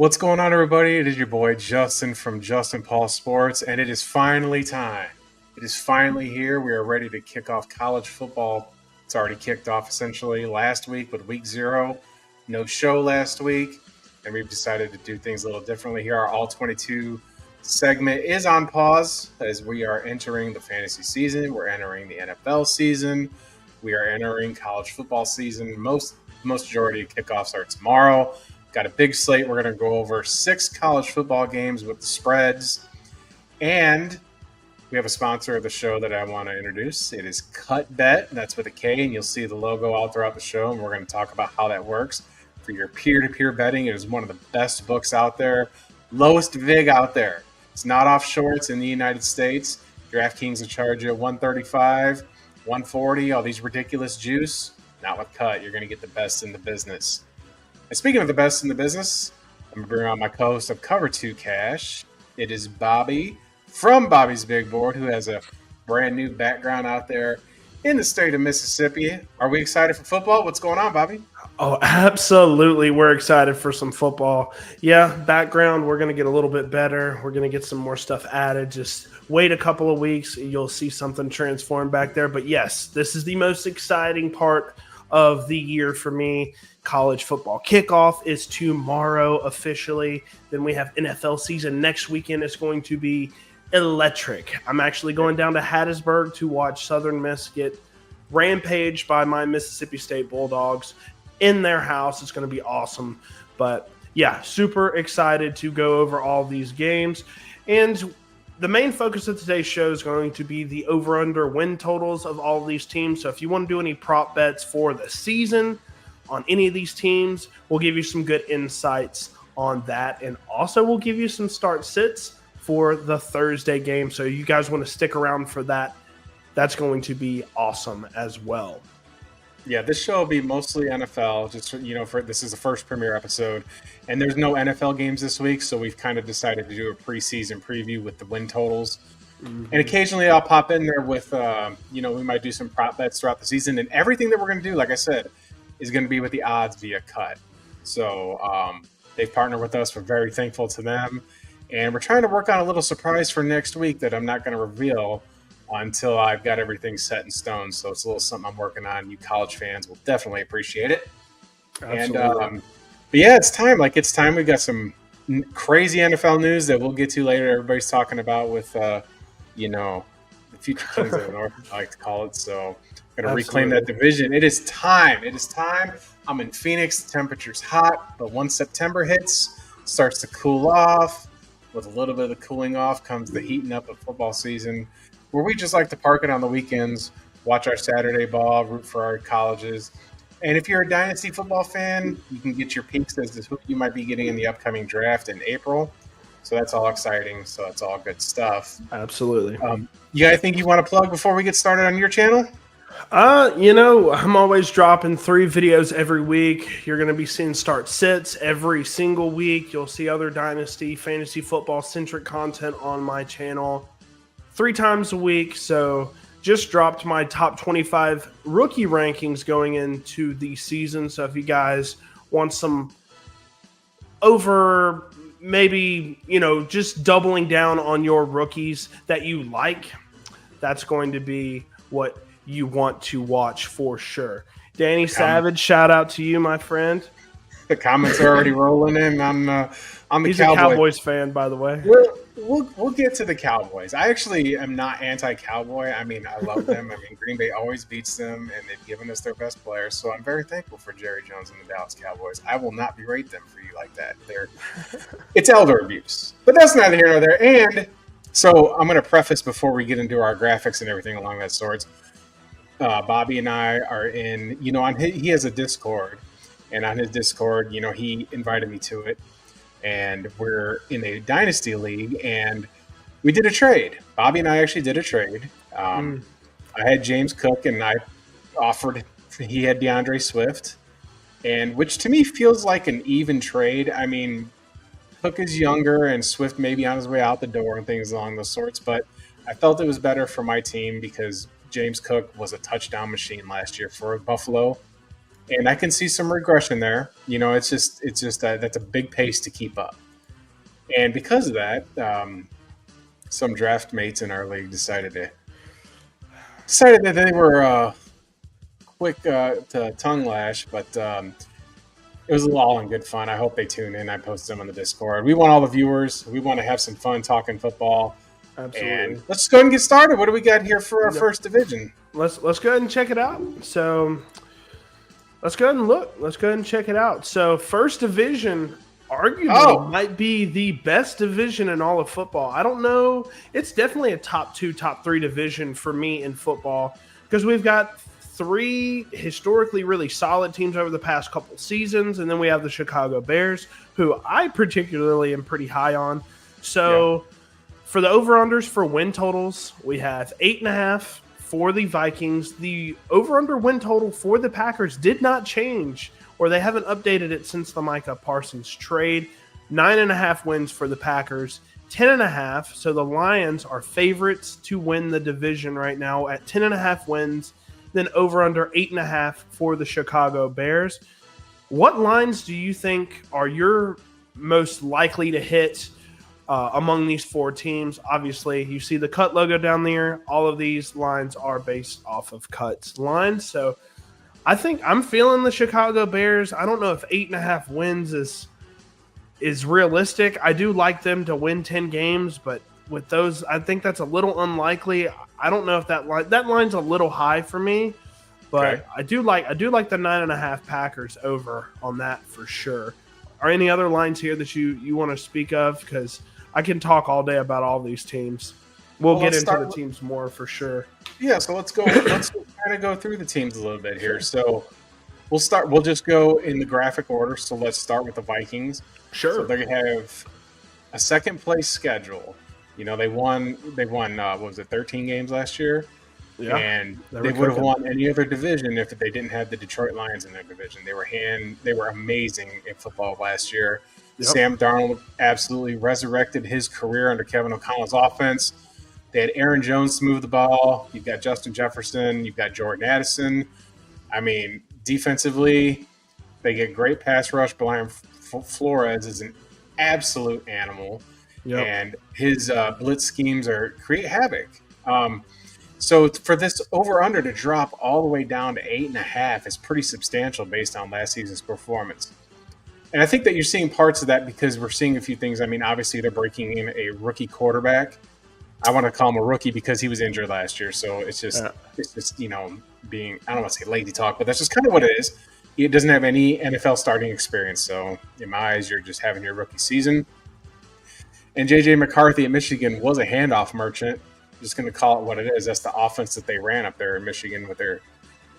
What's going on, everybody? It is your boy Justin from Justin Paul Sports, and it is finally time. It is finally here. We are ready to kick off college football. It's already kicked off essentially last week with week 0. No show last week, and we've decided to do things a little differently here. Our All 22 segment is on pause as we are entering the fantasy season. We're entering the NFL season. We are entering college football season. Most majority of kickoffs are tomorrow. Got a big slate. We're going to go over 6 college football games with the spreads. And we have a sponsor of the show that I want to introduce. It is Cut Bet. That's with a K, and you'll see the logo all throughout the show. And we're going to talk about how that works for your peer-to-peer betting. It is one of the best books out there. Lowest VIG out there. It's not offshore. It's in the United States. DraftKings will charge you $135, $140, all these ridiculous juice. Not with Cut. You're going to get the best in the business. And speaking of the best in the business, I'm going to bring on my co-host of Cover 2 Cash. It is Bobby from Bobby's Big Board, who has a brand new background out there in the state of Mississippi. Are we excited for football? What's going on, Bobby? Oh, absolutely. We're excited for some football. Yeah, background, we're going to get a little bit better. We're going to get some more stuff added. Just wait a couple of weeks. You'll see something transform back there. But yes, this is the most exciting part of the year for me. College football kickoff is tomorrow officially. Then we have NFL season next weekend. It's going to be electric. I'm actually going down to Hattiesburg to watch Southern Miss get rampaged by my Mississippi State Bulldogs in their house. It's going to be awesome. But yeah, super excited to go over all these games. And the main focus of today's show is going to be the over-under win totals of all of these teams. So if you want to do any prop bets for the season on any of these teams, we'll give you some good insights on that. And also we'll give you some start sits for the Thursday game. So you guys want to stick around for that. That's going to be awesome as well. Yeah, this show will be mostly NFL. Just this is the first premiere episode, and there's no NFL games this week, so we've kind of decided to do a preseason preview with the win totals. Mm-hmm. And occasionally I'll pop in there with, we might do some prop bets throughout the season, and everything that we're going to do, like I said, is going to be with the odds via Cut. So they've partnered with us. We're very thankful to them, and we're trying to work on a little surprise for next week that I'm not going to reveal until I've got everything set in stone. So it's a little something I'm working on. You college fans will definitely appreciate it. Absolutely. And but yeah, it's time. It's time. We've got some crazy NFL news that we'll get to later. Everybody's talking about with, the future kings of the North, I like to call it. So I'm going to reclaim that division. It is time. It is time. I'm in Phoenix. The temperature's hot, but once September hits, it starts to cool off. With a little bit of the cooling off comes the heating up of football season, where we just like to park it on the weekends, watch our Saturday ball, root for our colleges. And if you're a Dynasty football fan, you can get your peeks as to who you might be getting in the upcoming draft in April. So that's all exciting. So that's all good stuff. Absolutely. You got anything you want to plug before we get started on your channel? I'm always dropping 3 videos every week. You're going to be seeing start sits every single week. You'll see other Dynasty fantasy football centric content on my channel 3 times a week. So just dropped my top 25 rookie rankings going into the season. So if you guys want some over maybe, just doubling down on your rookies that you like, that's going to be what you want to watch for sure. Danny Savage, shout out to you, my friend. The comments are already rolling in on the He's Cowboys. A Cowboys fan, by the way. We'll get to the Cowboys. I actually am not anti-Cowboy. I mean, I love them. Green Bay always beats them, and they've given us their best players. So I'm very thankful for Jerry Jones and the Dallas Cowboys. I will not berate them for you like that. It's elder abuse. But that's neither here nor there. And so I'm going to preface before we get into our graphics and everything along that sorts. Bobby and I are in, he has a Discord. And on his Discord, he invited me to it. And we're in a Dynasty league, and we did a trade. Bobby and I actually did a trade. I had James Cook, and I offered he had DeAndre Swift, and which to me feels like an even trade. Cook is younger, and Swift may be on his way out the door and things along those sorts. But I felt it was better for my team because James Cook was a touchdown machine last year for Buffalo. And I can see some regression there. It's just that's a big pace to keep up. And because of that, some draft mates in our league decided that they were quick to tongue lash, but it was all in good fun. I hope they tune in. I posted them on the Discord. We want all the viewers. We want to have some fun talking football. Absolutely. And let's go ahead and get started. What do we got here for our first division? Let's go ahead and check it out. So let's go ahead and look. Let's go ahead and check it out. So first division arguably might be the best division in all of football. I don't know. It's definitely a top 2, top 3 division for me in football because we've got 3 historically really solid teams over the past couple seasons, and then we have the Chicago Bears, who I particularly am pretty high on. So for the over-unders for win totals, we have 8.5 for the Vikings. The over-under win total for the Packers did not change, or they haven't updated it since the Micah Parsons trade. 9.5 wins for the Packers, 10.5. So the Lions are favorites to win the division right now at 10.5 wins. Then over under 8.5 for the Chicago Bears. What lines do you think are your most likely to hit among these 4 teams? Obviously, you see the cut logo down there. All of these lines are based off of cuts lines. So I think I'm feeling the Chicago Bears. I don't know if 8.5 wins is realistic. I do like them to win 10 games, but with those, I think that's a little unlikely. I don't know if that line's a little high for me, but okay. I do like the 9.5 Packers over on that for sure. Are any other lines here that you want to speak of? Because I can talk all day about all these teams. We'll get into the teams more for sure. Yeah, so let's kind of go through the teams a little bit here. So we'll just go in the graphic order. So let's start with the Vikings. Sure. So they have a second place schedule. They won what was it, 13 games last year? Yeah. And they would have won any other division if they didn't have the Detroit Lions in their division. They were amazing in football last year. Yep. Sam Darnold absolutely resurrected his career under Kevin O'Connell's offense. They had Aaron Jones to move the ball. You've got Justin Jefferson. You've got Jordan Addison. I mean, defensively, they get great pass rush. Brian Flores is an absolute animal. Yep. And his blitz schemes create havoc. So for this over-under to drop all the way down to 8.5 is pretty substantial based on last season's performance. And I think that you're seeing parts of that because we're seeing a few things. I mean, obviously they're breaking in a rookie quarterback. I want to call him a rookie because he was injured last year. So it's just being, I don't want to say lazy talk, but that's just kind of what it is. He doesn't have any NFL starting experience. So in my eyes, you're just having your rookie season. And J.J. McCarthy at Michigan was a handoff merchant. I'm just going to call it what it is. That's the offense that they ran up there in Michigan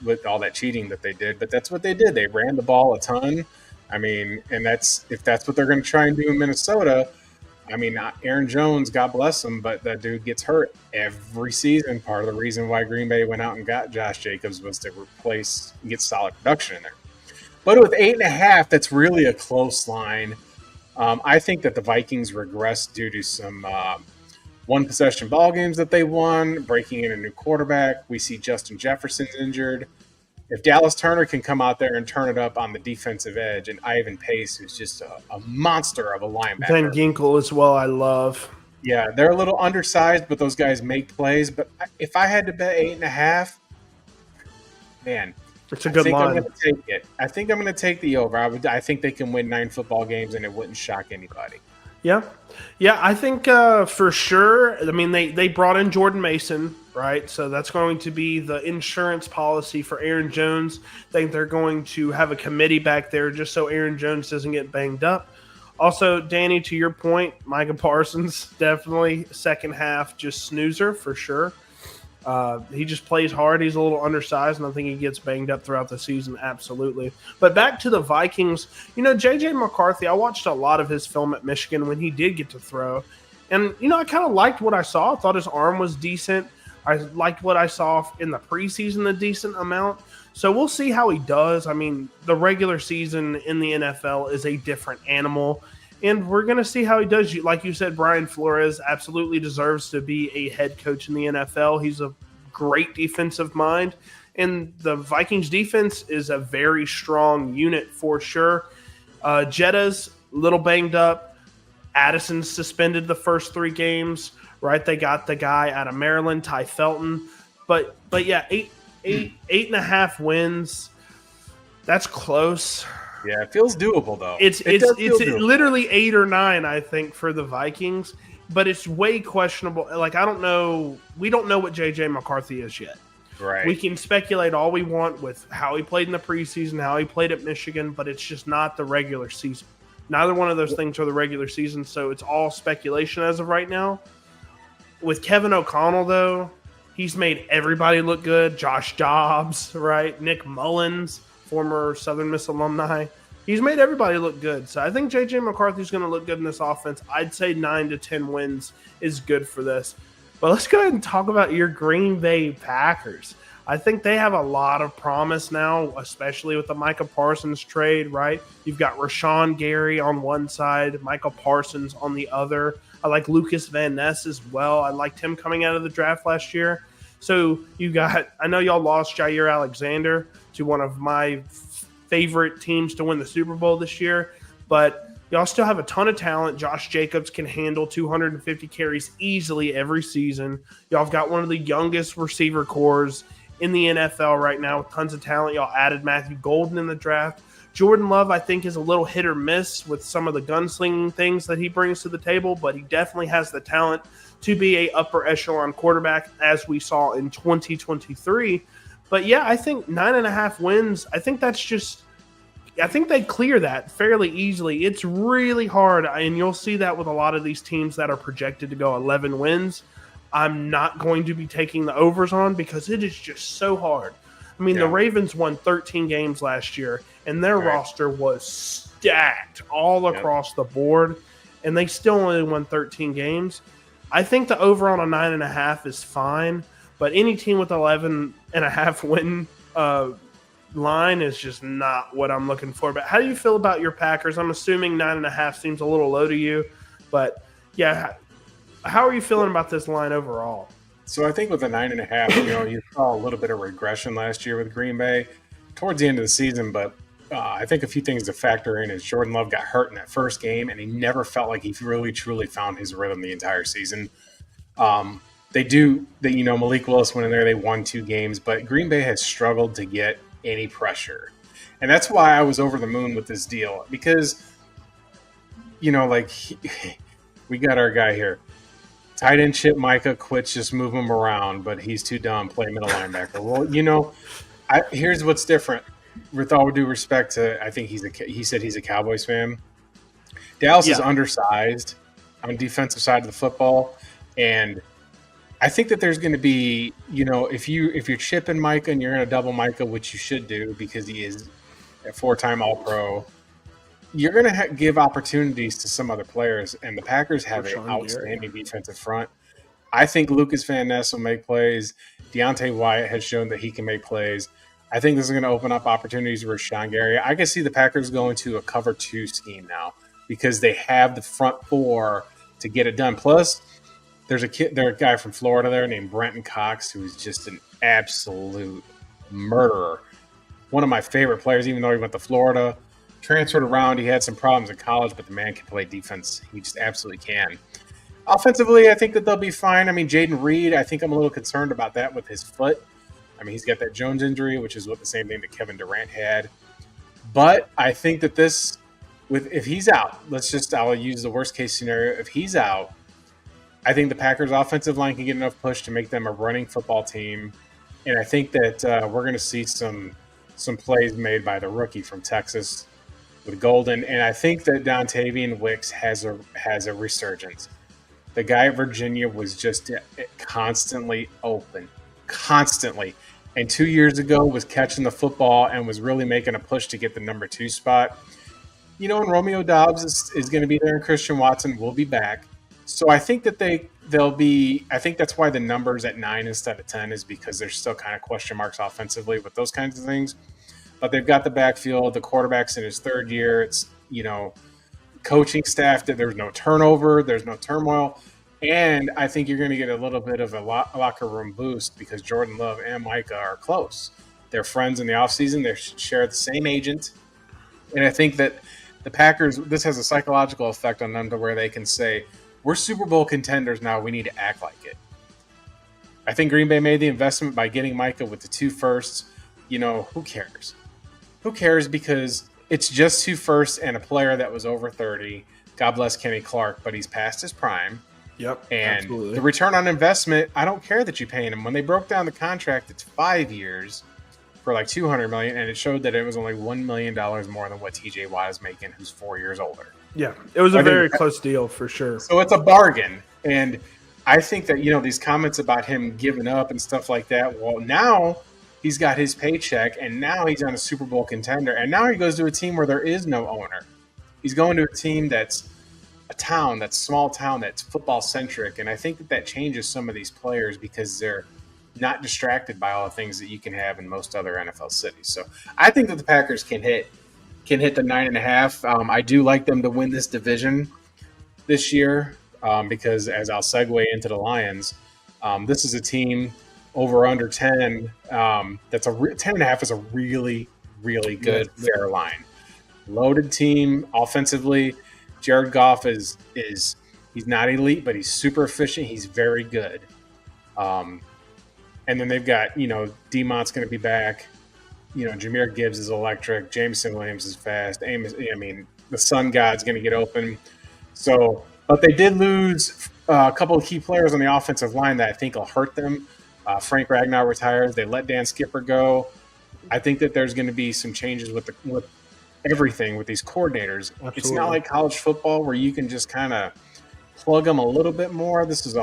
with all that cheating that they did. But that's what they did. They ran the ball a ton. I mean, and if that's what they're going to try and do in Minnesota. I mean, Aaron Jones, God bless him, but that dude gets hurt every season. Part of the reason why Green Bay went out and got Josh Jacobs was to get solid production in there. But with 8.5, that's really a close line. I think that the Vikings regressed due to some one-possession ball games that they won, breaking in a new quarterback. We see Justin Jefferson's injured. If Dallas Turner can come out there and turn it up on the defensive edge, and Ivan Pace, who's just a monster of a linebacker. Ben Ginkel as well, I love. Yeah, they're a little undersized, but those guys make plays. But if I had to bet 8.5, man, it's a good line. I'm going to take it. I think I'm going to take the over. I think they can win 9 football games, and it wouldn't shock anybody. Yeah, I think for sure. I mean, they brought in Jordan Mason, right? So that's going to be the insurance policy for Aaron Jones. I think they're going to have a committee back there just so Aaron Jones doesn't get banged up. Also, Danny, to your point, Micah Parsons, definitely second half just snoozer for sure. He just plays hard. He's a little undersized, and I think he gets banged up throughout the season, absolutely. But back to the Vikings, J.J. McCarthy, I watched a lot of his film at Michigan when he did get to throw. And, I kind of liked what I saw. I thought his arm was decent. I liked what I saw in the preseason a decent amount. So we'll see how he does. I mean, the regular season in the NFL is a different animal. And we're going to see how he does. Like you said, Brian Flores absolutely deserves to be a head coach in the NFL. He's a great defensive mind. And the Vikings defense is a very strong unit for sure. Jetta's a little banged up. Addison's suspended the first 3 games, right? They got the guy out of Maryland, Ty Felton. But yeah, eight and a half wins. That's close. Yeah, it feels doable though. It's literally 8 or 9, I think, for the Vikings, but it's way questionable. Like, I don't know. We don't know what J.J. McCarthy is yet. Right. We can speculate all we want with how he played in the preseason, how he played at Michigan, but it's just not the regular season. Neither one of those things are the regular season, so it's all speculation as of right now. With Kevin O'Connell, though, he's made everybody look good. Josh Dobbs, right? Nick Mullins, former Southern Miss alumni. He's made everybody look good. So I think J.J. McCarthy's going to look good in this offense. I'd say 9 to 10 wins is good for this. But let's go ahead and talk about your Green Bay Packers. I think they have a lot of promise now, especially with the Micah Parsons trade, right? You've got Rashawn Gary on one side, Micah Parsons on the other. I like Lucas Van Ness as well. I liked him coming out of the draft last year. So you got, I know y'all lost Jair Alexander to one of my favorite teams to win the Super Bowl this year, but y'all still have a ton of talent. Josh Jacobs can handle 250 carries easily every season. Y'all have got one of the youngest receiver cores in the NFL right now with tons of talent. Y'all added Matthew Golden in the draft. Jordan Love, I think, is a little hit or miss with some of the gunslinging things that he brings to the table, but he definitely has the talent to be a upper echelon quarterback, as we saw in 2023. But yeah, I think 9.5 wins, I think they clear that fairly easily. It's really hard, and you'll see that with a lot of these teams that are projected to go 11 wins. I'm not going to be taking the overs on because it is just so hard. I mean, The Ravens won 13 games last year, and their roster was stacked all across the board, and they still only won 13 games. I think the over on a 9.5 is fine, but any team with 11.5 win line is just not what I'm looking for. But how do you feel about your Packers? I'm assuming 9.5 seems a little low to you, but yeah, how are you feeling about this line overall? So I think with the 9.5, you saw a little bit of regression last year with Green Bay towards the end of the season, but I think a few things to factor in is Jordan Love got hurt in that first game, and he never felt like he really, truly found his rhythm the entire season. Malik Willis went in there, they won 2 games, but Green Bay has struggled to get any pressure. And that's why I was over the moon with this deal, because, we got our guy here. Tight end Chip Micah quits, just move him around, but he's too dumb, play middle linebacker. Well, here's what's different. With all due respect to, I think he said he's a Cowboys fan. Dallas is undersized on the defensive side of the football, and I think that there's going to be, if you're chipping Micah and you're going to double Micah, which you should do because he is a 4-time All-Pro, you're going to give opportunities to some other players, and the Packers have an outstanding defensive front. I think Lucas Van Ness will make plays. Deontay Wyatt has shown that he can make plays. I think this is going to open up opportunities for Rashawn Gary. I can see the Packers going to a cover 2 scheme now because they have the front 4 to get it done. Plus, there's a guy from Florida there named Brenton Cox who's just an absolute murderer. One of my favorite players, even though he went to Florida. Transferred around. He had some problems in college, but the man can play defense. He just absolutely can. Offensively, I think that they'll be fine. I mean, Jaden Reed, I think I'm a little concerned about that with his foot. I mean, he's got that Jones injury, which is the same thing that Kevin Durant had. But I think that if he's out, I'll use the worst case scenario. If he's out, I think the Packers offensive line can get enough push to make them a running football team. And I think that we're going to see some plays made by the rookie from Texas with Golden, and I think that Dontavian Wicks has a resurgence. The guy at Virginia was just constantly open, and 2 years ago was catching the football and was really making a push to get the number 2 spot. And Romeo Doubs is going to be there, and Christian Watson will be back. So I think that they'll be. I think that's why the number's at 9 instead of 10 is because there's still kind of question marks offensively with those kinds of things. But they've got the backfield. The quarterback's in his 3rd year. It's, coaching staff that there's no turnover. There's no turmoil. And I think you're going to get a little bit of a locker room boost because Jordan Love and Micah are close. They're friends in the offseason. They share the same agent. And I think that the Packers, this has a psychological effect on them to where they can say, we're Super Bowl contenders now. We need to act like it. I think Green Bay made the investment by getting Micah with the 2 firsts. Who cares? Who cares? Because it's just 2 firsts and a player that was over 30. God bless Kenny Clark, but he's past his prime. Yep, and absolutely. The return on investment, I don't care that you're paying him. When they broke down the contract, it's 5 years for like $200 million, and it showed that it was only $1 million more than what TJ Watt is making, who's 4 years older. Yeah, it was a very close deal for sure. So it's a bargain, and I think that these comments about him giving up and stuff like that. Well, now he's got his paycheck, and now he's on a Super Bowl contender, and now he goes to a team where there is no owner. He's going to a team that's a town, that's small town, that's football centric, and I think that changes some of these players because they're not distracted by all the things that you can have in most other NFL cities. So I think that the Packers can hit the 9.5. I do like them to win this division this year because, as I'll segue into the Lions, this is a team over under 10. That's 10.5 is a really, really good fair line. Loaded team offensively. Jared Goff is he's not elite, but he's super efficient. He's very good. And then they've got, D-Mont's going to be back. Jahmyr Gibbs is electric. Jameson Williams is fast. The sun god's going to get open. So, but they did lose a couple of key players on the offensive line that I think will hurt them. Frank Ragnow retires. They let Dan Skipper go. I think that there's going to be some changes with everything with these coordinators. Absolutely. It's not like college football where you can just kind of plug them a little bit more. This is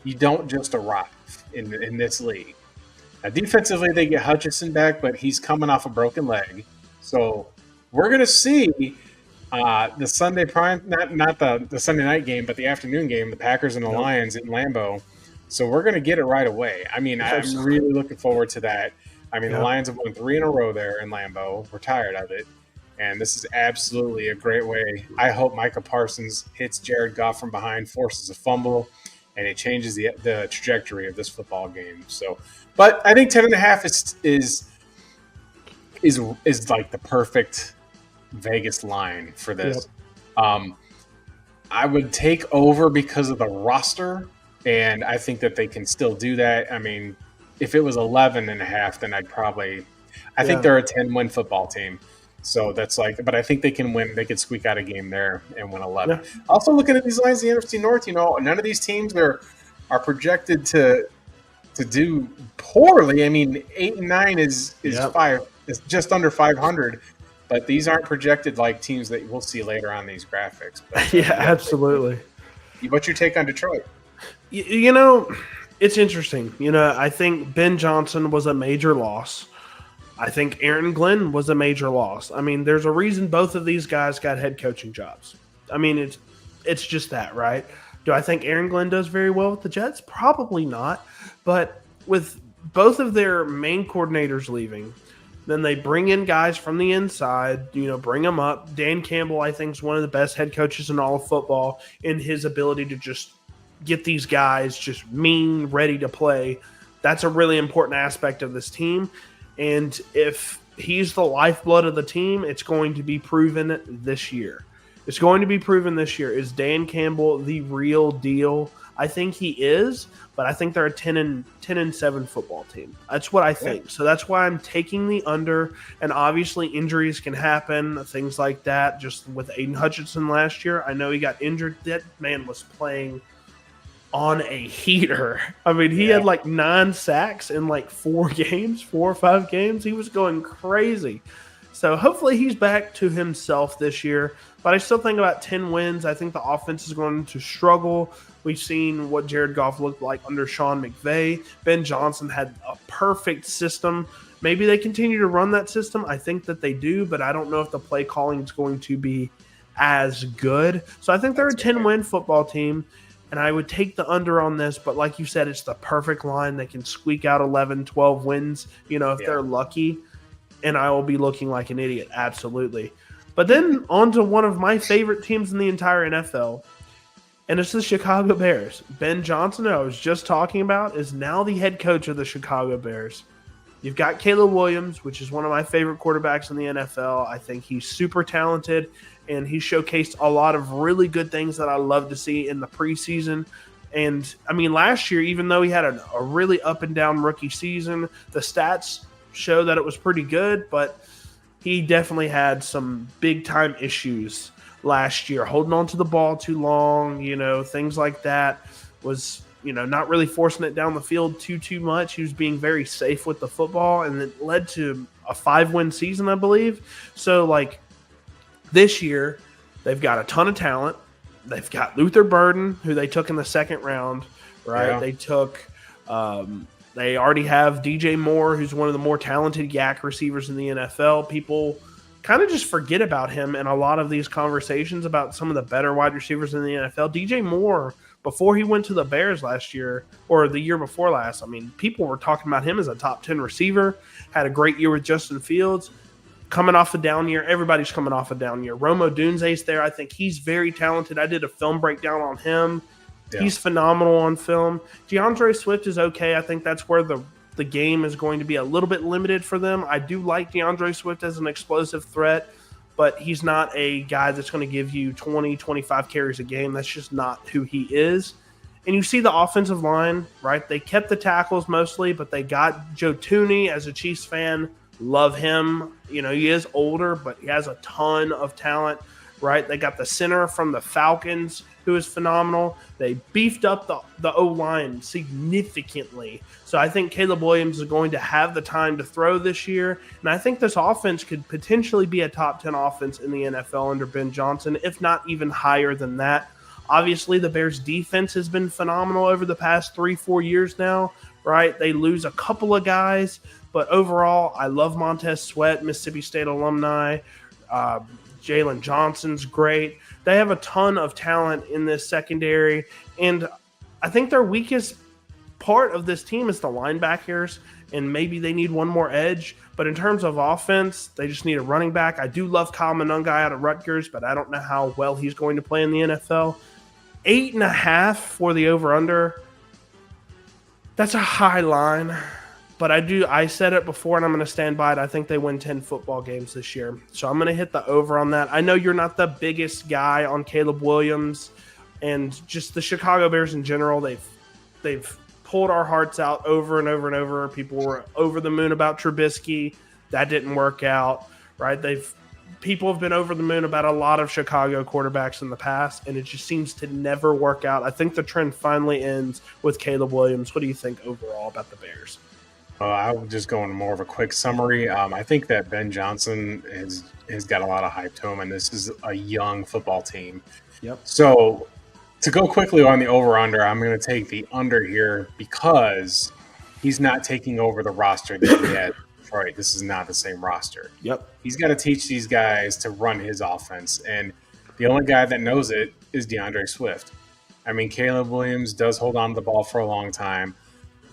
you don't just arrive in this league. Now, defensively, they get Hutchinson back, but he's coming off a broken leg. So we're going to see the Sunday prime, not the Sunday night game, but the afternoon game, the Packers and the Lions in Lambeau. So we're going to get it right away. I'm really looking forward to that. The Lions have won 3 in a row there in Lambeau. We're tired of it. And this is absolutely a great way. I hope Micah Parsons hits Jared Goff from behind, forces a fumble, and it changes the trajectory of this football game. So, but I think 10.5 is like the perfect Vegas line for this. Yep. I would take over because of the roster, and I think that they can still do that. If it was 11.5, then I think they're a 10-win football team. So that's but I think they can win. They could squeak out a game there and win 11. Yeah. Also, looking at these lines, the NFC North, none of these teams are projected to do poorly. 8 and 9 is just under 500, but these aren't projected like teams that we'll see later on these graphics. But, absolutely. What's your take on Detroit? It's interesting. I think Ben Johnson was a major loss. I think Aaron Glenn was a major loss. There's a reason both of these guys got head coaching jobs. It's just that, right? Do I think Aaron Glenn does very well with the Jets? Probably not. But with both of their main coordinators leaving, then they bring in guys from the inside, bring them up. Dan Campbell, I think, is one of the best head coaches in all of football in his ability to just get these guys just ready to play. That's a really important aspect of this team. And if he's the lifeblood of the team, it's going to be proven this year. Is Dan Campbell the real deal? I think he is, but I think they're a 10-7 football team. That's what I think. So that's why I'm taking the under. And obviously injuries can happen, things like that. Just with Aiden Hutchinson last year, I know he got injured. That man was playing on a heater. He had 9 sacks in 4 or 5 games. He was going crazy. So hopefully he's back to himself this year. But I still think about 10 wins. I think the offense is going to struggle. We've seen what Jared Goff looked like under Sean McVay. Ben Johnson had a perfect system. Maybe they continue to run that system. I think that they do, but I don't know if the play calling is going to be as good. So I think they're a 10-win football team. And I would take the under on this, but like you said, it's the perfect line. They can squeak out 11, 12 wins, if they're lucky. And I will be looking like an idiot, absolutely. But then on to one of my favorite teams in the entire NFL. and it's the Chicago Bears. Ben Johnson, who I was just talking about, is now the head coach of the Chicago Bears. You've got Caleb Williams, which is one of my favorite quarterbacks in the NFL. I think he's super talented, and he showcased a lot of really good things that I love to see in the preseason. And, I mean, last year, even though he had a really up-and-down rookie season, the stats show that it was pretty good, but he definitely had some big-time issues last year, holding on to the ball too long, things like that. Was not really forcing it down the field too much. He was being very safe with the football, and it led to a 5-win season, I believe. So, this year, they've got a ton of talent. They've got Luther Burden, who they took in the second round, right? Yeah. They took they already have DJ Moore, who's one of the more talented yak receivers in the NFL. People kind of just forget about him in a lot of these conversations about some of the better wide receivers in the NFL. DJ Moore, before he went to the Bears last year, or the year before last, I mean, people were talking about him as a top 10 receiver, had a great year with Justin Fields, coming off a down year. Everybody's coming off a down year. Rome Odunze's there. I think he's very talented. I did a film breakdown on him. Yeah. He's phenomenal on film. DeAndre Swift is okay. I think that's where the game is going to be a little bit limited for them. I do like DeAndre Swift as an explosive threat, but he's not a guy that's going to give you 20, 25 carries a game. That's just not who he is. And you see the offensive line, right? They kept the tackles mostly, but they got Joe Thuney. As a Chiefs fan, love him. He is older, but he has a ton of talent, right? They got the center from the Falcons, who is phenomenal. They beefed up the O-line significantly. So I think Caleb Williams is going to have the time to throw this year. And I think this offense could potentially be a top 10 offense in the NFL under Ben Johnson, if not even higher than that. Obviously, the Bears' defense has been phenomenal over the past 3-4 years now, right? They lose a couple of guys, but overall, I love Montez Sweat, Mississippi State alumni. Jalen Johnson's great. They have a ton of talent in this secondary, and I think their weakest part of this team is the linebackers, and maybe they need one more edge. But in terms of offense, they just need a running back. I do love Kyle Monangai out of Rutgers, but I don't know how well he's going to play in the NFL. 8.5 for the over-under. That's a high line. But I said it before, and I'm going to stand by it. I think they win 10 football games this year. So I'm going to hit the over on that. I know you're not the biggest guy on Caleb Williams and just the Chicago Bears in general. They've pulled our hearts out over and over and over. People were over the moon about Trubisky. That didn't work out, right? People have been over the moon about a lot of Chicago quarterbacks in the past, and it just seems to never work out. I think the trend finally ends with Caleb Williams. What do you think overall about the Bears? I will just go into more of a quick summary. I think that Ben Johnson has got a lot of hype to him, and this is a young football team. Yep. So to go quickly on the over-under, I'm going to take the under here because he's not taking over the roster that he had. Right, this is not the same roster. Yep. He's got to teach these guys to run his offense, and the only guy that knows it is DeAndre Swift. I mean, Caleb Williams does hold on to the ball for a long time.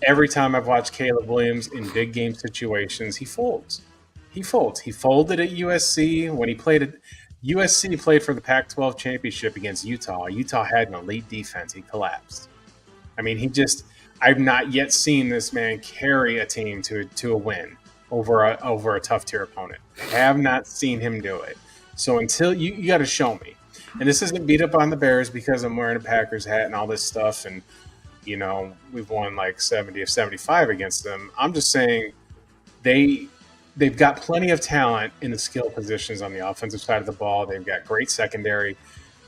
Every time I've watched Caleb Williams in big game situations, he folds. He folded at USC when he played at USC. Played for the Pac-12 championship against Utah. Utah had an elite defense. He collapsed. I mean, I've not yet seen this man carry a team to a win over a tough tier opponent. I have not seen him do it. So until you got to show me. And this isn't beat up on the Bears because I'm wearing a Packers hat and all this stuff, and we've won like 70 of 75 against them. I'm just saying they've got plenty of talent in the skill positions on the offensive side of the ball. They've got great secondary,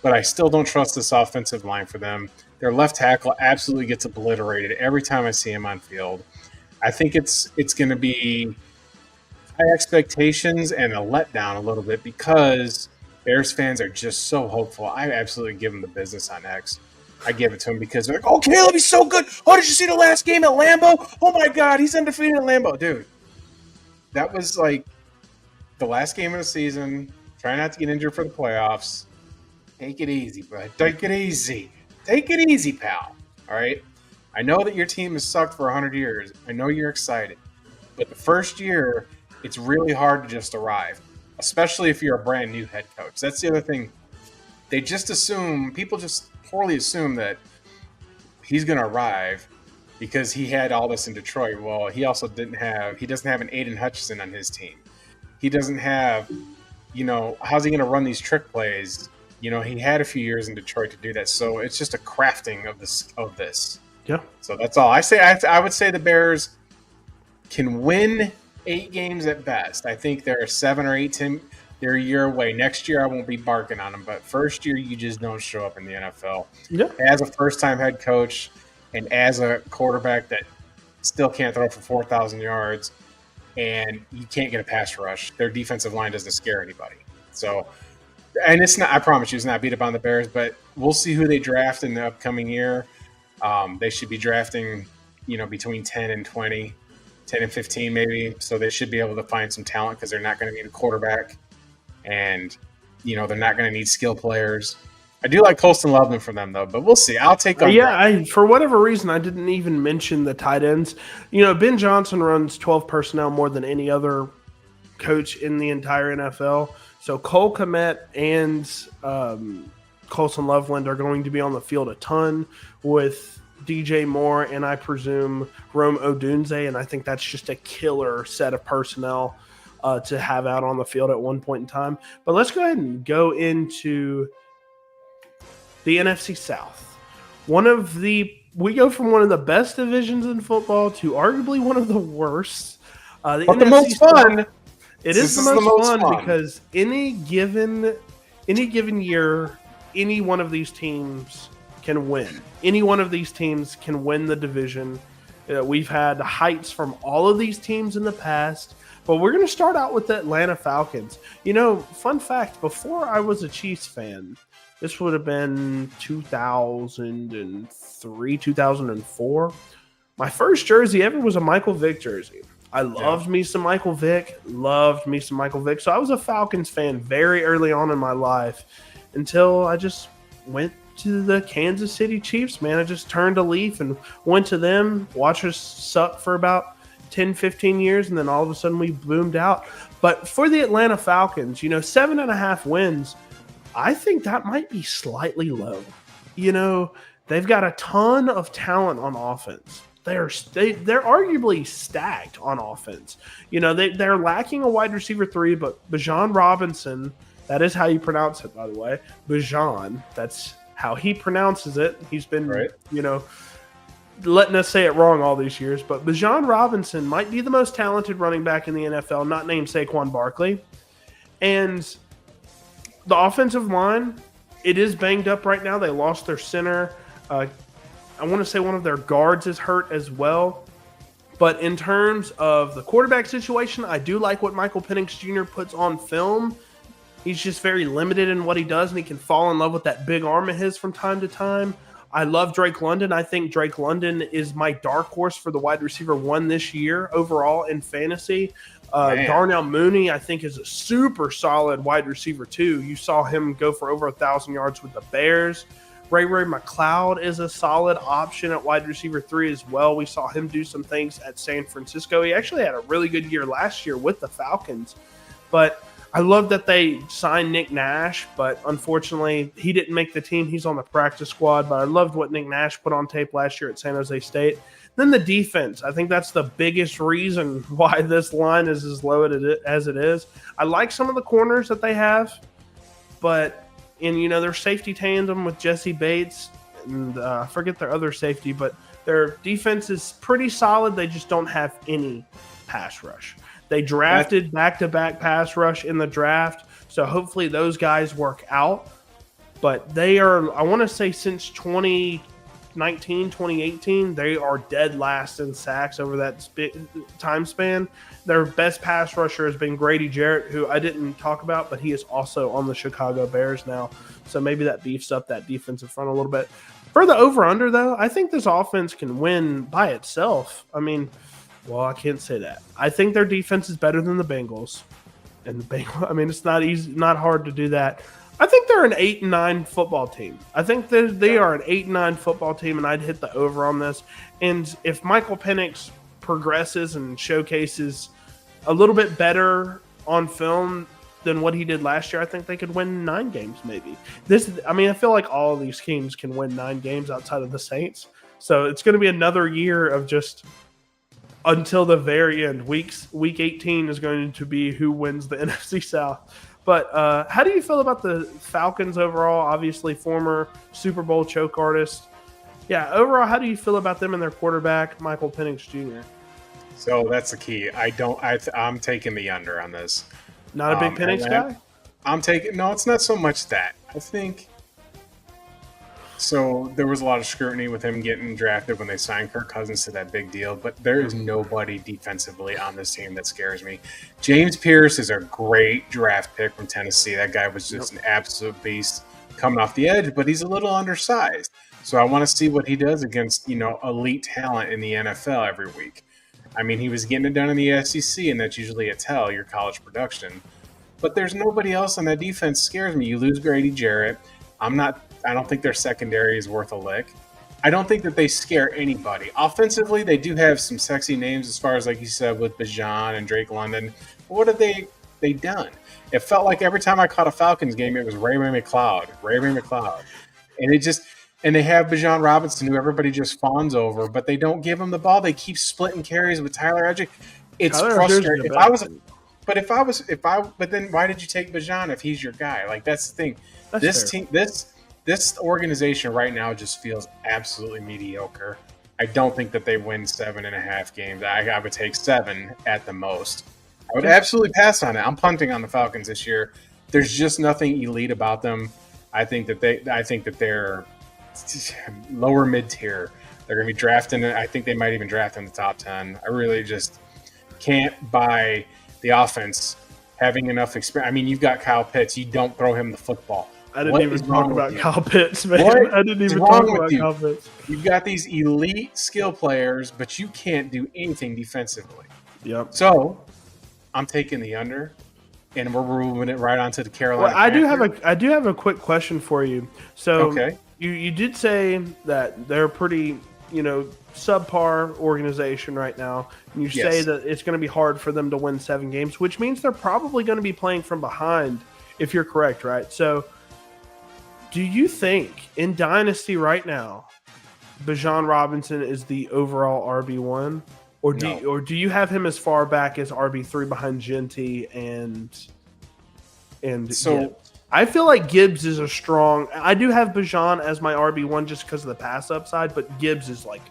but I still don't trust this offensive line for them. Their left tackle absolutely gets obliterated every time I see him on field. I think it's going to be high expectations and a letdown a little bit because Bears fans are just so hopeful. I absolutely give them the business on X. I give it to him because they're like, oh, Caleb, he's so good. Oh, did you see the last game at Lambeau? Oh, my God, he's undefeated at Lambeau. Dude, that was like the last game of the season. Try not to get injured for the playoffs. Take it easy, bud. Take it easy. Take it easy, pal. All right? I know that your team has sucked for 100 years. I know you're excited. But the first year, it's really hard to just arrive, especially if you're a brand new head coach. That's the other thing people just poorly assume that he's going to arrive because he had all this in Detroit. Well, he also doesn't have an Aiden Hutchinson on his team. He doesn't have, how's he going to run these trick plays? He had a few years in Detroit to do that. So it's just a crafting of this. Yeah. So that's all I say. I would say the Bears can win 8 games at best. I think they're 7 or 8 they're a year away. Next year, I won't be barking on them, but first year, you just don't show up in the NFL. Yeah. As a first-time head coach and as a quarterback that still can't throw for 4,000 yards and you can't get a pass rush, their defensive line doesn't scare anybody. So, and it's not, I promise you, it's not beat up on the Bears, but we'll see who they draft in the upcoming year. They should be drafting, between 10 and 20, 10 and 15 maybe. So they should be able to find some talent because they're not going to need a quarterback. And, they're not going to need skill players. I do like Colston Loveland for them, though, but we'll see. I'll take on for whatever reason, I didn't even mention the tight ends. Ben Johnson runs 12 personnel more than any other coach in the entire NFL. So Cole Kmet and Colston Loveland are going to be on the field a ton with DJ Moore and I presume Rome Odunze, and I think that's just a killer set of personnel to have out on the field at one point in time. But let's go ahead and go into the NFC South. We go from one of the best divisions in football to arguably one of the worst. The most fun. It is the most fun because any given year, any one of these teams can win. Any one of these teams can win the division. We've had heights from all of these teams in the past. But we're going to start out with the Atlanta Falcons. Fun fact, before I was a Chiefs fan, this would have been 2003, 2004. My first jersey ever was a Michael Vick jersey. I loved me some Michael Vick. So I was a Falcons fan very early on in my life until I just went to the Kansas City Chiefs, man. I just turned a leaf and went to them, watched us suck for about 10, 15 years, and then all of a sudden we boomed out. But for the Atlanta Falcons, 7.5 wins, I think that might be slightly low. They've got a ton of talent on offense. They're arguably stacked on offense. They're lacking a wide receiver 3, but Bijan Robinson, that is how you pronounce it, by the way. Bijan, that's how he pronounces it. He's been, letting us say it wrong all these years, but Bijan Robinson might be the most talented running back in the NFL, not named Saquon Barkley. And the offensive line, it is banged up right now. They lost their center. I want to say one of their guards is hurt as well. But in terms of the quarterback situation, I do like what Michael Penix Jr. puts on film. He's just very limited in what he does, and he can fall in love with that big arm of his from time to time. I love Drake London. I think Drake London is my dark horse for the wide receiver 1 this year overall in fantasy. Darnell Mooney, I think, is a super solid wide receiver 2. You saw him go for over 1,000 yards with the Bears. Ray McCloud is a solid option at wide receiver 3 as well. We saw him do some things at San Francisco. He actually had a really good year last year with the Falcons. But I love that they signed Nick Nash, but unfortunately he didn't make the team. He's on the practice squad, but I loved what Nick Nash put on tape last year at San Jose State. Then the defense. I think that's the biggest reason why this line is as low as it is. I like some of the corners that they have, but their safety tandem with Jesse Bates, and I forget their other safety, but their defense is pretty solid. They just don't have any pass rush. They drafted back-to-back pass rush in the draft, so hopefully those guys work out. But they are, I want to say since 2019, 2018, they are dead last in sacks over that time span. Their best pass rusher has been Grady Jarrett, who I didn't talk about, but he is also on the Chicago Bears now. So maybe that beefs up that defensive front a little bit. For the over-under, though, I think this offense can win by itself. I can't say that. I think their defense is better than the Bengals. And the Bengals, it's not easy, not hard to do that. I think they're an 8-9 football team. I think they are an 8-9 football team, and I'd hit the over on this. And if Michael Penix progresses and showcases a little bit better on film, than what he did last year, I think they could win 9 games maybe. I feel like all of these teams can win 9 games outside of the Saints. So it's going to be another year of just until the very end. Week 18 is going to be who wins the NFC South. But how do you feel about the Falcons overall? Obviously, former Super Bowl choke artist. Yeah, overall, how do you feel about them and their quarterback, Michael Penix Jr.? So that's the key. I'm taking the under on this. Not a big Penix guy? No, it's not so much that. I think so. There was a lot of scrutiny with him getting drafted when they signed Kirk Cousins to that big deal, but there is nobody defensively on this team that scares me. James Pierce is a great draft pick from Tennessee. That guy was just an absolute beast coming off the edge, but he's a little undersized. So I want to see what he does against, elite talent in the NFL every week. I mean, he was getting it done in the SEC, and that's usually a tell, your college production. But there's nobody else on that defense scares me. You lose Grady Jarrett. I don't think their secondary is worth a lick. I don't think that they scare anybody. Offensively, they do have some sexy names as far as, like you said, with Bijan and Drake London. But what have they done? It felt like every time I caught a Falcons game, it was Ray McCloud. And they have Bijan Robinson, who everybody just fawns over, but they don't give him the ball. They keep splitting carries with Tyler Edgick. It's frustrating. But then why did you take Bijan if he's your guy? Like, that's the thing. This organization right now just feels absolutely mediocre. I don't think that they win 7.5 games. I would take 7 at the most. I would absolutely pass on it. I'm punting on the Falcons this year. There's just nothing elite about them. I think that they're lower mid-tier. They're going to be drafting. I think they might even draft in the top 10. I really just can't buy the offense having enough experience. I mean, you've got Kyle Pitts. You don't throw him the football. I didn't even talk about Kyle Pitts, man. I didn't even talk about Kyle Pitts. You've got these elite skill players, but you can't do anything defensively. Yep. So I'm taking the under, and we're moving it right onto the Carolina. Well, I do have a quick question for you. So okay. You did say that they're pretty, subpar organization right now. And you say that it's going to be hard for them to win 7 games, which means they're probably going to be playing from behind, if you're correct, right? So do you think in Dynasty right now, Bijan Robinson is the overall RB1? Or do you have him as far back as RB3 behind Genty and so I feel like Gibbs is I do have Bijan as my RB1 just because of the pass upside, but Gibbs is like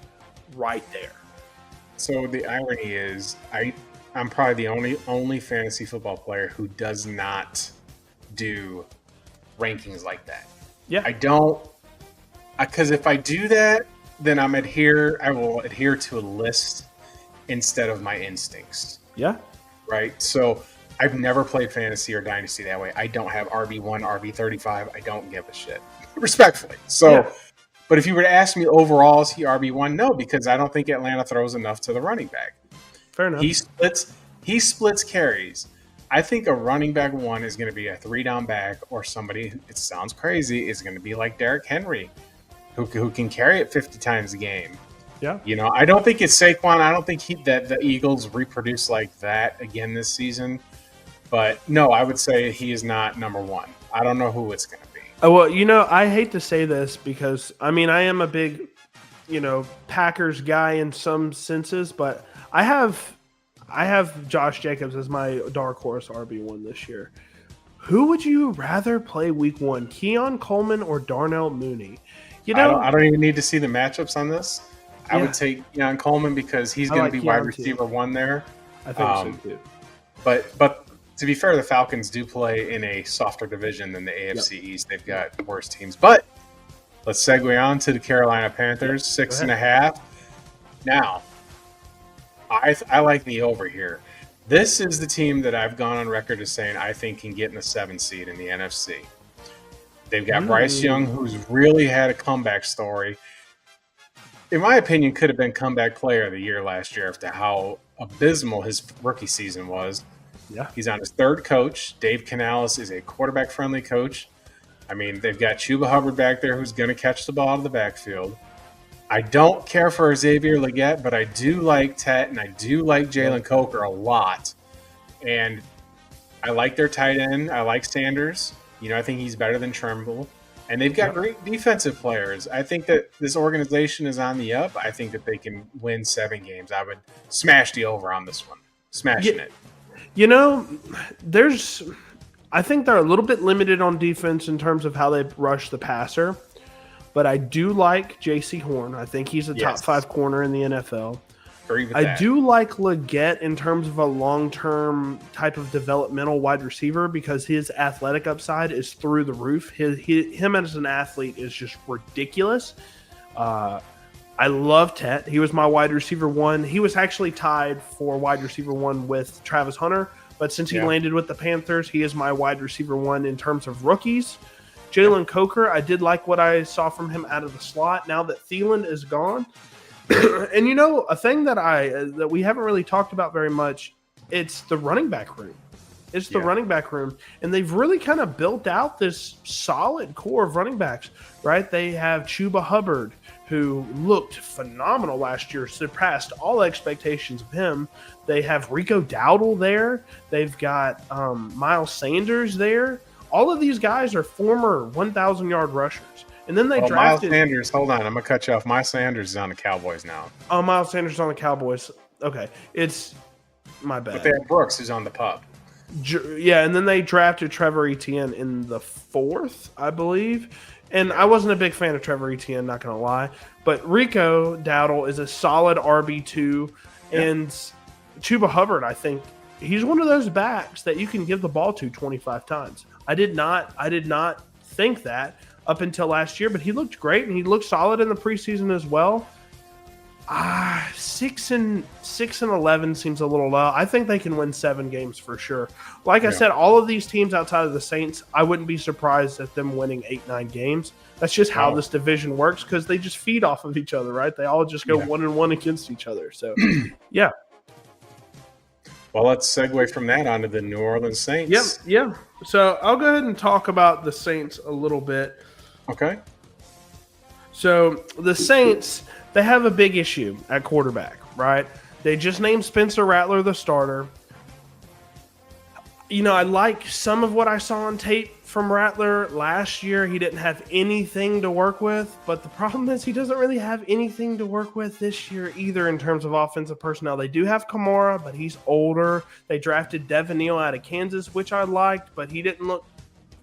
right there. So the irony is I'm probably the only fantasy football player who does not do rankings like that. Yeah. I don't, because if I do that, then I will adhere to a list instead of my instincts. Yeah. Right. So I've never played fantasy or dynasty that way. I don't have RB1, RB35. I don't give a shit, respectfully. So, But if you were to ask me overall, is he RB1? No, because I don't think Atlanta throws enough to the running back. Fair enough. He splits carries. I think a running back 1 is going to be a 3-down back, or somebody, it sounds crazy, is going to be like Derrick Henry, who can carry it 50 times a game. Yeah. I don't think it's Saquon. I don't think that the Eagles reproduce like that again this season. But no, I would say he is not number 1. I don't know who it's going to be. Oh, well, I hate to say this because, I am a big, Packers guy in some senses, but I have Josh Jacobs as my dark horse RB1 this year. Who would you rather play week 1, Keon Coleman or Darnell Mooney? I don't even need to see the matchups on this. I would take Keon Coleman because he's going to be wide receiver 1 there. I think so too. But to be fair, the Falcons do play in a softer division than the AFC East. They've got worse teams. But let's segue on to the Carolina Panthers, 6.5. Now, I like the over here. This is the team that I've gone on record as saying I think can get in the 7th seed in the NFC. They've got Bryce Young, who's really had a comeback story. In my opinion, could have been comeback player of the year last year after how abysmal his rookie season was. Yeah. He's on his 3rd coach. Dave Canales is a quarterback-friendly coach. They've got Chuba Hubbard back there who's going to catch the ball out of the backfield. I don't care for Xavier Legette, but I do like Tet and I do like Jalen Coker a lot. And I like their tight end. I like Sanders. I think he's better than Trimble. And they've got great defensive players. I think that this organization is on the up. I think that they can win 7 games. I would smash the over on this one. Smashing it. I think they're a little bit limited on defense in terms of how they rush the passer. But I do like J.C. Horn. I think he's a top 5 corner in the NFL. I do like Leggett in terms of a long-term type of developmental wide receiver because his athletic upside is through the roof. Him as an athlete is just ridiculous. I love Tet. He was my wide receiver 1. He was actually tied for wide receiver 1 with Travis Hunter, but since he landed with the Panthers, he is my wide receiver 1 in terms of rookies. Jalen Coker, I did like what I saw from him out of the slot. Now that Thielen is gone, and a thing that we haven't really talked about very much, it's the running back room. It's the running back room, and they've really kind of built out this solid core of running backs, right? They have Chuba Hubbard, who looked phenomenal last year, surpassed all expectations of him. They have Rico Dowdle there. They've got Miles Sanders there. All of these guys are former 1,000-yard rushers. And then they drafted Miles Sanders. Hold on, I'm gonna cut you off. Miles Sanders is on the Cowboys now. Oh, Miles Sanders is on the Cowboys. Okay, it's my bad. But they have Brooks, who's on the pup. Yeah, and then they drafted Trevor Etienne in the 4th, I believe. And I wasn't a big fan of Trevor Etienne, not gonna lie. But Rico Dowdle is a solid RB2, and Chuba Hubbard, I think he's one of those backs that you can give the ball to 25 times. I did not think that up until last year, but he looked great and he looked solid in the preseason as well. 6-11 seems a little low. I think they can win 7 games for sure. Like I said, all of these teams outside of the Saints, I wouldn't be surprised at them winning 8-9 games. That's just how this division works because they just feed off of each other, right? They all just go 1-1 against each other. So, yeah. Well, let's segue from that onto the New Orleans Saints. Yeah. So I'll go ahead and talk about the Saints a little bit. Okay. So the Saints, they have a big issue at quarterback, right? They just named Spencer Rattler the starter. I like some of what I saw on tape from Rattler last year. He didn't have anything to work with, but the problem is he doesn't really have anything to work with this year either in terms of offensive personnel. They do have Kamara, but he's older. They drafted Devin Neal out of Kansas, which I liked, but he didn't look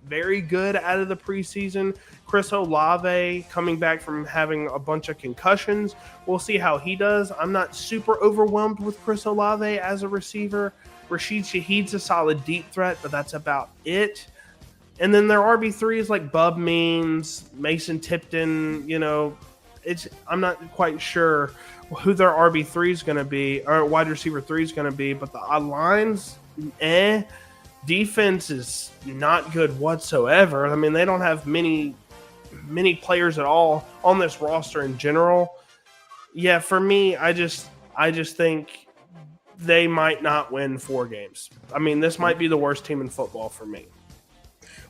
very good out of the preseason. Chris Olave coming back from having a bunch of concussions. We'll see how he does. I'm not super overwhelmed with Chris Olave as a receiver. Rashid Shaheed's a solid deep threat, but that's about it. And then their RB3 is like Bub Means, Mason Tipton. I'm not quite sure who their RB3 is going to be, or wide receiver 3 is going to be, but the line's defense is not good whatsoever. I mean, they don't have many players at all on this roster in general. Yeah, for me, I just think they might not win 4 games. I mean, this might be the worst team in football for me.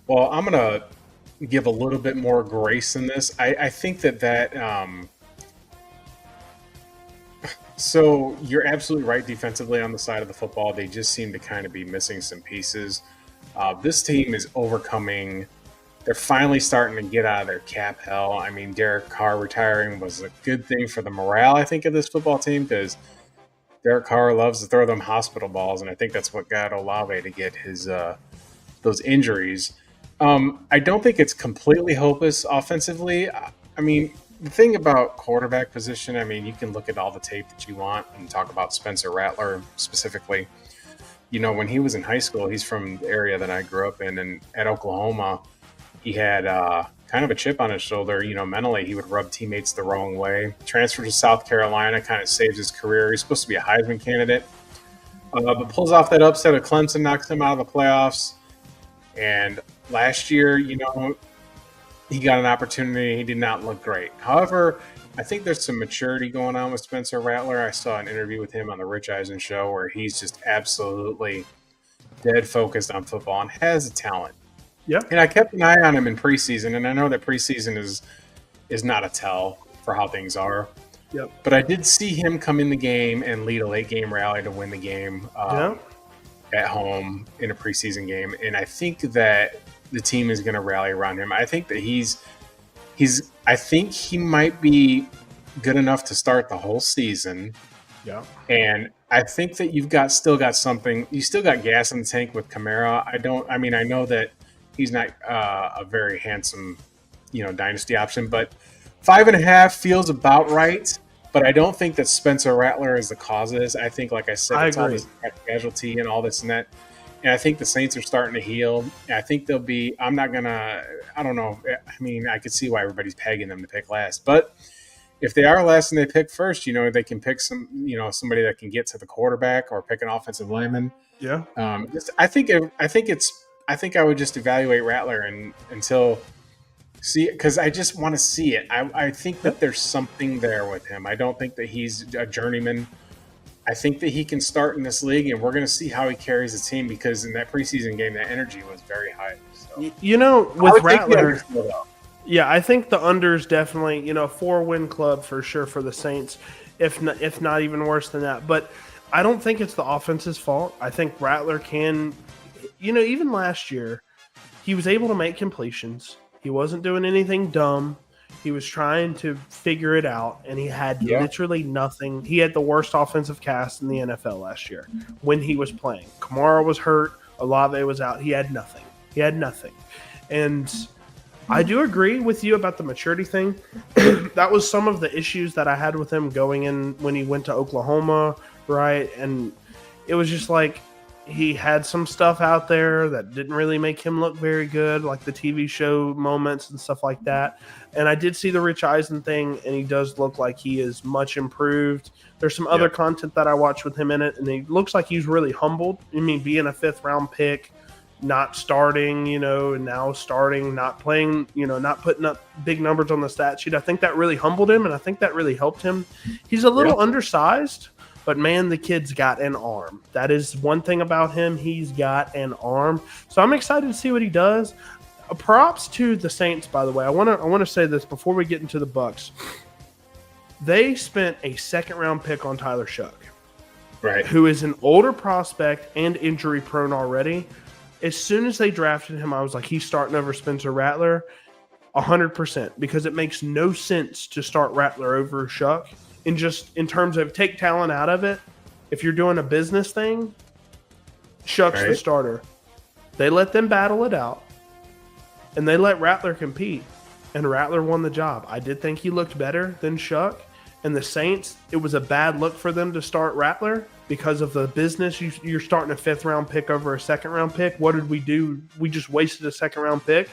Well, I'm going to give a little bit more grace in this. I think that so you're absolutely right defensively on the side of the football. They just seem to kind of be missing some pieces. This team is overcoming. They're finally starting to get out of their cap hell. I mean, Derek Carr retiring was a good thing for the morale, I think, of this football team because Derek Carr loves to throw them hospital balls, and I think that's what got Olave to get his those injuries. I don't think it's completely hopeless offensively. I mean, the thing about quarterback position, I mean, you can look at all the tape that you want and talk about Spencer Rattler specifically. When he was in high school, he's from the area that I grew up in, and at Oklahoma, he had kind of a chip on his shoulder. Mentally, he would rub teammates the wrong way. Transferred to South Carolina, kind of saves his career. He's supposed to be a Heisman candidate, but pulls off that upset of Clemson, knocks him out of the playoffs. And last year, he got an opportunity. He did not look great. However, I think there's some maturity going on with Spencer Rattler. I saw an interview with him on the Rich Eisen show where he's just absolutely dead focused on football and has a talent. Yeah. And I kept an eye on him in preseason, and I know that preseason is not a tell for how things are. Yep. But I did see him come in the game and lead a late game rally to win the game. at home in a preseason game, and I think that the team is going to rally around him. I think that I think he might be good enough to start the whole season. Yeah. And I think that still got something. You still got gas in the tank with Kamara. I know that he's not a very handsome, dynasty option, but 5.5 feels about right. But I don't think that Spencer Rattler is the cause of this. I think, like I said, it's all this casualty and all this and that. And I think the Saints are starting to heal. I think they'll be. I don't know. I mean, I could see why everybody's pegging them to pick last, but if they are last and they pick first, they can pick somebody that can get to the quarterback or pick an offensive lineman. Yeah. I think I would just evaluate Rattler until see, because I just want to see it. I think that there's something there with him. I don't think that he's a journeyman. I think that he can start in this league, and we're going to see how he carries the team, because in that preseason game, that energy was very high. So. With Rattler, yeah, I think the under is definitely, 4-win club for sure for the Saints, if not even worse than that. But I don't think it's the offense's fault. I think Rattler can, even last year, he was able to make completions. He wasn't doing anything dumb. He was trying to figure it out, and he had literally nothing. He had the worst offensive cast in the NFL last year when he was playing. Kamara was hurt. Olave was out. He had nothing. And I do agree with you about the maturity thing. That was some of the issues that I had with him going in when he went to Oklahoma, right? And it was just like he had some stuff out there that didn't really make him look very good, like the TV show moments and stuff like that. And I did see the Rich Eisen thing, and he does look like he is much improved. There's some other content that I watched with him in it, and he looks like he's really humbled. I mean, being a 5th-round pick, not starting, and now starting, not playing, not putting up big numbers on the stat sheet. I think that really humbled him, and I think that really helped him. He's a little undersized, but man, the kid's got an arm. That is one thing about him. He's got an arm. So I'm excited to see what he does. Props to the Saints, by the way. I want to say this before we get into the Bucs. They spent a 2nd-round pick on Tyler Shough, right? Who is an older prospect and injury prone already. As soon as they drafted him, I was like, he's starting over Spencer Rattler 100%, because it makes no sense to start Rattler over Shough. In terms of take talent out of it, if you're doing a business thing, Shough's the starter. They let them battle it out, and they let Rattler compete, and Rattler won the job. I did think he looked better than Shough, and the Saints, it was a bad look for them to start Rattler because of the business. You're starting a 5th-round pick over a 2nd-round pick. What did we do? We just wasted a 2nd-round pick.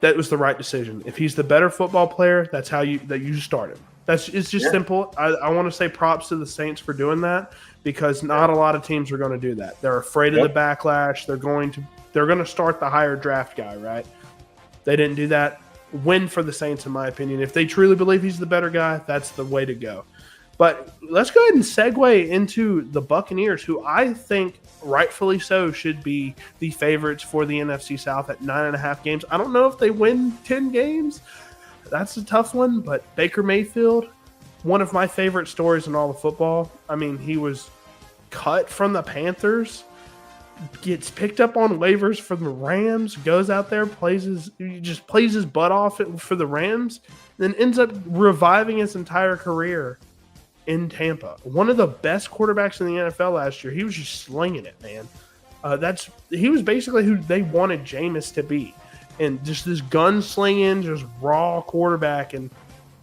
That was the right decision. If he's the better football player, that's how you start him. It's just simple. I want to say props to the Saints for doing that, because not a lot of teams are going to do that. They're afraid of the backlash. They're going to start the higher draft guy, right? They didn't do that. Win for the Saints, in my opinion. If they truly believe he's the better guy, that's the way to go. But let's go ahead and segue into the Buccaneers, who I think rightfully so should be the favorites for the NFC South at 9.5 games. I don't know if they win 10 games. That's a tough one, but Baker Mayfield, one of my favorite stories in all of football. I mean, he was cut from the Panthers, gets picked up on waivers for the Rams, goes out there, plays his butt off for the Rams, then ends up reviving his entire career in Tampa. One of the best quarterbacks in the NFL last year. He was just slinging it, man. He was basically who they wanted Jameis to be. And just this gunslinging, just raw quarterback. And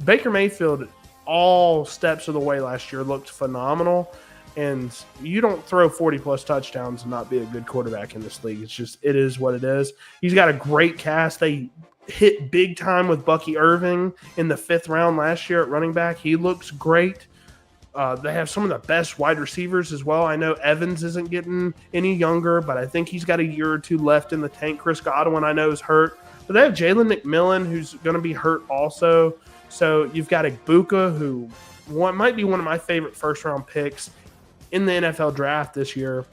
Baker Mayfield, all steps of the way last year, looked phenomenal. And you don't throw 40-plus touchdowns and not be a good quarterback in this league. It is what it is. He's got a great cast. They hit big time with Bucky Irving in the 5th round last year at running back. He looks great. They have some of the best wide receivers as well. I know Evans isn't getting any younger, but I think he's got a year or two left in the tank. Chris Godwin, I know, is hurt. But they have Jalen McMillan, who's going to be hurt also. So you've got Igbuka, who might be one of my favorite first-round picks in the NFL draft this year.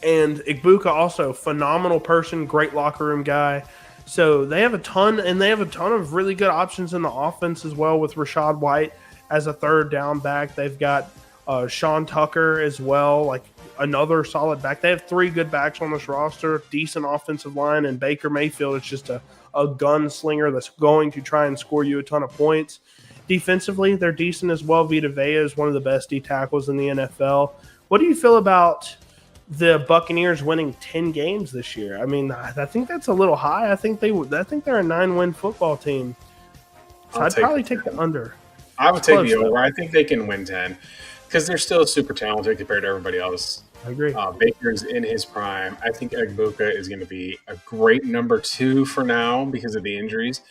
And Igbuka also, phenomenal person, great locker room guy. So they have a ton of really good options in the offense as well, with Rachaad White as a 3rd down back. They've got Sean Tucker as well. Like, another solid back. They have 3 good backs on this roster, decent offensive line, and Baker Mayfield is just a gunslinger that's going to try and score you a ton of points. Defensively, they're decent as well. Vita Vea is one of the best D tackles in the NFL. What do you feel about the Buccaneers winning 10 games this year? I mean, I think that's a little high. I think they're a 9-win football team. So I'd probably take the under. I would take the over. I think they can win 10 because they're still super talented compared to everybody else. I agree. Baker's in his prime. I think Egbuka is going to be a great number 2 for now because of the injuries.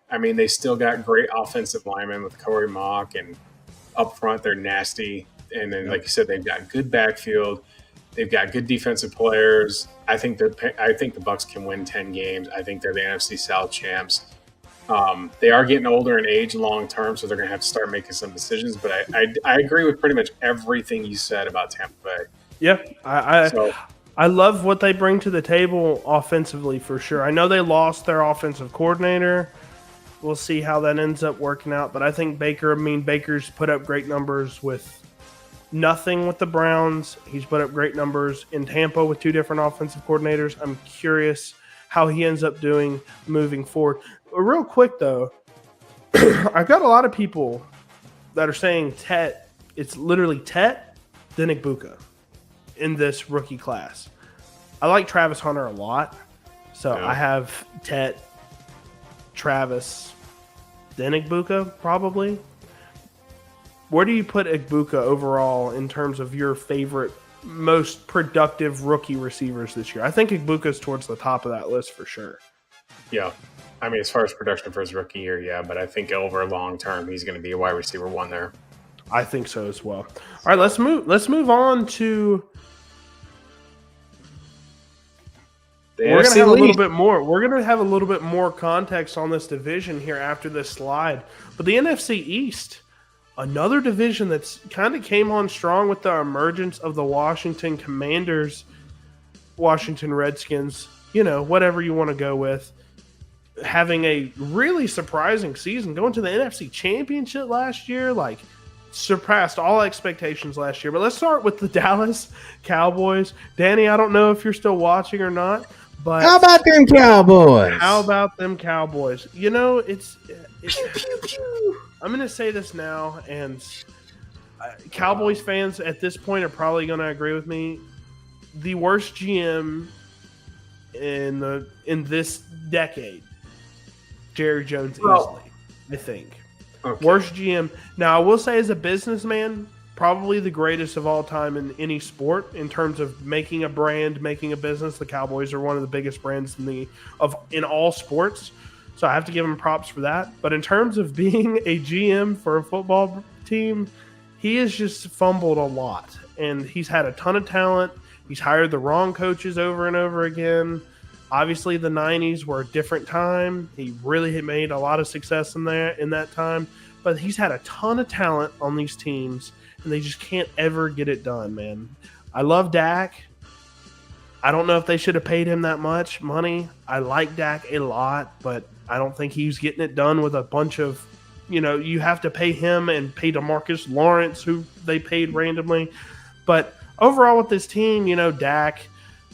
I mean, they still got great offensive linemen with Corey Mock, and up front they're nasty. And then, like you said, they've got good backfield. They've got good defensive players. I think the Bucs can win 10 games. I think they're the NFC South champs. They are getting older in age long term, so they're going to have to start making some decisions. But I agree with pretty much everything you said about Tampa Bay. Yeah, I love what they bring to the table offensively for sure. I know they lost their offensive coordinator. We'll see how that ends up working out. But I think Baker's put up great numbers with nothing with the Browns. He's put up great numbers in Tampa with 2 different offensive coordinators. I'm curious how he ends up doing moving forward. Real quick, though, I've got a lot of people that are saying Tet. It's literally Tet, then Egbuka in this rookie class. I like Travis Hunter a lot, so I have Tet, Travis, then Egbuka probably. Where do you put Egbuka overall in terms of your favorite, most productive rookie receivers this year? I think Egbuka's towards the top of that list for sure. Yeah. I mean, as far as production for his rookie year, yeah, but I think over long term, he's going to be a wide receiver 1 there. I think so as well. All right, let's move on to. We're going to have a little bit more. We're going to have a little bit more context on this division here after this slide. But the NFC East, another division that's kind of came on strong with the emergence of the Washington Commanders, Washington Redskins, whatever you want to go with, having a really surprising season, going to the NFC Championship last year, surpassed all expectations last year. But let's start with the Dallas Cowboys. Danny, I don't know if you're still watching or not, but how about them Cowboys? It's I'm going to say this now, and Cowboys fans at this point are probably going to agree with me. The worst GM in this decade, Jerry Jones, easily, I think. Okay. Worst GM. Now, I will say, as a businessman, probably the greatest of all time in any sport in terms of making a brand, making a business. The Cowboys are one of the biggest brands in all sports. So I have to give him props for that. But in terms of being a GM for a football team, he has just fumbled a lot. And he's had a ton of talent. He's hired the wrong coaches over and over again. Obviously, the 90s were a different time. He really had made a lot of success in that time. But he's had a ton of talent on these teams, and they just can't ever get it done, man. I love Dak. I don't know if they should have paid him that much money. I like Dak a lot, but I don't think he's getting it done with a bunch of, you have to pay him and pay DeMarcus Lawrence, who they paid randomly. But overall with this team, Dak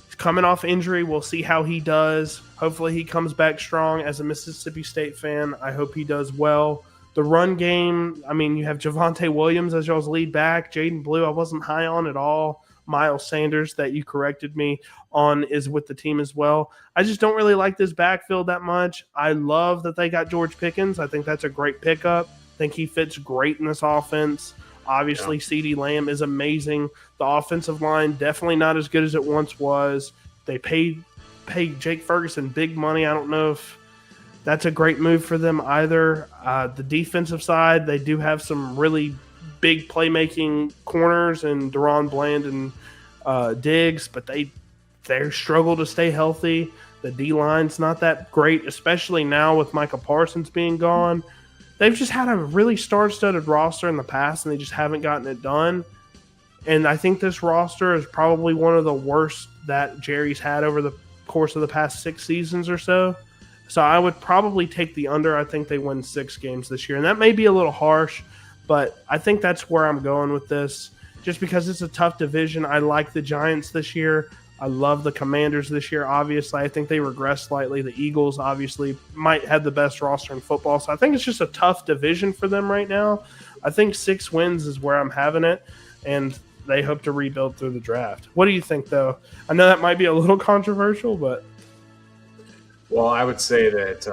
is coming off injury. We'll see how he does. Hopefully he comes back strong. As a Mississippi State fan, I hope he does well. The run game, you have Javonte Williams as y'all's lead back. Jaden Blue, I wasn't high on at all. Miles Sanders, that you corrected me on, is with the team as well. I just don't really like this backfield that much. I love that they got George Pickens. I think that's a great pickup. I think he fits great in this offense. Obviously, CeeDee Lamb is amazing. The offensive line, definitely not as good as it once was. They paid Jake Ferguson big money. I don't know if that's a great move for them either. The defensive side, they do have some really big playmaking corners and Deron Bland and Diggs, but they struggle to stay healthy. The D-line's not that great, especially now with Micah Parsons being gone. They've just had a really star-studded roster in the past, and they just haven't gotten it done. And I think this roster is probably one of the worst that Jerry's had over the course of the past 6 seasons or so. So I would probably take the under. I think they win 6 games this year. And that may be a little harsh, but I think that's where I'm going with this. just because it's a tough division. I like the Giants this year. I love the Commanders this year, obviously. I think they regress slightly. The Eagles, obviously, might have the best roster in football. So I think it's just a tough division for them right now. I think 6 wins is where I'm having it, and they hope to rebuild through the draft. What do you think, though? I know that might be a little controversial, but... Well, I would say that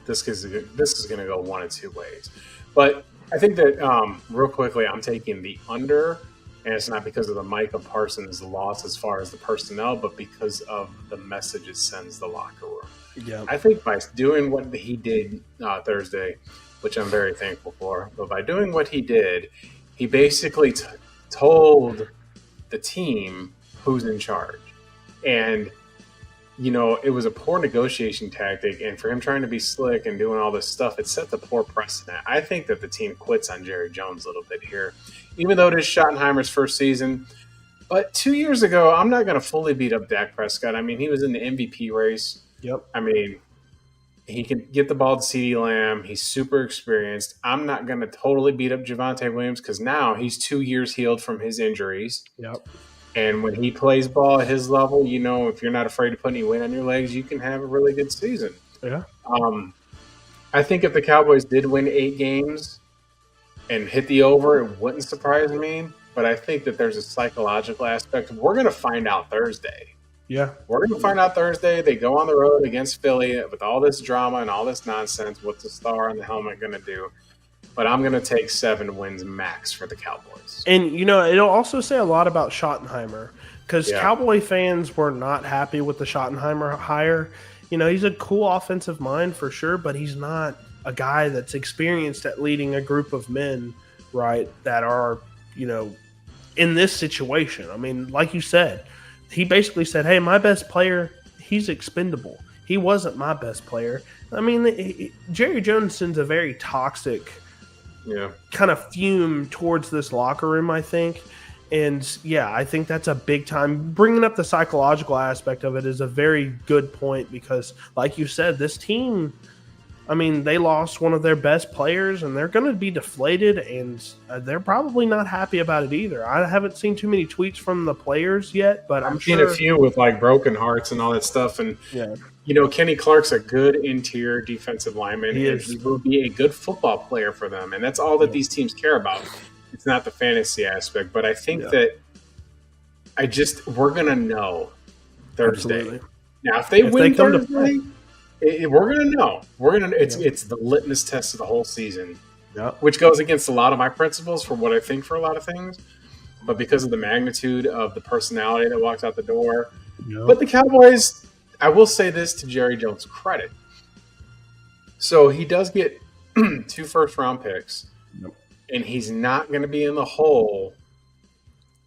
this is going to go one of two ways. But I think that, real quickly, I'm taking the under. And it's not because of the Micah Parsons loss as far as the personnel, but because of the message it sends the locker room. Yeah. I think by doing what he did Thursday, which I'm very thankful for, but by doing what he did, he basically told the team who's in charge. And, it was a poor negotiation tactic. And for him trying to be slick and doing all this stuff, it set the poor precedent. I think that the team quits on Jerry Jones a little bit here. Even though it is Schottenheimer's first season. But 2 years ago, I'm not going to fully beat up Dak Prescott. I mean, he was in the MVP race. Yep. I mean, he can get the ball to CeeDee Lamb. He's super experienced. I'm not going to totally beat up Javonte Williams because now he's 2 years healed from his injuries. Yep. And when he plays ball at his level, if you're not afraid to put any weight on your legs, you can have a really good season. Yeah. I think if the Cowboys did win 8 games and hit the over, it wouldn't surprise me. But I think that there's a psychological aspect. We're going to find out Thursday. Yeah. We're going to find out Thursday. They go on the road against Philly with all this drama and all this nonsense. What's the star and the helmet going to do? But I'm going to take 7 wins max for the Cowboys. And, it'll also say a lot about Schottenheimer because Cowboy fans were not happy with the Schottenheimer hire. He's a cool offensive mind for sure, but he's not a guy that's experienced at leading a group of men, right, that are, in this situation. I mean, like you said, he basically said, hey, my best player, he's expendable. He wasn't my best player. I mean, Jerry Jones sends a very toxic kind of fume towards this locker room, I think. And, I think that's a big time. Bringing up the psychological aspect of it is a very good point because, like you said, this team – I mean, they lost one of their best players, and they're going to be deflated, and they're probably not happy about it either. I haven't seen too many tweets from the players yet, but I'm sure. I've seen a few with, broken hearts and all that stuff. And, Kenny Clark's a good interior defensive lineman. He will be a good football player for them, and that's all that these teams care about. It's not the fantasy aspect, but I think that we're going to know Thursday. Absolutely. Now, if they win Thursday – we're gonna know. It's the litmus test of the whole season, which goes against a lot of my principles for what I think for a lot of things. But because of the magnitude of the personality that walks out the door, but the Cowboys, I will say this to Jerry Jones' credit. So he does get 2 first-round picks, and he's not going to be in the hole.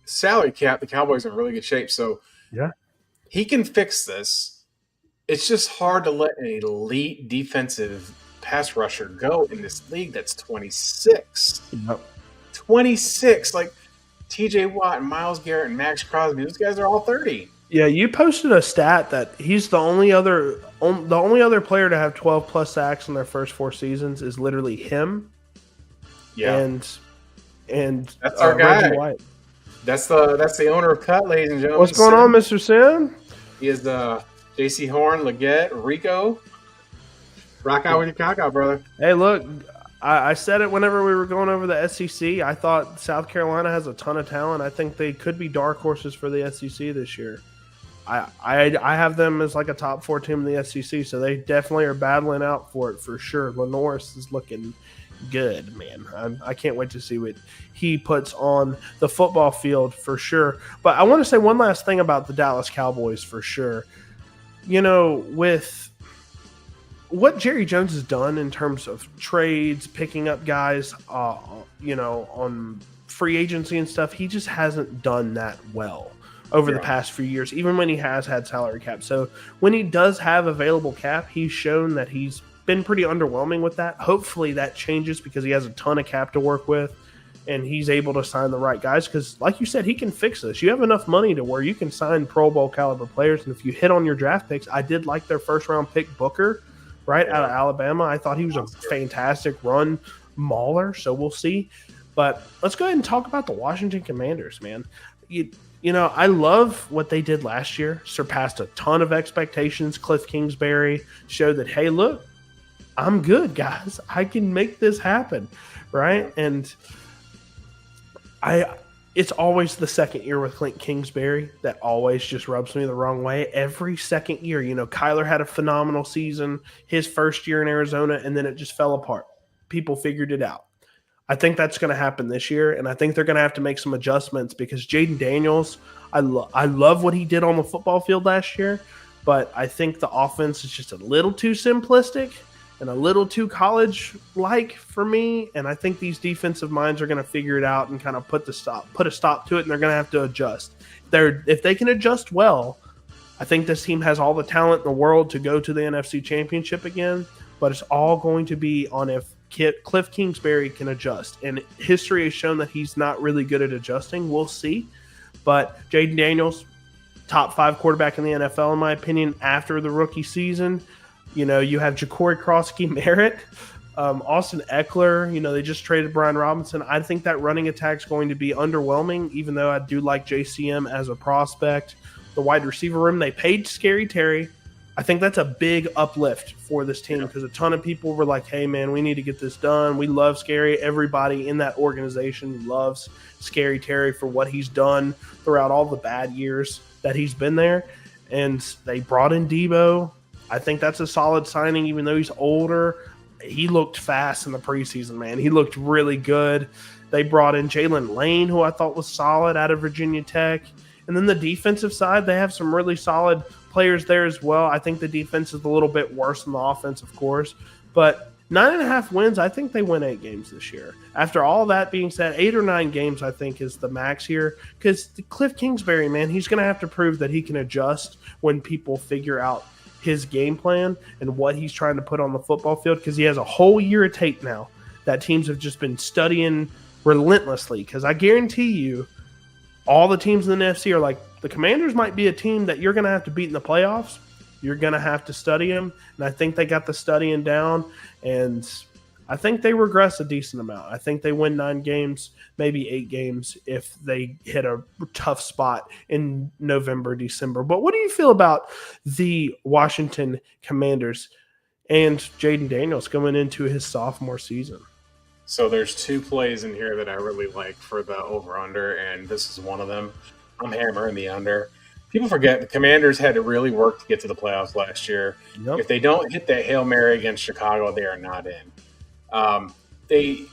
Salary cap, the Cowboys are in really good shape, so he can fix this. It's just hard to let an elite defensive pass rusher go in this league that's 26. 26. Like TJ Watt and Myles Garrett and Max Crosby, those guys are all 30. Yeah, you posted a stat that he's the only other player to have 12+ sacks in their first 4 seasons is literally him. Yeah. And that's our guy. Reggie White. That's the owner of Cut, ladies and gentlemen. What's going on, Mr. Sim? He is the JC Horn, Leggett, Rico. Rock out with your cock out, brother. Hey, look, I said it whenever we were going over the SEC. I thought South Carolina has a ton of talent. I think they could be dark horses for the SEC this year. I have them as like a top 4 team in the SEC, so they definitely are battling out for it for sure. Lenoris is looking good, man. I can't wait to see what he puts on the football field for sure. But I want to say one last thing about the Dallas Cowboys for sure. With what Jerry Jones has done in terms of trades, picking up guys, on free agency and stuff, he just hasn't done that well over the past few years, even when he has had salary cap. So when he does have available cap, he's shown that he's been pretty underwhelming with that. Hopefully that changes because he has a ton of cap to work with and he's able to sign the right guys because, like you said, he can fix this. You have enough money to where you can sign Pro Bowl caliber players, and if you hit on your draft picks, I did like their first-round pick, Booker, out of Alabama. I thought he was a fantastic run mauler, so we'll see. But let's go ahead and talk about the Washington Commanders, man. I love what they did last year. Surpassed a ton of expectations. Cliff Kingsbury showed that, hey, look, I'm good, guys. I can make this happen, right? And it's always the second year with Clint Kingsbury that always just rubs me the wrong way. Every second year, Kyler had a phenomenal season his first year in Arizona, and then it just fell apart. People figured it out. I think that's going to happen this year, and I think they're going to have to make some adjustments because Jaden Daniels, I love what he did on the football field last year, but I think the offense is just a little too simplistic and a little too college-like for me, and I think these defensive minds are going to figure it out and kind of put a stop to it, and they're going to have to adjust. If they can adjust well, I think this team has all the talent in the world to go to the NFC Championship again, but it's all going to be on if Cliff Kingsbury can adjust, and history has shown that he's not really good at adjusting. We'll see, but Jaden Daniels, top 5 quarterback in the NFL, in my opinion, after the rookie season. You have Ja'Cory Krosky-Merritt, Austin Eckler. They just traded Brian Robinson. I think that running attack is going to be underwhelming, even though I do like JCM as a prospect. The wide receiver room, they paid Scary Terry. I think that's a big uplift for this team because a ton of people were like, hey, man, we need to get this done. We love Scary. Everybody in that organization loves Scary Terry for what he's done throughout all the bad years that he's been there. And they brought in Debo. I think that's a solid signing, even though he's older. He looked fast in the preseason, man. He looked really good. They brought in Jalen Lane, who I thought was solid out of Virginia Tech. And then the defensive side, they have some really solid players there as well. I think the defense is a little bit worse than the offense, of course. But 9.5 wins, I think they win 8 games this year. After all that being said, 8 or 9 games, I think, is the max here. Because Cliff Kingsbury, man, he's going to have to prove that he can adjust when people figure out his game plan and what he's trying to put on the football field, because he has a whole year of tape now that teams have just been studying relentlessly. Because I guarantee you, all the teams in the NFC are like, the Commanders might be a team that you're going to have to beat in the playoffs. You're going to have to study them, and I think they got the studying down, and I think they regress a decent amount. I think they win 9 games, maybe 8 games if they hit a tough spot in November, December. But what do you feel about the Washington Commanders and Jaden Daniels going into his sophomore season? So there's 2 plays in here that I really like for the over-under, and this is one of them. I'm hammering the under. People forget the Commanders had to really work to get to the playoffs last year. Yep. If they don't hit that Hail Mary against Chicago, they are not in. Jaden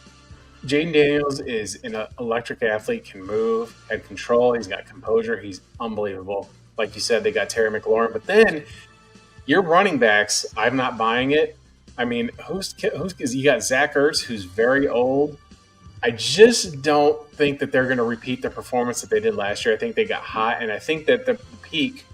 Daniels is an electric athlete, can move, had control. He's got composure. He's unbelievable. Like you said, they got Terry McLaurin. But then your running backs, I'm not buying it. I mean, who's you got Zach Ertz, who's very old. I just don't think that they're going to repeat the performance that they did last year. I think they got hot, and I think that the peak,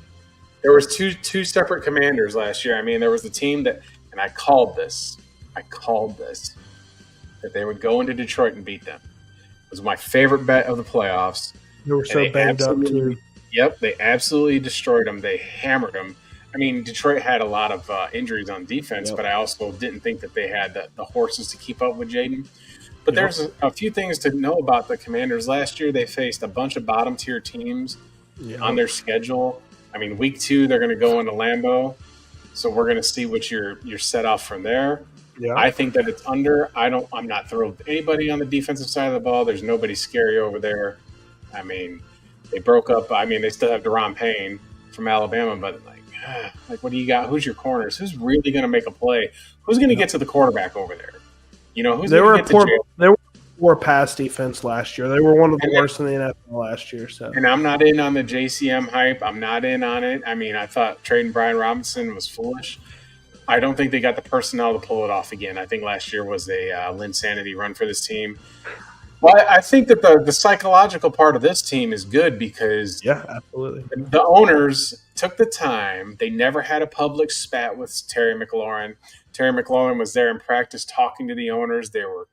there was two separate Commanders last year. I mean, there was the team that, and I called this, that they would go into Detroit and beat them. It was my favorite bet of the playoffs. They were so banged up, too. Yep, they absolutely destroyed them. They hammered them. I mean, Detroit had a lot of injuries on defense, but I also didn't think that they had the horses to keep up with Jaden. But there's a few things to know about the Commanders. Last year, they faced a bunch of bottom-tier teams on their schedule. I mean, week 2, they're going to go into Lambeau. So we're going to see what you're set off from there. Yeah. I think that it's under. I'm not thrilled with anybody on the defensive side of the ball. There's nobody scary over there. I mean, they broke up. I mean, they still have Deron Payne from Alabama, but like what do you got? Who's your corners? Who's really going to make a play? Who's going to get to the quarterback over there? Who's going to get to jail? They were poor pass defense last year. They were one of the worst in the NFL last year. So, and I'm not in on the JCM hype. I'm not in on it. I mean, I thought trading Brian Robinson was foolish. I don't think they got the personnel to pull it off again. I think last year was a Linsanity run for this team. Well, I think that the psychological part of this team is good because absolutely. The owners took the time. They never had a public spat with Terry McLaurin. Terry McLaurin was there in practice talking to the owners. They were,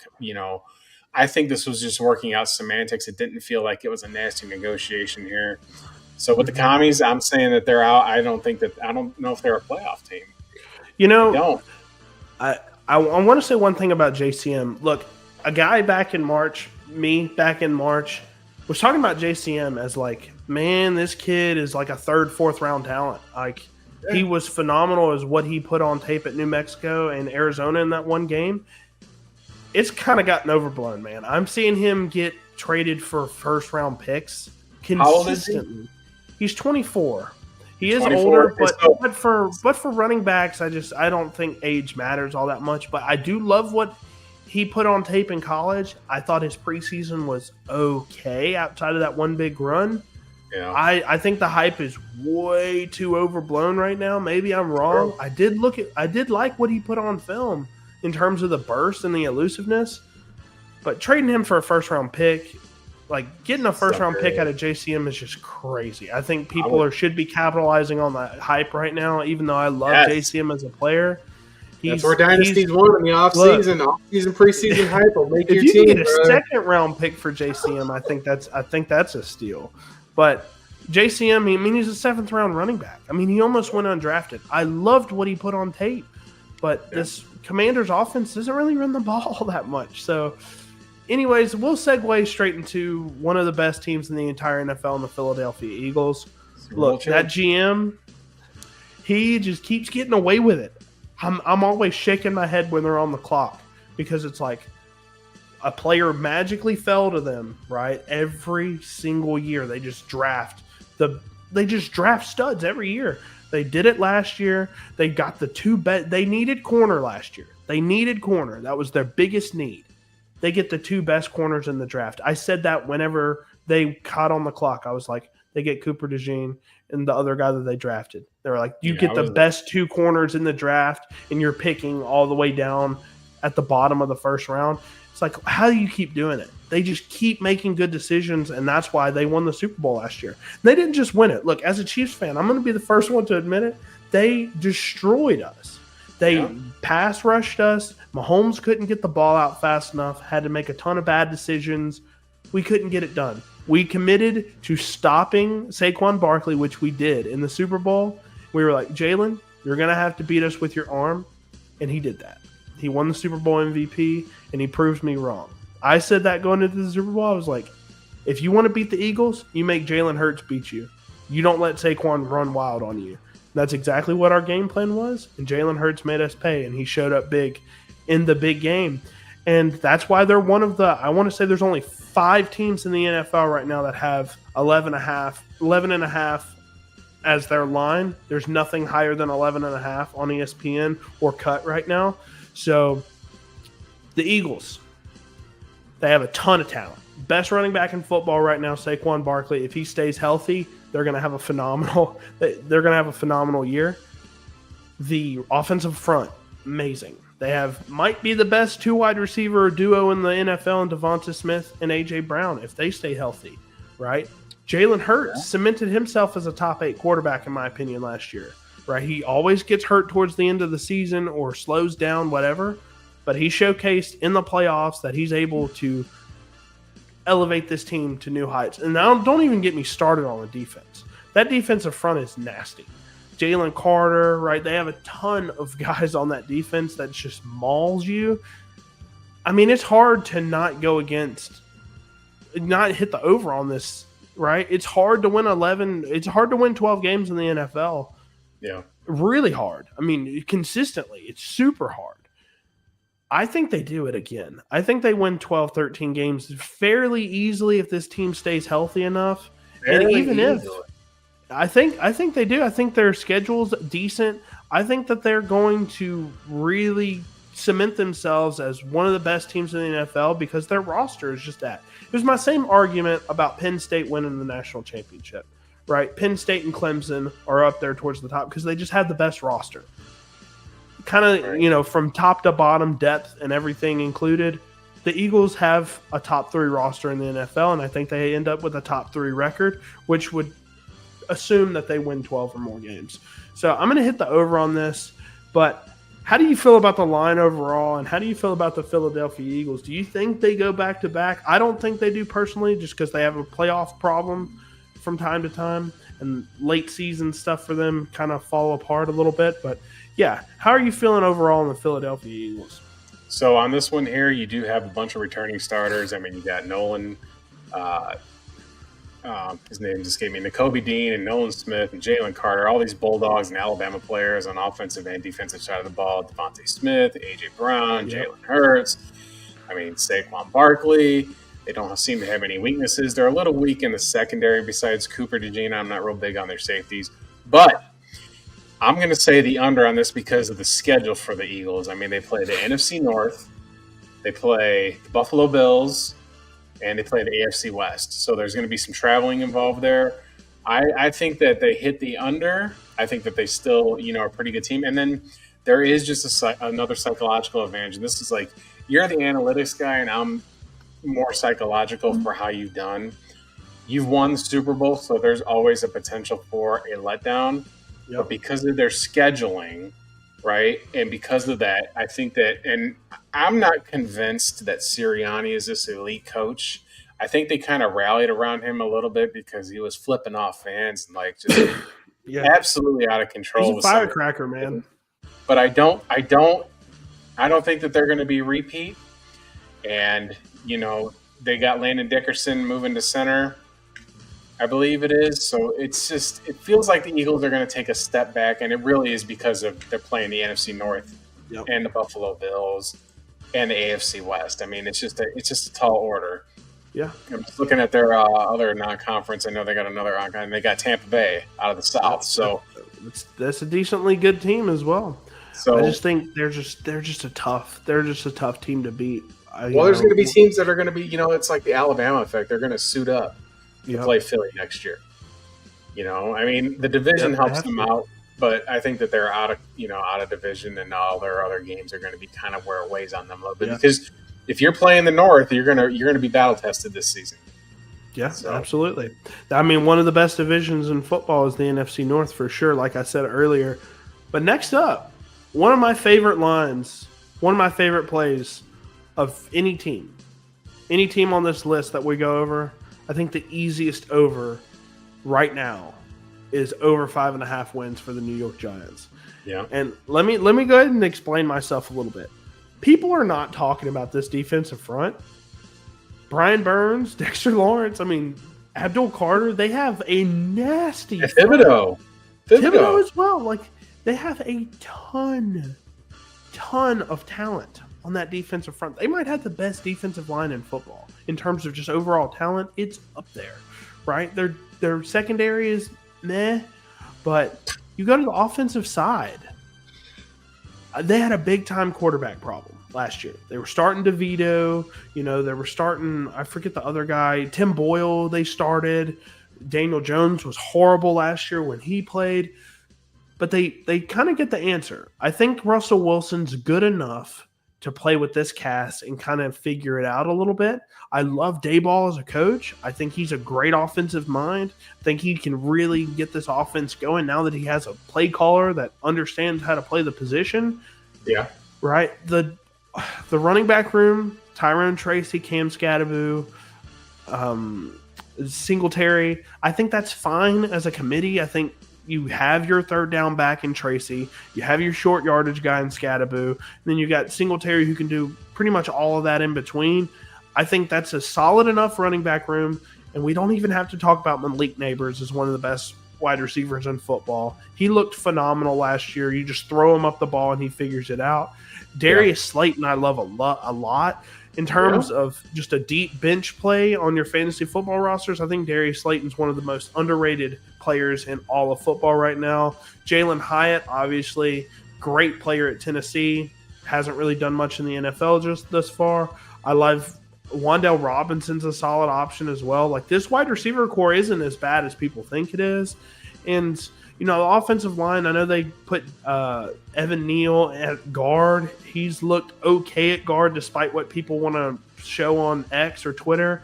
I think this was just working out semantics. It didn't feel like it was a nasty negotiation here. So with the commies, I'm saying that they're out. I don't know if they're a playoff team. I want to say one thing about JCM. Look, a guy back in March me back in March was talking about JCM as like, man, this kid is like a third, fourth round talent. Like he was phenomenal as what he put on tape at New Mexico and Arizona in that one game. It's kind of gotten overblown, man. I'm seeing him get traded for first round picks consistently. How old is he? He's 24. He is 24. older, but for running backs, I don't think age matters all that much. But I do love what he put on tape in college. I thought his preseason was okay outside of that one big run. Yeah. I think the hype is way too overblown right now. Maybe I'm wrong. I did like what he put on film in terms of the burst and the elusiveness. But trading him for a first round pick, like getting a first round pick out of JCM is just crazy. I think people should be capitalizing on that hype right now, even though I love JCM as a player. That's where Dynasty's won in the offseason. Off-season, preseason hype will make your team. If you can get a second round pick for JCM, I think that's a steal. But JCM, he's a seventh round running back. I mean, he almost went undrafted. I loved what he put on tape, but this Commanders offense doesn't really run the ball that much. So, anyways, we'll segue straight into one of the best teams in the entire NFL, the Philadelphia Eagles. Look, that GM, he just keeps getting away with it. I'm always shaking my head when they're on the clock because it's like a player magically fell to them, right? Every single year they just draft studs every year. They did it last year. They got they needed corner last year. They needed corner. That was their biggest need. They get the two best corners in the draft. I said that whenever they caught on the clock. I was like, they get Cooper DeJean and the other guy that they drafted. They were like, you get the best two corners in the draft, and you're picking all the way down at the bottom of the first round. It's like, how do you keep doing it? They just keep making good decisions, and that's why they won the Super Bowl last year. They didn't just win it. Look, as a Chiefs fan, I'm going to be the first one to admit it. They destroyed us. They pass rushed us. Mahomes couldn't get the ball out fast enough, had to make a ton of bad decisions. We couldn't get it done. We committed to stopping Saquon Barkley, which we did in the Super Bowl. We were like, Jalen, you're going to have to beat us with your arm, and he did that. He won the Super Bowl MVP, and he proved me wrong. I said that going into the Super Bowl. I was like, if you want to beat the Eagles, you make Jalen Hurts beat you. You don't let Saquon run wild on you. That's exactly what our game plan was, and Jalen Hurts made us pay, and he showed up big in the big game. And that's why they're one of the – I want to say there's only 5 teams in the NFL right now that have 11.5 as their line. There's nothing higher than 11.5 on ESPN or Cut right now. So the Eagles, they have a ton of talent. Best running back in football right now, Saquon Barkley. If he stays healthy, they're going to have a phenomenal year. The offensive front, amazing. They might be the best 2 wide receiver duo in the NFL in Devonta Smith and A.J. Brown if they stay healthy, right? Jalen Hurts cemented himself as a top 8 quarterback, in my opinion, last year, right? He always gets hurt towards the end of the season or slows down, whatever, but he showcased in the playoffs that he's able to elevate this team to new heights. And now don't even get me started on the defense. That defensive front is nasty. Jalen Carter, right? They have a ton of guys on that defense that just mauls you. I mean, it's hard to not hit the over on this, right? It's hard to win 12 games in the NFL. Yeah. Really hard. I mean, consistently. It's super hard. I think they do it again. I think they win 12, 13 games fairly easily if this team stays healthy enough. I think they do. I think their schedule's decent. I think that they're going to really cement themselves as one of the best teams in the NFL because their roster is just that. It was my same argument about Penn State winning the national championship, right? Penn State and Clemson are up there towards the top because they just have the best roster. Kind of, from top to bottom, depth and everything included. The Eagles have a top 3 roster in the NFL, and I think they end up with a top 3 record, which would assume that they win 12 or more games. So I'm going to hit the over on this, but how do you feel about the line overall, and how do you feel about the Philadelphia Eagles? Do you think they go back-to-back? I don't think they do personally, just because they have a playoff problem from time to time, and late season stuff for them kind of fall apart a little bit. But, yeah, how are you feeling overall in the Philadelphia Eagles? So on this one here, you do have a bunch of returning starters. I mean, you got Nolan, his name just escaped me, Nakobe Dean and Nolan Smith and Jalen Carter, all these Bulldogs and Alabama players on offensive and defensive side of the ball. Devontae Smith, A.J. Brown, Jalen Hurts. I mean, Saquon Barkley. They don't seem to have any weaknesses. They're a little weak in the secondary besides Cooper DeJean. I'm not real big on their safeties. But I'm going to say the under on this because of the schedule for the Eagles. I mean, they play the NFC North. They play the Buffalo Bills. And they play the AFC West. So there's going to be some traveling involved there. I think that they hit the under. I think that they still, are a pretty good team. And then there is just another psychological advantage. And this is like, you're the analytics guy, and I'm more psychological for how you've done. You've won the Super Bowl, so there's always a potential for a letdown. Yep. But because of their scheduling, right, and because of that, I think that – and I'm not convinced that Sirianni is this elite coach. I think they kind of rallied around him a little bit because he was flipping off fans and, like, just absolutely out of control. He's a firecracker, man. But I don't think that they're going to be repeat. And, they got Landon Dickerson moving to center, I believe it is. So it feels like the Eagles are going to take a step back, and it really is because they're playing the NFC North and the Buffalo Bills and the AFC West. I mean, it's just a tall order. Yeah. I'm just looking at their other non-conference. I know they got another and they got Tampa Bay out of the South. So that's a decently good team as well. So I just think they're just a tough team to beat. There's going to be teams that are going to be, it's like the Alabama effect. They're going to suit up to play Philly next year. I mean, the division helps them out, but I think that they're out of division, and all their other games are going to be kind of where it weighs on them a little bit. Because if you're playing the North, you're gonna be battle tested this season. Yeah, so. Absolutely. I mean, one of the best divisions in football is the NFC North for sure, like I said earlier. But next up, one of my favorite lines, one of my favorite plays of any team on this list that we go over. I think the easiest over right now is over 5.5 wins for the New York Giants. Yeah. And let me go ahead and explain myself a little bit. People are not talking about this defensive front. Brian Burns, Dexter Lawrence, Abdul Carter, they have a nasty Thibodeau as well. Like, they have a ton of talent on that defensive front. They might have the best defensive line in football. In terms of just overall talent, it's up there, right? Their secondary is meh, but you go to the offensive side. They had a big-time quarterback problem last year. They were starting DeVito. They were starting, I forget the other guy, Tim Boyle they started. Daniel Jones was horrible last year when he played. But they kind of get the answer. I think Russell Wilson's good enough to play with this cast and kind of figure it out a little bit. I love Daboll as a coach. I think he's a great offensive mind. I think he can really get this offense going now that he has a play caller that understands how to play the position. Yeah. Right? The running back room, Tyrone Tracy, Cam Scatterbo, Singletary, I think that's fine as a committee. I think you have your third down back in Tracy. You have your short yardage guy in Scatterbo. And then you got Singletary who can do pretty much all of that in between. I think that's a solid enough running back room. And we don't even have to talk about Malik Neighbors as one of the best wide receivers in football. He looked phenomenal last year. You just throw him up the ball and he figures it out. Darius Slayton I love a lot. In terms of just a deep bench play on your fantasy football rosters, I think Darius Slayton's one of the most underrated players in all of football right now. Jalen Hyatt, obviously, great player at Tennessee. Hasn't really done much in the NFL just thus far. I love Wan'Dale Robinson's a solid option as well. Like, this wide receiver core isn't as bad as people think it is. And, the offensive line, I know they put Evan Neal at guard. He's looked okay at guard despite what people want to show on X or Twitter.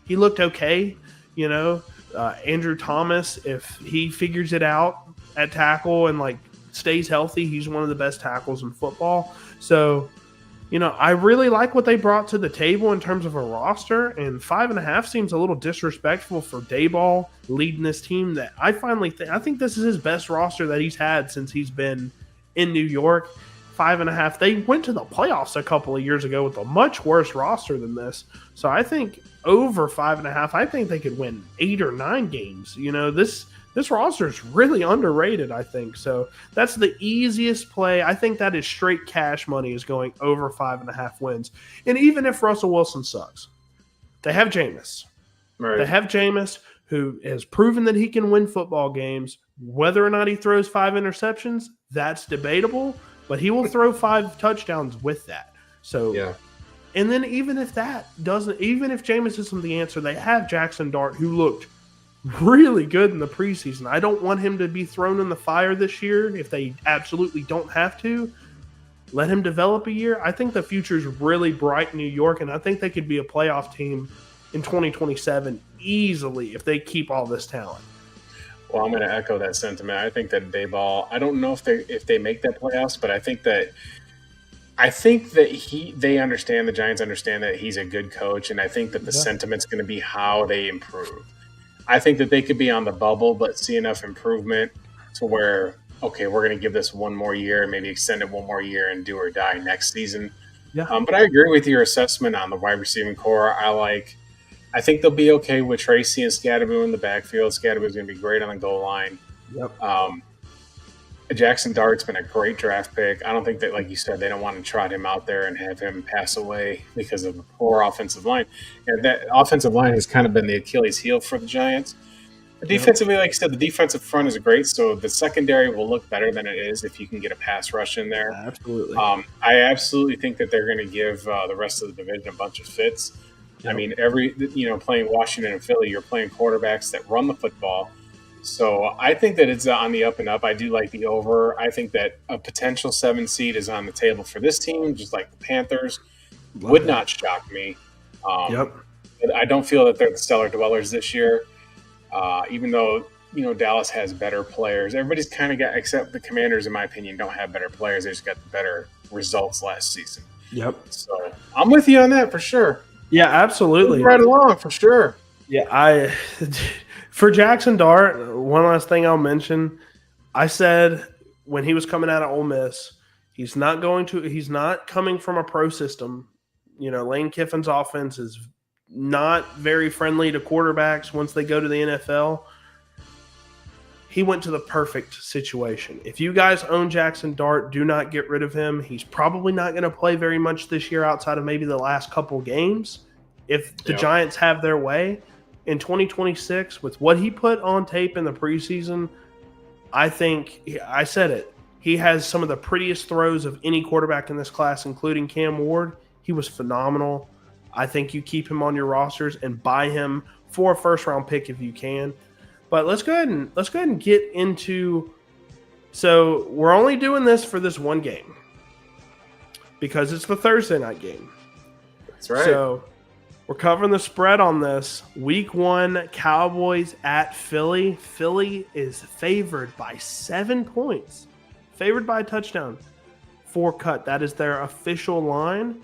He looked okay, Andrew Thomas, if he figures it out at tackle and, stays healthy, he's one of the best tackles in football. So, I really like what they brought to the table in terms of a roster, and 5.5 seems a little disrespectful for Daboll leading this team. That I think this is his best roster that he's had since he's been in New York. 5.5. They went to the playoffs a couple of years ago with a much worse roster than this. So I think over 5.5, I think they could win 8 or 9 games. This roster is really underrated, I think. So that's the easiest play. I think that is straight cash money is going over 5.5 wins. And even if Russell Wilson sucks, they have Jameis. Right. They have Jameis, who has proven that he can win football games. Whether or not he throws 5 interceptions, that's debatable, but he will throw 5 touchdowns with that. So, yeah. And then even if Jameis isn't the answer, they have Jackson Dart, who looked really good in the preseason. I don't want him to be thrown in the fire this year if they absolutely don't have to. Let him develop a year. I think the future is really bright in New York, and I think they could be a playoff team in 2027 easily if they keep all this talent. Well, I'm going to echo that sentiment. I think that I don't know if they make that playoffs, but I think that they understand, the Giants understand that he's a good coach, and I think that the sentiment's going to be how they improve. I think that they could be on the bubble, but see enough improvement to where, okay, we're going to give this one more year, maybe extend it one more year and do or die next season. Yeah. But I agree with your assessment on the wide receiving core. I think they'll be okay with Tracy and Scadaboo in the backfield. Scadaboo's going to be great on the goal line. Yep. Jackson Dart's been a great draft pick. I don't think that, like you said, they don't want to trot him out there and have him pass away because of a poor offensive line. And that offensive line has kind of been the Achilles heel for the Giants. Defensively, like I said, the defensive front is great, so the secondary will look better than it is if you can get a pass rush in there. Absolutely. I absolutely think that they're going to give the rest of the division a bunch of fits. Yep. I mean, playing Washington and Philly, you're playing quarterbacks that run the football. So I think that it's on the up and up. I do like the over. I think that a potential 7 seed is on the table for this team, just like the Panthers. Would not shock me. Yep. I don't feel that they're the stellar dwellers this year, even though Dallas has better players. Everybody's kind of got, except the Commanders, in my opinion, don't have better players. They just got better results last season. Yep. So I'm with you on that for sure. Yeah, absolutely. Right along for sure. Yeah, for Jackson Dart, one last thing I'll mention. I said when he was coming out of Ole Miss, he's not coming from a pro system. Lane Kiffin's offense is not very friendly to quarterbacks once they go to the NFL. He went to the perfect situation. If you guys own Jackson Dart, do not get rid of him. He's probably not going to play very much this year outside of maybe the last couple games. If the Giants have their way in 2026 with what he put on tape in the preseason, I think I said it. He has some of the prettiest throws of any quarterback in this class, including Cam Ward. He was phenomenal. I think you keep him on your rosters and buy him for a first-round pick if you can. But let's go ahead and get into. So we're only doing this for this one game because it's the Thursday night game. That's right. So we're covering the spread on this. Week 1, Cowboys at Philly. Philly is favored by 7 points, favored by a touchdown. 4 cut. That is their official line.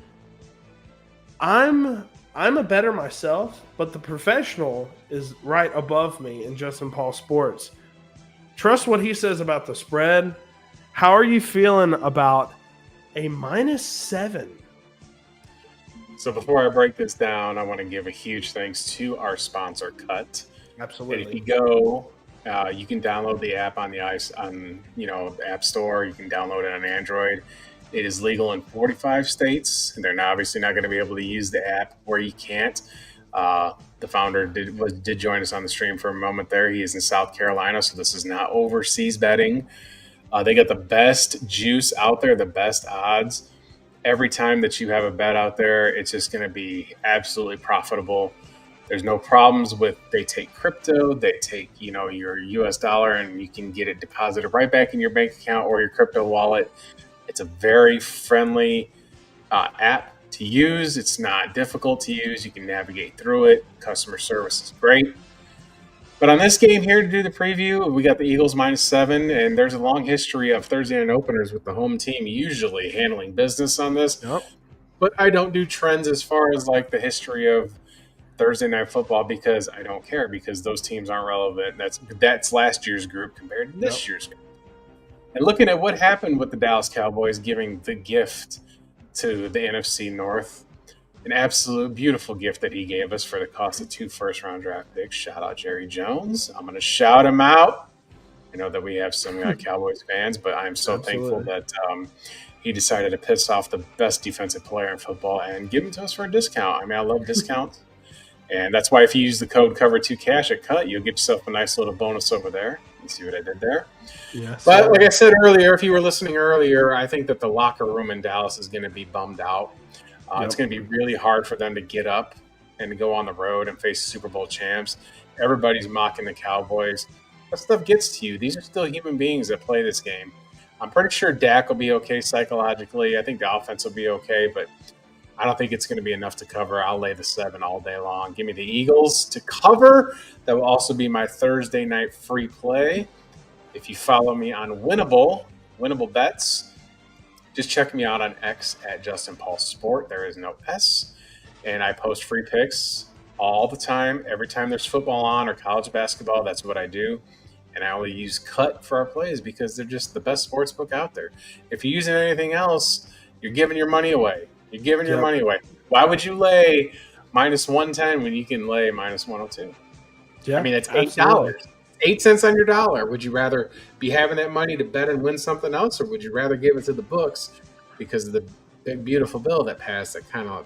I'm a bettor myself, but the professional is right above me in Justin Paul Sports. Trust what he says about the spread. How are you feeling about a -7? So before I break this down, I want to give a huge thanks to our sponsor, Cut. Absolutely. And if you go, you can download the app on the App Store. You can download it on Android. It is legal in 45 states, and they're obviously not going to be able to use the app where you can't. The founder did join us on the stream for a moment there. He is in South Carolina, so this is not overseas betting. They got the best juice out there, the best odds. Every time that you have a bet out there, it's just going to be absolutely profitable. There's no problems with, they take crypto, they take, your US dollar, and you can get it deposited right back in your bank account or your crypto wallet. It's a very friendly app to use. It's not difficult to use. You can navigate through it. Customer service is great. But on this game here to do the preview, we got the Eagles -7, and there's a long history of Thursday night openers with the home team usually handling business on this. Yep. But I don't do trends as far as like the history of Thursday night football because I don't care, because those teams aren't relevant. That's last year's group compared to this year's group. And looking at what happened with the Dallas Cowboys giving the gift to the NFC North, an absolute beautiful gift that he gave us for the cost of 2 first-round draft picks. Shout out Jerry Jones. I'm going to shout him out. I know that we have some Cowboys fans, but I'm so thankful that he decided to piss off the best defensive player in football and give him to us for a discount. I mean, I love discounts. And that's why if you use the code COVER2CASH at Cut, you'll get yourself a nice little bonus over there. You see what I did there? Yes. But like I said earlier, if you were listening earlier, I think that the locker room in Dallas is going to be bummed out. It's going to be really hard for them to get up and to go on the road and face Super Bowl champs. Everybody's mocking the Cowboys. That stuff gets to you. These are still human beings that play this game. I'm pretty sure Dak will be okay psychologically. I think the offense will be okay, but I don't think it's going to be enough to cover. I'll lay the 7 all day long. Give me the Eagles to cover. That will also be my Thursday night free play. If you follow me on Winnable Bets, just check me out on X at Justin Paul Sport. There is no S. And I post free picks all the time. Every time there's football on or college basketball, that's what I do. And I only use Cut for our plays because they're just the best sports book out there. If you're using anything else, you're giving your money away. You're giving your money away. Why would you lay minus 110 when you can lay minus 102? Yeah, I mean, it's $8. 8 cents on your dollar. Would you rather be having that money to bet and win something else, or would you rather give it to the books because of the big, beautiful bill that passed that kind of,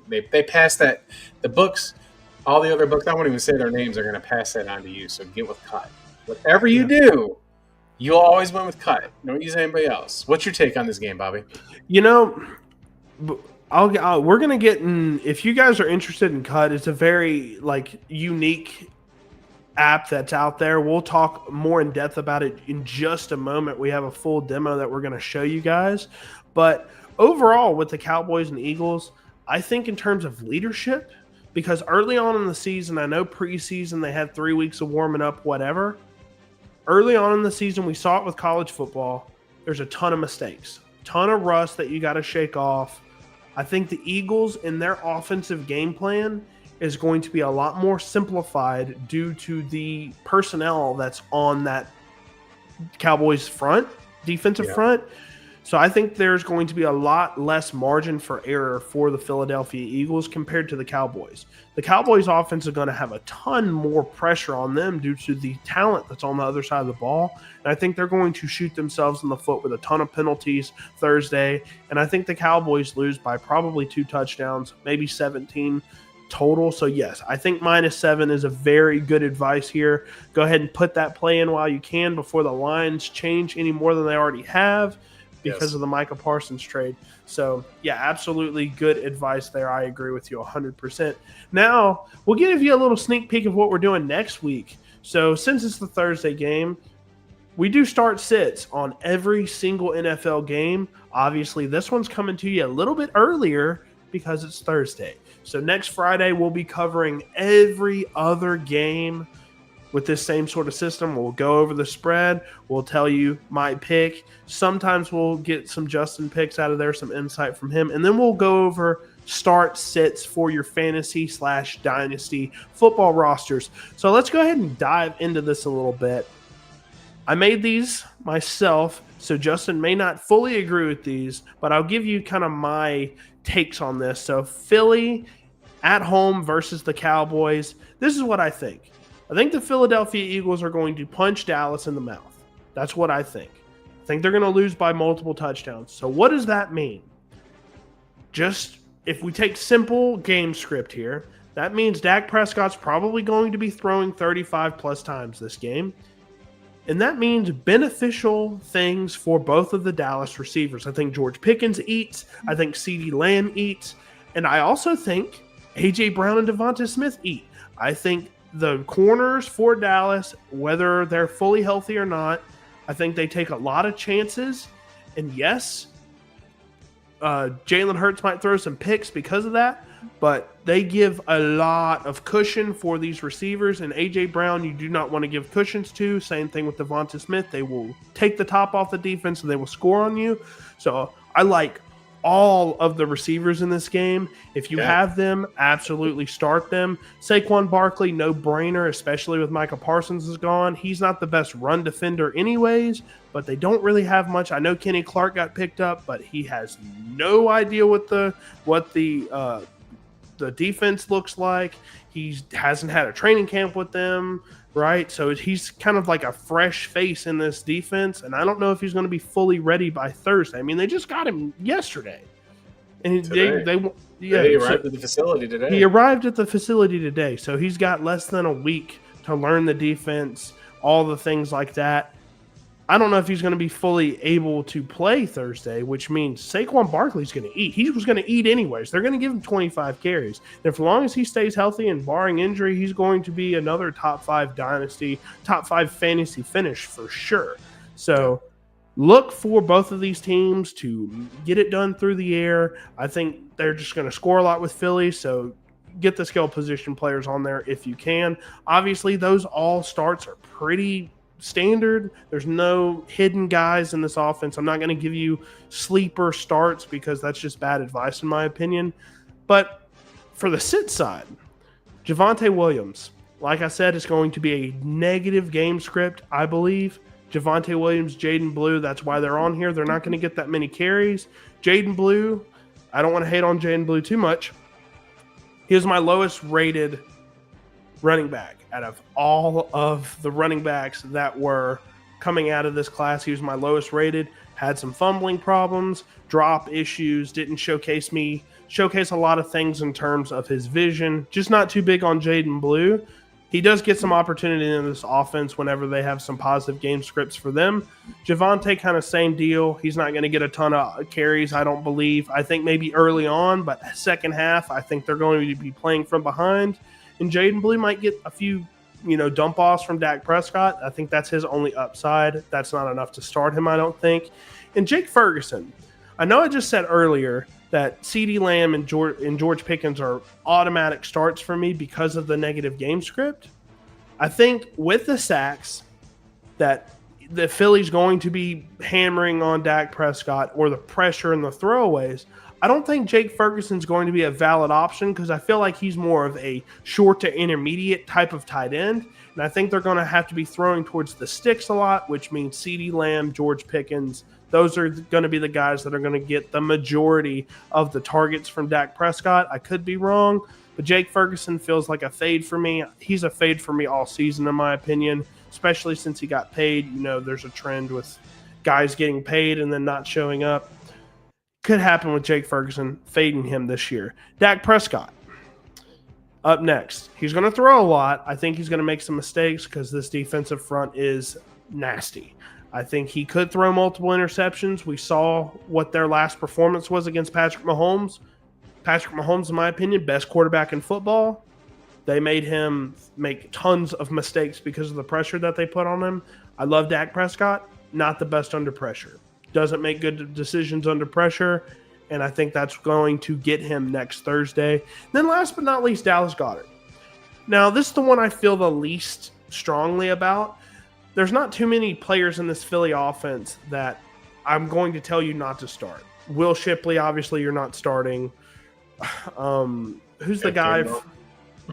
they passed that, the books, all the other books, I won't even say their names, are going to pass that on to you. So get with Cut. Whatever you do, you'll always win with Cut. Don't use anybody else. What's your take on this game, Bobby? We're going to get in, if you guys are interested in Cut, it's a very unique app that's out there. We'll talk more in depth about it in just a moment. We have a full demo that we're going to show you guys. But overall, with the Cowboys and Eagles, I think in terms of leadership, because early on in the season, I know preseason, they had 3 weeks of warming up, whatever. Early on in the season, we saw it with college football. There's a ton of mistakes, ton of rust that you got to shake off. I think the Eagles in their offensive game plan is going to be a lot more simplified due to the personnel that's on that Cowboys defensive front. So I think there's going to be a lot less margin for error for the Philadelphia Eagles compared to the Cowboys. The Cowboys offense is going to have a ton more pressure on them due to the talent that's on the other side of the ball. And I think they're going to shoot themselves in the foot with a ton of penalties Thursday. And I think the Cowboys lose by probably 2 touchdowns, maybe 17 total. So yes, I think -7 is a very good advice here. Go ahead and put that play in while you can before the lines change any more than they already have because of the Micah Parsons trade. So yeah, absolutely good advice there. I agree with you 100%. Now we'll give you a little sneak peek of what we're doing next week. So since it's the Thursday game, we do start sits on every single NFL game. Obviously this one's coming to you a little bit earlier because it's Thursday. So next Friday, we'll be covering every other game with this same sort of system. We'll go over the spread. We'll tell you my pick. Sometimes we'll get some Justin picks out of there, some insight from him. And then we'll go over start sits for your fantasy/dynasty football rosters. So let's go ahead and dive into this a little bit. I made these myself, so Justin may not fully agree with these, but I'll give you kind of my takes on this. So Philly at home versus the Cowboys. This is what I think. I think the Philadelphia Eagles are going to punch Dallas in the mouth. That's what I think. I think they're going to lose by multiple touchdowns. So what does that mean? Just if we take simple game script here, that means Dak Prescott's probably going to be throwing 35 plus times this game. And that means beneficial things for both of the Dallas receivers. I think George Pickens eats. I think CeeDee Lamb eats. And I also think A.J. Brown and Devonta Smith eat. I think the corners for Dallas, whether they're fully healthy or not, I think they take a lot of chances. And yes, Jalen Hurts might throw some picks because of that. But they give a lot of cushion for these receivers. And A.J. Brown, you do not want to give cushions to. Same thing with Devonta Smith. They will take the top off the defense and they will score on you. So I like all of the receivers in this game. If you have them, absolutely start them. Saquon Barkley, no brainer, especially with Micah Parsons is gone. He's not the best run defender anyways, but they don't really have much. I know Kenny Clark got picked up, but he has no idea what the defense looks like. He hasn't had a training camp with them, right? So he's kind of like a fresh face in this defense, and I don't know if he's going to be fully ready by Thursday. I mean, they just got him yesterday, and he arrived at the facility today. He arrived at the facility today, so he's got less than a week to learn the defense, all the things like that. I don't know if he's going to be fully able to play Thursday, which means Saquon Barkley's going to eat. He was going to eat anyways. They're going to give him 25 carries. And as long as he stays healthy and barring injury, he's going to be another top 5 dynasty, top 5 fantasy finish for sure. So look for both of these teams to get it done through the air. I think they're just going to score a lot with Philly, so get the skill position players on there if you can. Obviously, those all starts are pretty standard. There's no hidden guys in this offense. I'm not going to give you sleeper starts because that's just bad advice in my opinion. But for the sit side, Javonte Williams, like I said, is going to be a negative game script, I believe. Javonte Williams, Jaden Blue, that's why they're on here. They're not going to get that many carries. Jaden Blue, I don't want to hate on Jaden Blue too much. He was my lowest rated running back out of all of the running backs that were coming out of this class. He was my lowest rated, had some fumbling problems, drop issues, didn't showcase a lot of things in terms of his vision. Just not too big on Jaden Blue. He does get some opportunity in this offense whenever they have some positive game scripts for them. Javonte, kind of same deal. He's not going to get a ton of carries, I don't believe. I think maybe early on, but second half, I think they're going to be playing from behind. And Jaden Blue might get a few, dump offs from Dak Prescott. I think that's his only upside. That's not enough to start him, I don't think. And Jake Ferguson, I know I just said earlier that CeeDee Lamb and George Pickens are automatic starts for me because of the negative game script. I think with the sacks that the Philly's going to be hammering on Dak Prescott or the pressure and the throwaways, I don't think Jake Ferguson's going to be a valid option because I feel like he's more of a short to intermediate type of tight end. And I think they're going to have to be throwing towards the sticks a lot, which means CeeDee Lamb, George Pickens. Those are going to be the guys that are going to get the majority of the targets from Dak Prescott. I could be wrong, but Jake Ferguson feels like a fade for me. He's a fade for me all season, in my opinion, especially since he got paid. There's a trend with guys getting paid and then not showing up. Could happen with Jake Ferguson, fading him this year. Dak Prescott, up next. He's going to throw a lot. I think he's going to make some mistakes because this defensive front is nasty. I think he could throw multiple interceptions. We saw what their last performance was against Patrick Mahomes. Patrick Mahomes, in my opinion, best quarterback in football. They made him make tons of mistakes because of the pressure that they put on him. I love Dak Prescott, not the best under pressure. Doesn't make good decisions under pressure, and I think that's going to get him next Thursday. Then last but not least, Dallas Goedert. Now, this is the one I feel the least strongly about. There's not too many players in this Philly offense that I'm going to tell you not to start. Will Shipley, obviously, you're not starting. Who's the guy?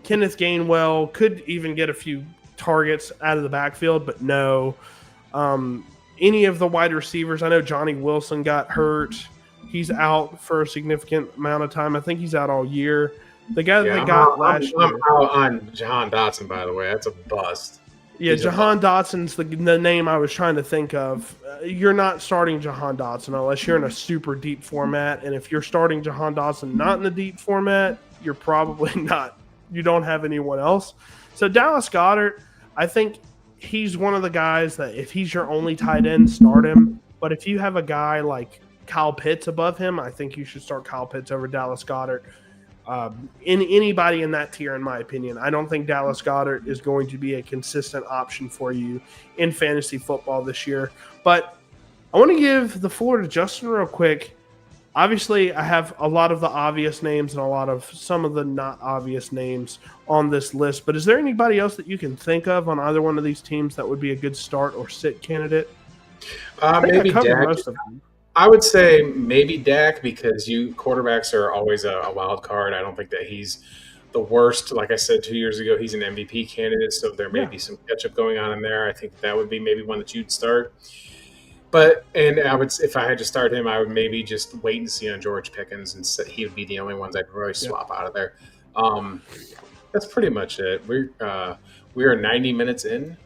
Kenneth Gainwell could even get a few targets out of the backfield, but no. Any of the wide receivers, I know Johnny Wilson got hurt. He's out for a significant amount of time. I think he's out all year. The guy that they got last year. I'm out on Jahan Dotson, by the way. That's a bust. Yeah, Jahan Dotson's the name I was trying to think of. You're not starting Jahan Dotson unless you're in a super deep format. And if you're starting Jahan Dotson not in the deep format, you're probably not. You don't have anyone else. So Dallas Goedert, I think he's one of the guys that if he's your only tight end, start him. But if you have a guy like Kyle Pitts above him, I think you should start Kyle Pitts over Dallas Goedert. Anybody in that tier, in my opinion. I don't think Dallas Goedert is going to be a consistent option for you in fantasy football this year. But I want to give the floor to Justin real quick. Obviously, I have a lot of the obvious names and some of the not obvious names on this list. But is there anybody else that you can think of on either one of these teams that would be a good start or sit candidate? Maybe Dak. Most of them. I would say maybe Dak because quarterbacks are always a wild card. I don't think that he's the worst. Like I said 2 years ago, he's an MVP candidate, so there may Yeah. be some catch up going on in there. I think that would be maybe one that you'd start. But I would, if I had to start him, I would maybe just wait and see on George Pickens, and he would be the only ones I'd really swap out of there. That's pretty much it. We are 90 minutes in.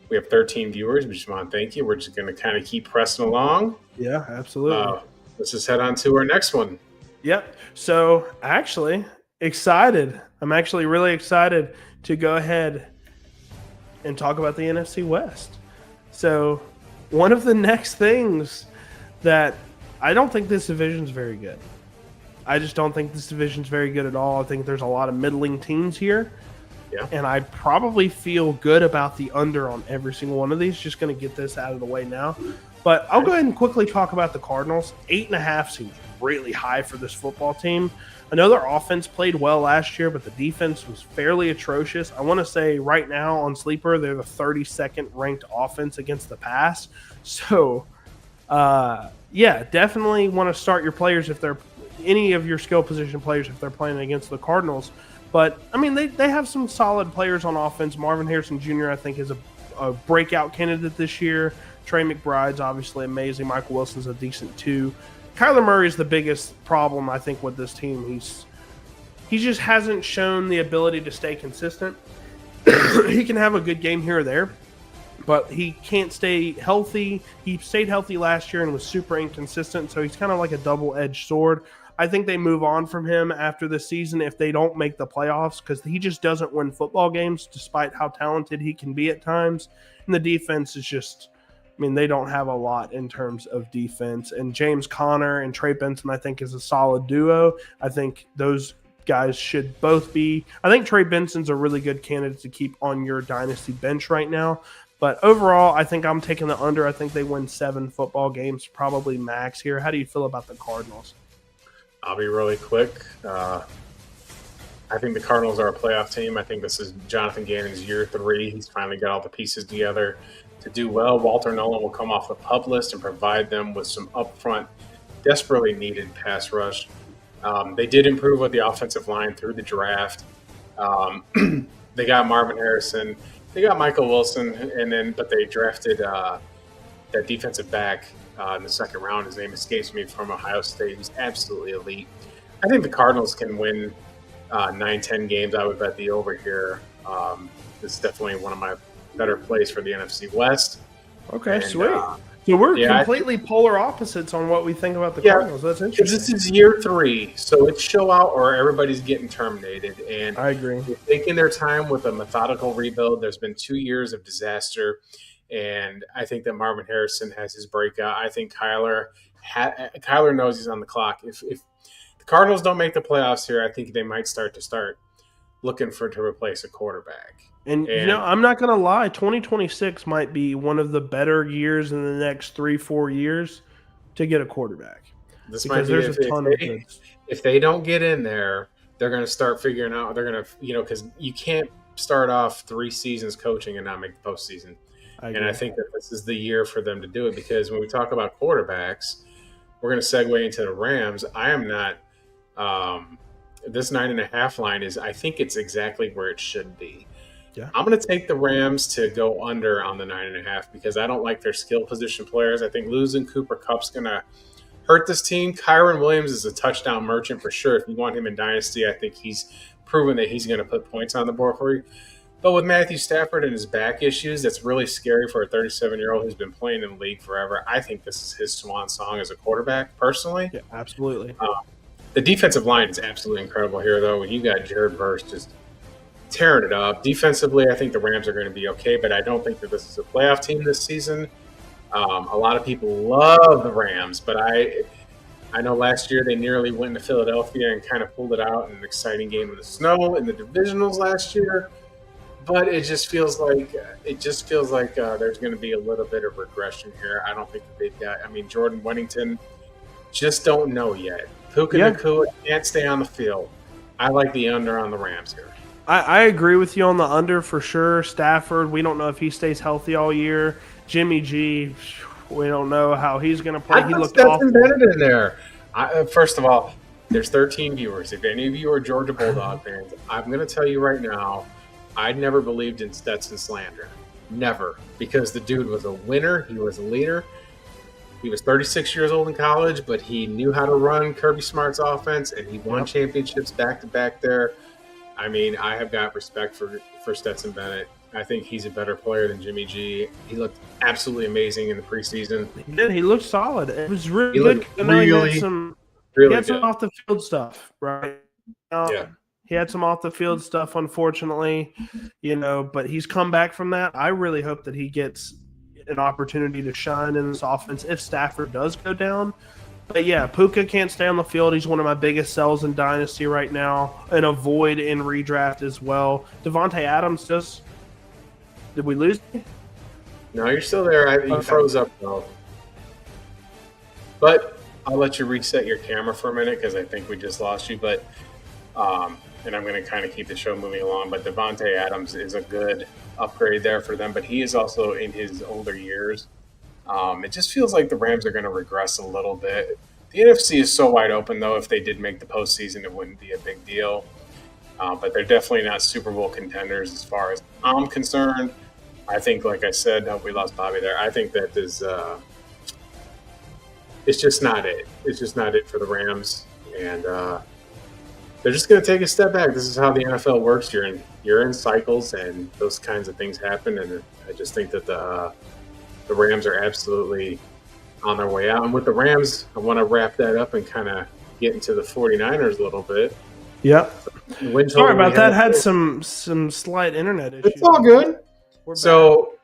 We have 13 viewers. We just want to thank you. We're just going to kind of keep pressing along. Yeah, absolutely. Let's just head on to our next one. Yep. So actually, excited. I'm actually really excited to go ahead and talk about the NFC West. So one of the next things that I don't think this division is very good. I just don't think this division is very good at all. I think there's a lot of middling teams here. Yeah. And I probably feel good about the under on every single one of these. Just going to get this out of the way now. But I'll go ahead and quickly talk about the Cardinals. 8.5 seems really high for this football team. I know their offense played well last year, but the defense was fairly atrocious. I want to say right now on Sleeper, they're the 32nd ranked offense against the pass. So, yeah, definitely want to start your players if they're any of your skill position players if they're playing against the Cardinals. But, I mean, they have some solid players on offense. Marvin Harrison Jr., I think, is a breakout candidate this year. Trey McBride's obviously amazing. Michael Wilson's a decent too. Kyler Murray is the biggest problem, I think, with this team. He just hasn't shown the ability to stay consistent. He can have a good game here or there, but he can't stay healthy. He stayed healthy last year and was super inconsistent, so he's kind of like a double-edged sword. I think they move on from him after this season if they don't make the playoffs because he just doesn't win football games despite how talented he can be at times. And the defense is just – I mean, they don't have a lot in terms of defense. And James Conner and Trey Benson, I think, is a solid duo. I think those guys should both be – I think Trey Benson's a really good candidate to keep on your dynasty bench right now. But overall, I think I'm taking the under. I think they win 7 football games, probably max here. How do you feel about the Cardinals? I'll be really quick. I think the Cardinals are a playoff team. I think this is Jonathan Gannon's year 3. He's finally got all the pieces together to do well. Walter Nolan will come off the PUP list and provide them with some upfront, desperately needed pass rush. They did improve with the offensive line through the draft. They got Marvin Harrison. They got Michael Wilson, but they drafted that defensive back in the second round. His name escapes me, from Ohio State. He's absolutely elite. I think the Cardinals can win 9-10 games. I would bet the over here. This is definitely one of my better plays for the NFC West. Okay, sweet. So we're completely polar opposites on what we think about the Cardinals. That's interesting. This is year 3, so it's show out or everybody's getting terminated. And I agree. They're taking their time with a methodical rebuild. There's been 2 years of disaster, and I think that Marvin Harrison has his breakout. I think Kyler knows he's on the clock. If the Cardinals don't make the playoffs here, I think they might start looking to replace a quarterback. And I'm not going to lie, 2026 might be one of the better years in the next 3-4 years to get a quarterback. This might be if they don't get in there, they're going to start figuring out. They're going to, because you can't start off 3 seasons coaching and not make the postseason. And I think that this is the year for them to do it, because when we talk about quarterbacks, we're going to segue into the Rams. I am not. This 9.5 line is, I think it's exactly where it should be. Yeah. I'm going to take the Rams to go under on the 9.5 because I don't like their skill position players. I think losing Cooper Kupp's going to hurt this team. Kyron Williams is a touchdown merchant for sure. If you want him in Dynasty, I think he's proven that he's going to put points on the board for you. But with Matthew Stafford and his back issues, that's really scary for a 37-year-old who's been playing in the league forever. I think this is his swan song as a quarterback, personally. Yeah, absolutely. The defensive line is absolutely incredible here, though. When you got Jared Verse just tearing it up. Defensively, I think the Rams are going to be okay, but I don't think that this is a playoff team this season. A lot of people love the Rams, but I know last year they nearly went to Philadelphia and kind of pulled it out in an exciting game in the snow in the divisionals last year. But it just feels like there's going to be a little bit of regression here. I don't think that they've got. I mean, Jordan Weddington, just don't know yet. Puka Nacua can't stay on the field. I like the under on the Rams here. I agree with you on the under for sure. Stafford, we don't know if he stays healthy all year. Jimmy G, We don't know how he's going to play. I He put looked Stetson awful. Bennett in there. First of all, there's 13 viewers. If any of you are Georgia Bulldog fans, I'm going to tell you right now, I never believed in Stetson slander. Never. Because the dude was a winner. He was a leader. He was 36 years old in college, but he knew how to run Kirby Smart's offense, and he won championships back-to-back there. I mean, I have got respect for Stetson Bennett. I think he's a better player than Jimmy G. He looked absolutely amazing in the preseason. He did. He looked solid. It was really He good. looked He had some off the field stuff, right? Yeah. He had some off the field stuff, unfortunately, but he's come back from that. I really hope that he gets an opportunity to shine in this offense if Stafford does go down. But yeah, Puka can't stay on the field. He's one of my biggest sells in Dynasty right now, and a void in redraft as well. Devontae Adams just – did we lose? No, you're still there. You froze up, though. But I'll let you reset your camera for a minute because I think we just lost you. But and I'm going to kind of keep the show moving along. But Devontae Adams is a good upgrade there for them. But he is also in his older years. It just feels like the Rams are going to regress a little bit. The NFC is so wide open, though. If they did make the postseason, it wouldn't be a big deal. But they're definitely not Super Bowl contenders as far as I'm concerned. I think, like I said, we lost Bobby there. I think that is it's just not it. It's just not it for the Rams. And they're just going to take a step back. This is how the NFL works. You're in cycles, and those kinds of things happen. And I just think that the Rams are absolutely on their way out. And with the Rams, I want to wrap that up and kind of get into the 49ers a little bit. Yep. Sorry about that. Had some slight internet issues. It's all good. So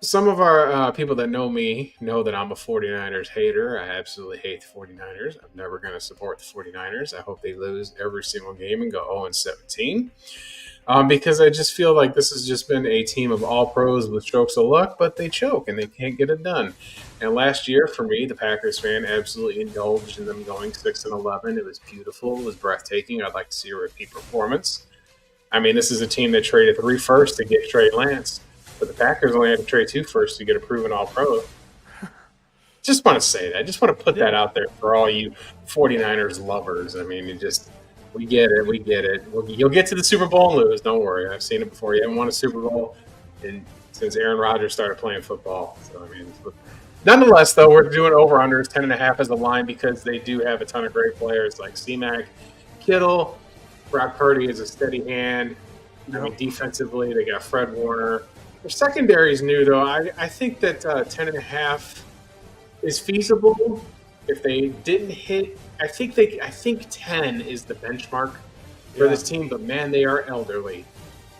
some of our people that know me know that I'm a 49ers hater. I absolutely hate the 49ers. I'm never going to support the 49ers. I hope they lose every single game and go 0-17. Because I just feel like this has just been a team of all pros with strokes of luck, but they choke and they can't get it done. And last year, for me, the Packers fan absolutely indulged in them going 6-11. It was beautiful. It was breathtaking. I'd like to see a repeat performance. I mean, this is a team that traded 3 firsts to get Trey Lance, but the Packers only had to trade 2 firsts to get a proven all-pro. Just want to say that. Just want to put that out there for all you 49ers lovers. I mean, we get it. We get it. You'll get to the Super Bowl and lose. Don't worry. I've seen it before. You haven't won a Super Bowl since Aaron Rodgers started playing football. So, I mean, nonetheless, though, we're doing over-unders, 10.5 as a line because they do have a ton of great players like C-Mac, Kittle. Brock Purdy is a steady hand. I mean, defensively, they got Fred Warner. Their secondary is new, though. I think that 10.5 is feasible. If they didn't hit, I think 10 is the benchmark for this team. But man, they are elderly.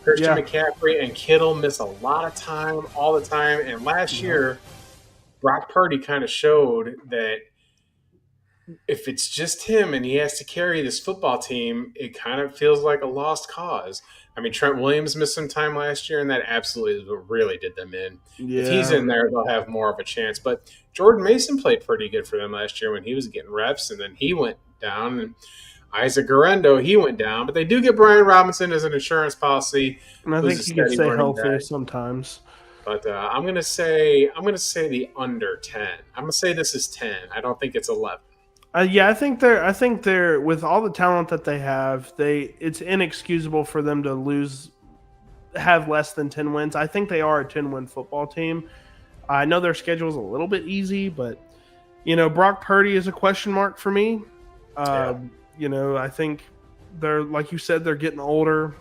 Christian McCaffrey and Kittle miss a lot of time all the time. And last year, Brock Purdy kind of showed that if it's just him and he has to carry this football team, it kind of feels like a lost cause. I mean, Trent Williams missed some time last year, and that absolutely is what really did them in. Yeah. If he's in there, they'll have more of a chance. But Jordan Mason played pretty good for them last year when he was getting reps, and then he went down. And Isaac Guerrero, he went down. But they do get Brian Robinson as an insurance policy. And I think he can stay healthy sometimes. But I'm gonna say the under 10. I'm gonna say this is 10. I don't think it's 11. I think they're with all the talent that they have, it's inexcusable for them to have less than 10 wins. I think they are a 10-win football team. I know their schedule is a little bit easy, but Brock Purdy is a question mark for me. I think they're, like you said, they're getting older.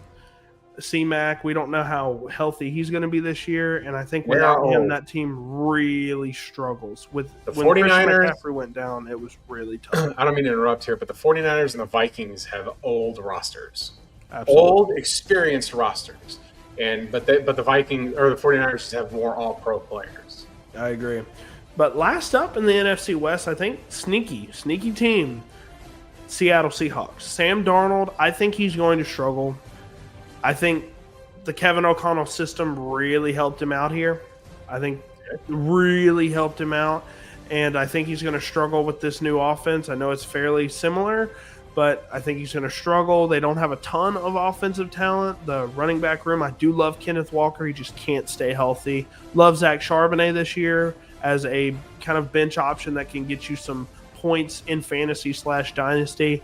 C-Mac, we don't know how healthy he's going to be this year, and I think without him, that team really struggles. When 49ers McCaffrey went down, it was really tough. I don't mean to interrupt here, but the 49ers and the Vikings have old rosters. Absolutely. Old, experienced rosters. But the Vikings or the 49ers just have more all-pro players. I agree. But last up in the NFC West, I think sneaky team, Seattle Seahawks. Sam Darnold, I think he's going to struggle. I think the Kevin O'Connell system really helped him out here. I think really helped him out. And I think he's going to struggle with this new offense. I know it's fairly similar, but I think he's going to struggle. They don't have a ton of offensive talent. The running back room, I do love Kenneth Walker. He just can't stay healthy. Love Zach Charbonnet this year as a kind of bench option that can get you some points in fantasy/dynasty.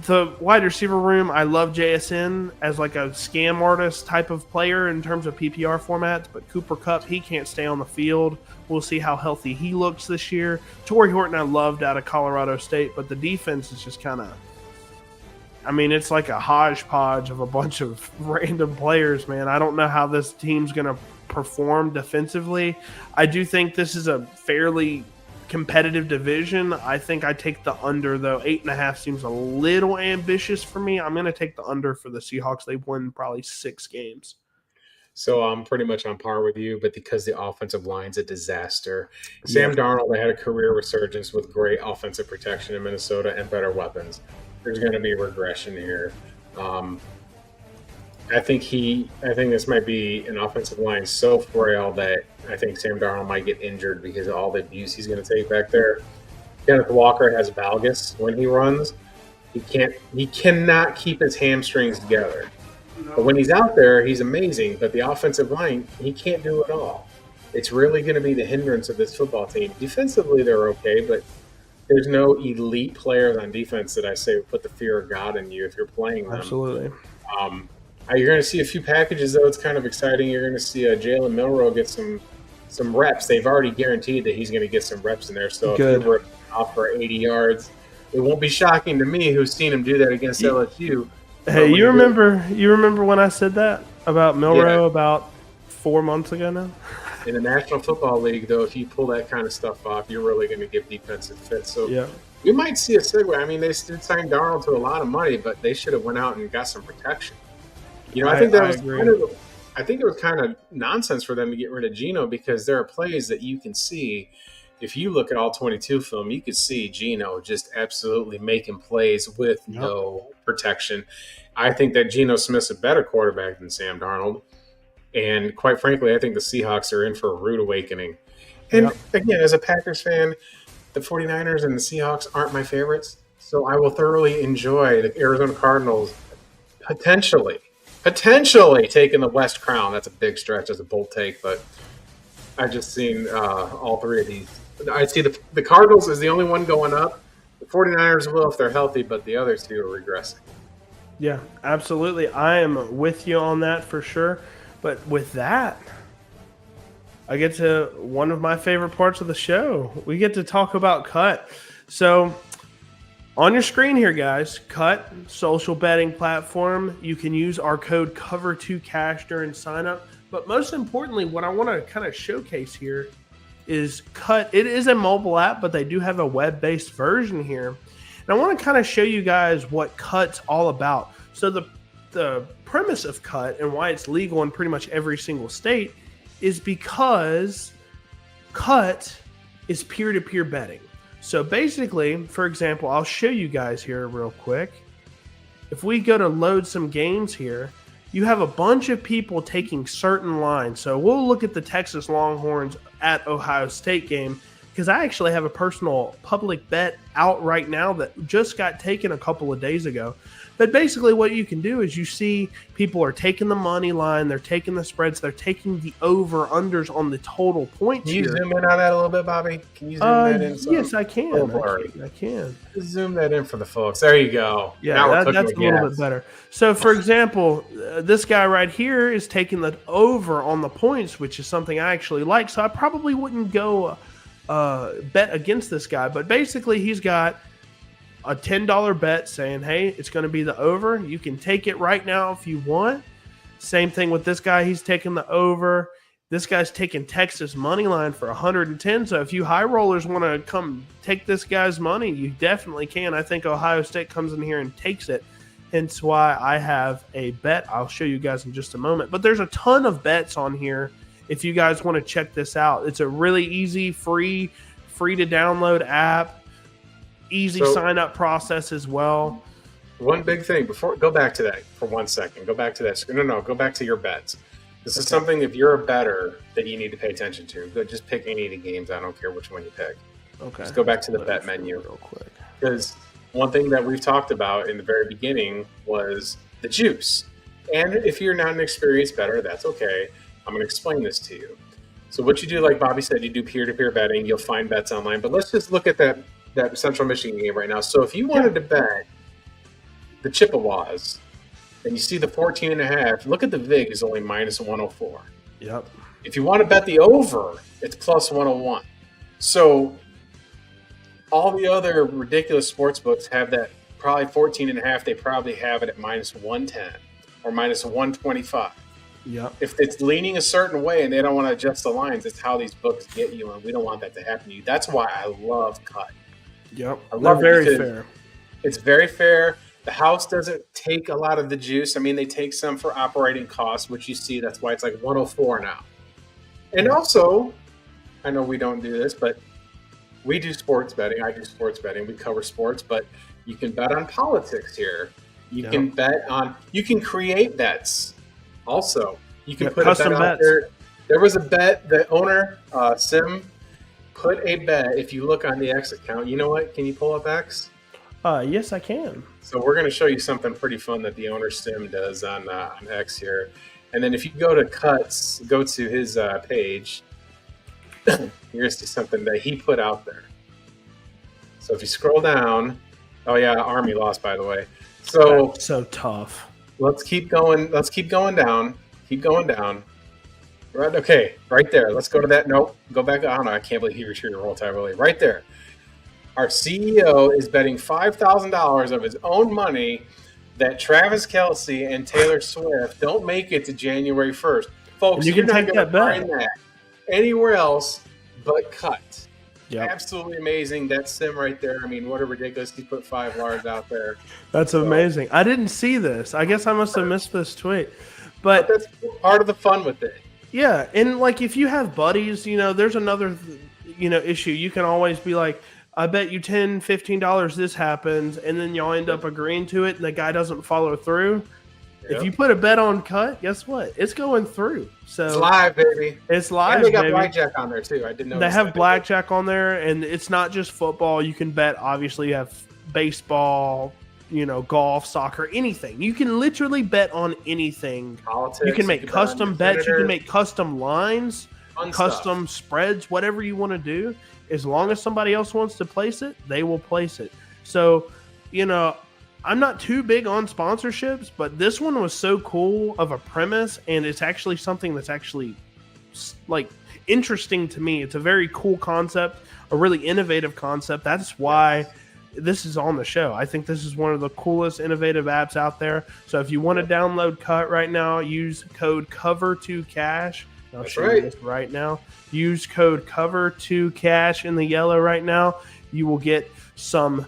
The wide receiver room, I love JSN as like a scam artist type of player in terms of PPR formats, but Cooper Kupp, he can't stay on the field. We'll see how healthy he looks this year. Torrey Horton I loved out of Colorado State, but the defense is just kind of, I mean, it's like a hodgepodge of a bunch of random players, man. I don't know how this team's going to perform defensively. I do think this is a fairly competitive division. I think I take the under, though. 8.5 seems a little ambitious for me. I'm going to take the under for the Seahawks. They've won probably 6 games. So I'm pretty much on par with you, but because the offensive line's a disaster. Sam Darnold had a career resurgence with great offensive protection in Minnesota and better weapons. There's going to be regression here. I think this might be an offensive line so frail that I think Sam Darnold might get injured because of all the abuse he's going to take back there. Kenneth Walker has valgus when he runs. He cannot keep his hamstrings together. But when he's out there, he's amazing. But the offensive line, he can't do it all. It's really going to be the hindrance of this football team. Defensively, they're okay, but there's no elite players on defense that I say would put the fear of God in you if you're playing them. Absolutely. You're going to see a few packages, though. It's kind of exciting. You're going to see Jalen Milroe get some reps. They've already guaranteed that he's going to get some reps in there. So if he were off for 80 yards, it won't be shocking to me who's seen him do that against LSU. Hey, you remember when I said that about Milroe about 4 months ago now? In the National Football League, though, if you pull that kind of stuff off, you're really going to give defensive fits. So you might see a segue. I mean, they signed Darnold to a lot of money, but they should have went out and got some protection. I think it was kind of nonsense for them to get rid of Geno because there are plays that you can see. If you look at all 22 film, you could see Geno just absolutely making plays with no protection. I think that Geno Smith's a better quarterback than Sam Darnold. And quite frankly, I think the Seahawks are in for a rude awakening. And again, as a Packers fan, the 49ers and the Seahawks aren't my favorites. So I will thoroughly enjoy the Arizona Cardinals potentially taking the West Crown. That's a big stretch. That's a bold take, but I've just seen all three of these. I see the Cardinals is the only one going up. The 49ers will if they're healthy, but the other two are regressing. Yeah, absolutely. I am with you on that for sure. But with that, I get to one of my favorite parts of the show. We get to talk about Cut. So on your screen here, guys, Cut, social betting platform. You can use our code COVER2CASH during sign-up. But most importantly, what I want to kind of showcase here is Cut. It is a mobile app, but they do have a web-based version here. And I want to kind of show you guys what Cut's all about. So the premise of Cut and why it's legal in pretty much every single state is because Cut is peer-to-peer betting. So basically, for example, I'll show you guys here real quick. If we go to load some games here, you have a bunch of people taking certain lines. So we'll look at the Texas Longhorns at Ohio State game because I actually have a personal public bet out right now that just got taken a couple of days ago. But basically what you can do is you see people are taking the money line, they're taking the spreads, they're taking the over-unders on the total points. Can you zoom in on that a little bit, Bobby? Can you zoom that in? Yes, I can. I can. Just zoom that in for the folks. There you go. Yeah, that's a little bit better. So, for example, this guy right here is taking the over on the points, which is something I actually like. So I probably wouldn't go bet against this guy. But basically, he's got a $10 bet saying, hey, it's going to be the over. You can take it right now if you want. Same thing with this guy. He's taking the over. This guy's taking Texas money line for 110. So if you high rollers want to come take this guy's money, you definitely can. I think Ohio State comes in here and takes it. Hence why I have a bet. I'll show you guys in just a moment. But there's a ton of bets on here if you guys want to check this out. It's a really easy, free to download app. Easy sign-up process as well. One big thing go back to that for 1 second. Go back to that. No, go back to your bets. This is something, if you're a bettor, that you need to pay attention to. Just pick any of the games. I don't care which one you pick. Okay. Just go back to the bet menu real quick. Because one thing that we've talked about in the very beginning was the juice. And if you're not an experienced bettor, that's okay. I'm going to explain this to you. So what you do, like Bobby said, you do peer-to-peer betting. You'll find bets online. But let's just look at that Central Michigan game right now. So if you wanted to bet the Chippewas and you see the 14.5, look at the VIG is only minus 104. Yep. If you want to bet the over, it's plus 101. So all the other ridiculous sports books have that probably 14.5. They probably have it at minus 110 or minus 125. Yep. If it's leaning a certain way and they don't want to adjust the lines, it's how these books get you, and we don't want that to happen to you. That's why I love Cut. Yep. They're very fair. It's very fair. The house doesn't take a lot of the juice. I mean, they take some for operating costs, which you see. That's why it's like 104 now. And also, I know we don't do this, but we do sports betting. I do sports betting. We cover sports, but you can bet on politics here. You can bet on – you can create bets. Also, you can put a bet out there. There was a bet. The owner, Sim, put a bet. If you look on the X account, you know what? Can you pull up X? Yes, I can. So we're going to show you something pretty fun that the owner Sim does on X here. And then if you go to Cuts, go to his page, you're going to see something that he put out there. So if you scroll down, oh yeah, Army lost, by the way. So that's so tough. Let's keep going. Let's keep going down. Keep going down. Right. Okay. Right there. Let's go to that. Nope. Go back. I don't know. I can't believe he retreated roll tide really. Right there. Our CEO is betting $5,000 of his own money that Travis Kelce and Taylor Swift don't make it to January 1st. Folks, you can take that bet anywhere else but Cut. Yep. Absolutely amazing. That Sim right there. I mean, what a ridiculous. He put 5 large out there. That's amazing. I didn't see this. I guess I must have missed this tweet. But that's part of the fun with it. Yeah, and like if you have buddies, there's another issue. You can always be like, I bet you $10, $15 this happens, and then y'all end up agreeing to it, and the guy doesn't follow through. Yep. If you put a bet on Cut, guess what? It's going through. So it's live, baby. It's live. And they got blackjack on there too. I didn't know they have blackjack on there, and it's not just football. You can bet. Obviously, you have baseball, golf, soccer, anything. You can literally bet on anything. Politics. You can make custom bets. You can make custom lines, custom stuff. Spreads, whatever you want to do. As long as somebody else wants to place it, they will place it. So, I'm not too big on sponsorships, but this one was so cool of a premise, and it's actually something that's actually like interesting to me. It's a very cool concept, a really innovative concept. That's why this is on the show. I think this is one of the coolest, innovative apps out there. So if you want to download Cut right now, use code COVER2CASH. I'll show you this right now. Use code COVER2CASH in the yellow right now. You will get some.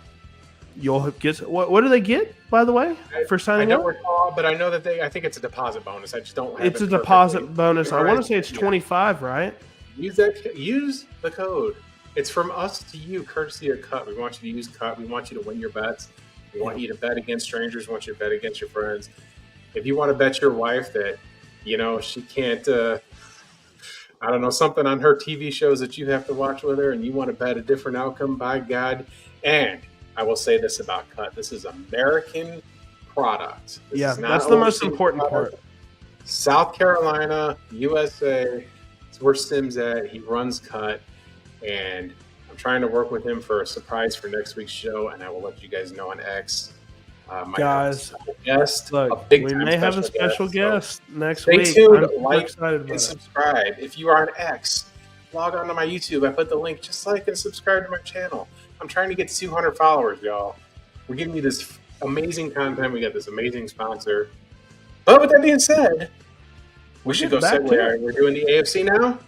You'll get what do they get, by the way, for signing up? I don't recall, but I know that I think it's a deposit bonus. I just don't have it's a deposit bonus. I want to say it's 25, right? Use the code. It's from us to you, courtesy of Cut. We want you to use Cut. We want you to win your bets. We want you to bet against strangers. We want you to bet against your friends. If you want to bet your wife that, she can't, I don't know, something on her TV shows that you have to watch with her, and you want to bet a different outcome, by God. And I will say this about Cut. This is American product. That's the most important part. South Carolina, USA. It's where Sim's at. He runs Cut. And I'm trying to work with him for a surprise for next week's show, and I will let you guys know on X. Guys, look, we may have a special guest next week. Stay tuned, like, and subscribe. If you are on X, log on to my YouTube. I put the link. Just like and subscribe to my channel. I'm trying to get 200 followers, y'all. We're giving you this amazing content. We got this amazing sponsor. But with that being said, we should go segue. We're doing the AFC now.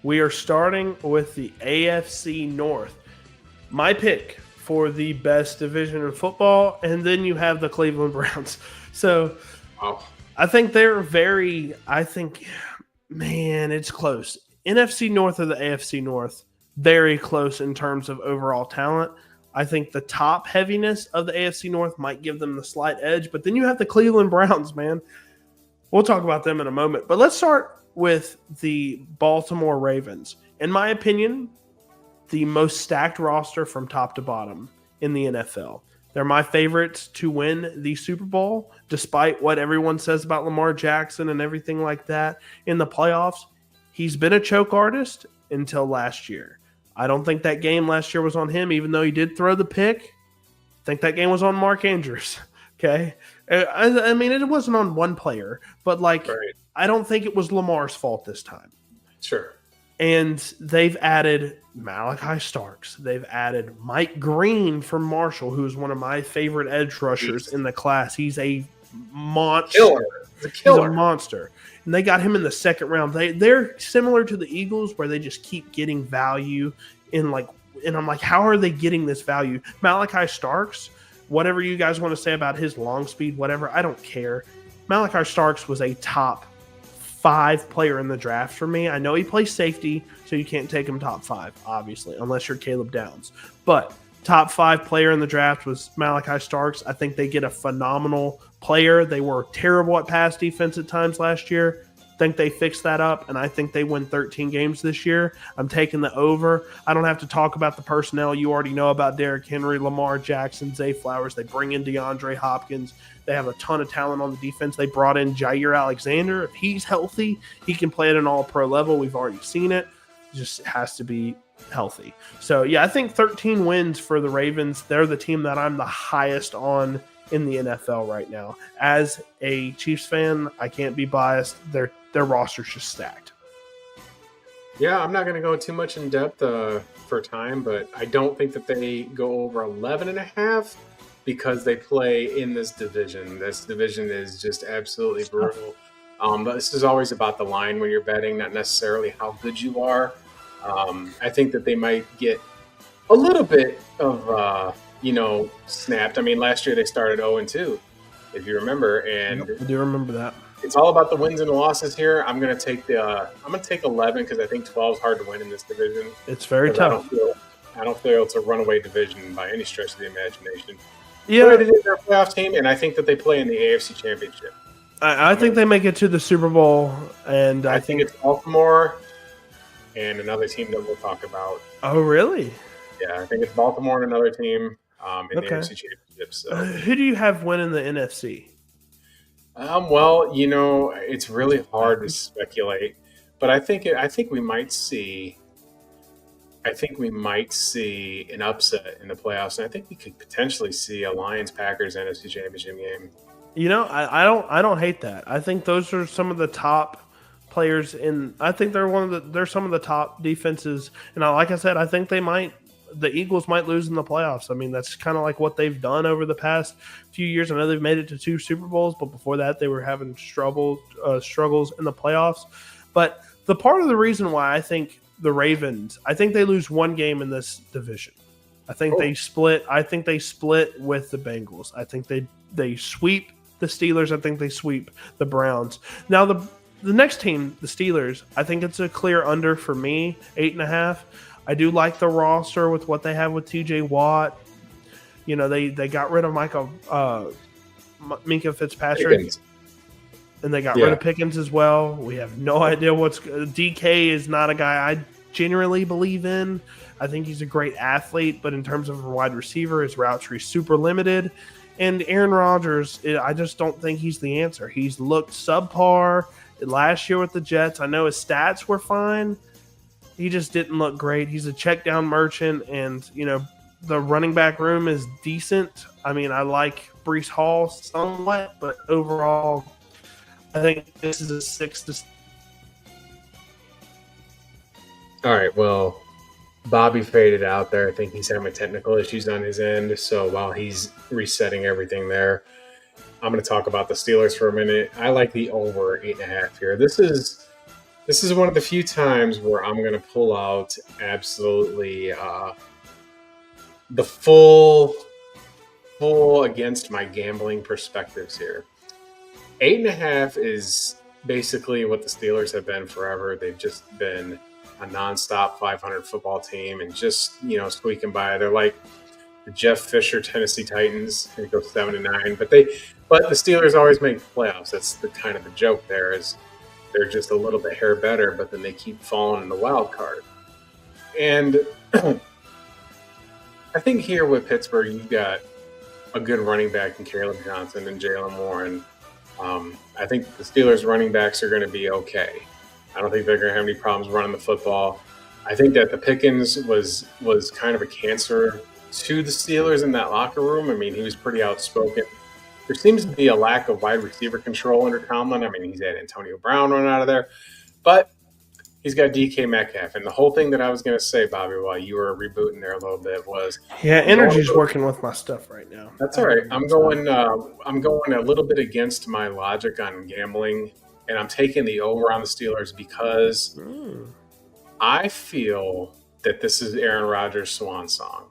We are starting with the AFC North. My pick for the best division in football, and then you have the Cleveland Browns. So I think man, it's close. NFC North or the AFC North, very close in terms of overall talent. I think the top heaviness of the AFC North might give them the slight edge, but then you have the Cleveland Browns, man. We'll talk about them in a moment. But let's start with the Baltimore Ravens. In my opinion, the most stacked roster from top to bottom in the NFL. They're my favorites to win the Super Bowl, despite what everyone says about Lamar Jackson and everything like that in the playoffs. he's been a choke artist until last year. I don't think that game last year was on him, even though he did throw the pick. I think that game was on Mark Andrews. Okay. I mean, it wasn't on one player, but right. I don't think it was Lamar's fault this time. Sure. And they've added Malachi Starks. They've added Mike Green from Marshall, who's one of my favorite edge rushers in the class. He's a monster. He's a monster. And they got him in the second round. They're similar to the Eagles, where they just keep getting value and I'm like, how are they getting this value? Malachi Starks, whatever you guys want to say about his long speed, whatever, I don't care. Malachi Starks was a top 5 player in the draft for me. I know he plays safety, so you can't take him top 5, obviously, unless you're Caleb Downs. But top 5 player in the draft was Malachi Starks. I think they get a phenomenal player. They were terrible at pass defense at times last year. I think they fixed that up, and I think they win 13 games this year. I'm taking the over. I don't have to talk about the personnel. You already know about Derrick Henry, Lamar Jackson, Zay Flowers. They bring in DeAndre Hopkins. They have a ton of talent on the defense. They brought in Jair Alexander. If he's healthy, he can play at an all-pro level. We've already seen it. It just has to be healthy. So, yeah, I think 13 wins for the Ravens. They're the team that I'm the highest on in the NFL right now. As a Chiefs fan, I can't be biased. Their roster's just stacked. Yeah, I'm not going to go too much in depth for time, but I don't think that they go over 11.5 because they play in this division. This division is just absolutely brutal. But this is always about the line when you're betting, not necessarily how good you are. I think that they might get a little bit of, snapped. I mean, last year they started 0-2, if you remember. And I do remember that. It's all about the wins and the losses here. I'm going to take 11 because I think 12 is hard to win in this division. It's very tough. I don't feel it's a runaway division by any stretch of the imagination. Yeah, but it is their playoff team, and I think that they play in the AFC Championship. I think they make it to the Super Bowl, and I think it's Baltimore and another team that we'll talk about. Oh, really? Yeah, I think it's Baltimore and another team in the AFC Championship. So, who do you have winning the NFC? Well, it's really hard to speculate, but I think we might see. I think we might see an upset in the playoffs, and I think we could potentially see a Lions-Packers NFC Championship game. I don't hate that. I think those are some of the top players in. I think they're some of the top defenses, and like I said, I think the Eagles might lose in the playoffs. I mean, that's kind of like what they've done over the past few years. I know they've made it to 2 Super Bowls, but before that, they were having struggles in the playoffs. But the part of the reason why I think the Ravens, I think they lose 1 game in this division. I think they split. I think they split with the Bengals. I think they sweep the Steelers. I think they sweep the Browns. Now the next team, the Steelers, I think it's a clear under for me, 8.5. I do like the roster with what they have with T.J. Watt. They got rid of Micah Fitzpatrick. Pickens. And they got rid of Pickens as well. We have no idea DK is not a guy I genuinely believe in. I think he's a great athlete, but in terms of a wide receiver, his route tree is super limited. And Aaron Rodgers, I just don't think he's the answer. He's looked subpar last year with the Jets. I know his stats were fine. He just didn't look great. He's a check down merchant, and the running back room is decent. I mean, I like Breece Hall somewhat, but overall, I think this is a 6. All right. Well, Bobby faded out there. I think he's having technical issues on his end. So while he's resetting everything there, I'm going to talk about the Steelers for a minute. I like the over 8.5 here. This is one of the few times where I'm going to pull out absolutely the full against my gambling perspectives here. 8.5 is basically what the Steelers have been forever. They've just been a nonstop 500 football team and just, squeaking by. They're like the Jeff Fisher Tennessee Titans. They go 7-9, but the Steelers always make the playoffs. That's the kind of the joke there is they're just a little bit hair better, but then they keep falling in the wild card. And I think here with Pittsburgh, you've got a good running back in Caleb Johnson and Jalen Warren. I think the Steelers running backs are going to be okay. I don't think they're going to have any problems running the football. I think that the Pickens was kind of a cancer to the Steelers in that locker room. I mean, he was pretty outspoken. There seems to be a lack of wide receiver control under Tomlin. I mean, he's had Antonio Brown run out of there, but he's got DK Metcalf. And the whole thing that I was going to say, Bobby, while you were rebooting there a little bit was energy's working with my stuff right now. That's all right. I'm going a little bit against my logic on gambling, and I'm taking the over on the Steelers because I feel that this is Aaron Rodgers' swan song.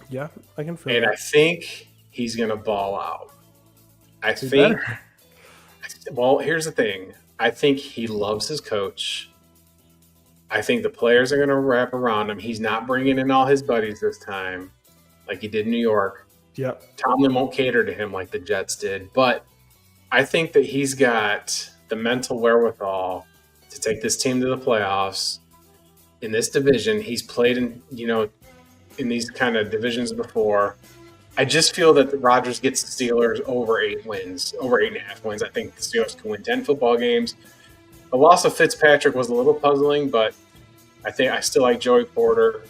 Yeah, I can feel it. And I think he's going to ball out. Well, here's the thing. I think he loves his coach. I think the players are going to wrap around him. He's not bringing in all his buddies this time like he did in New York. Yep. Tomlin won't cater to him like the Jets did. But I think that he's got the mental wherewithal to take this team to the playoffs. In this division, he's played in these kind of divisions before. I just feel that Rodgers gets the Steelers over 8.5 wins. I think the Steelers can win 10 football games. The loss of Fitzpatrick was a little puzzling, but I still like Joey Porter.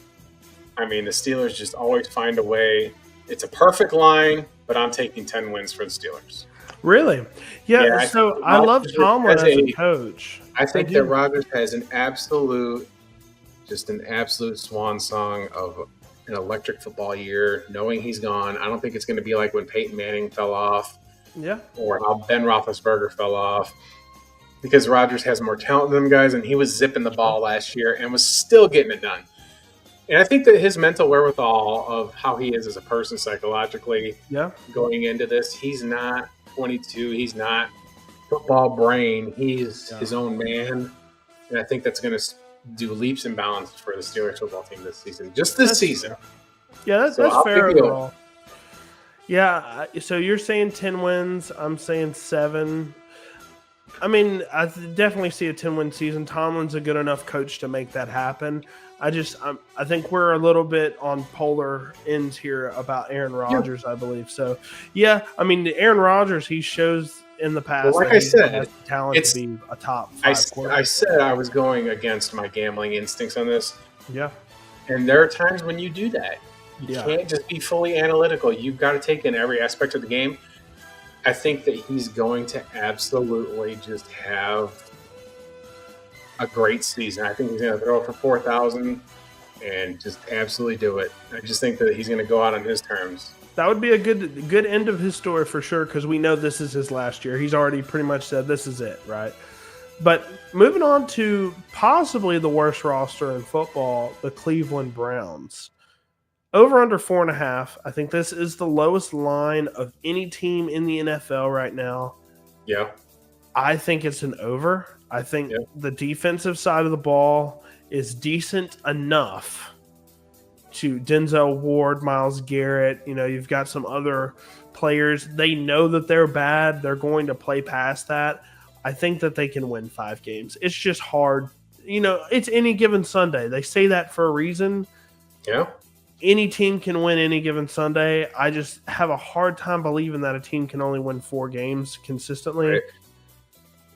I mean, the Steelers just always find a way. It's a perfect line, but I'm taking 10 wins for the Steelers. Really? Yeah, so I love Tomlin as a coach. I think that Rodgers has an absolute swan song of an electric football year, knowing he's gone. I don't think it's going to be like when Peyton Manning fell off, or how Ben Roethlisberger fell off, because Rodgers has more talent than them guys, and he was zipping the ball last year and was still getting it done. And I think that his mental wherewithal of how he is as a person psychologically going into this, he's not 22, he's not football brain, he's his own man, and I think that's going to do leaps and bounds for the Steelers football team this season. Just this season. Yeah, that's fair overall. Yeah, so you're saying 10 wins. I'm saying 7. I mean, I definitely see a 10-win season. Tomlin's a good enough coach to make that happen. I think we're a little bit on polar ends here about Aaron Rodgers, I believe. So, yeah, I mean, Aaron Rodgers, he shows in the past like I said, has the talent to be a top 5 quarterback. I said I was going against my gambling instincts on this. Yeah. And there are times when you do that. You can't just be fully analytical. You've got to take in every aspect of the game. I think that he's going to absolutely just have a great season. I think he's going to throw for 4,000 and just absolutely do it. I just think that he's going to go out on his terms. That would be a good end of his story for sure, because we know this is his last year. He's already pretty much said this is it, right? But moving on to possibly the worst roster in football, the Cleveland Browns. Over under 4.5. I think this is the lowest line of any team in the NFL right now. Yeah. I think it's an over. I think the defensive side of the ball is decent enough to Denzel Ward, Myles Garrett. You've got some other players. They know that they're bad. They're going to play past that. I think that they can win 5 games. It's just hard. It's any given Sunday. They say that for a reason. Yeah. Any team can win any given Sunday. I just have a hard time believing that a team can only win 4 games consistently. Right.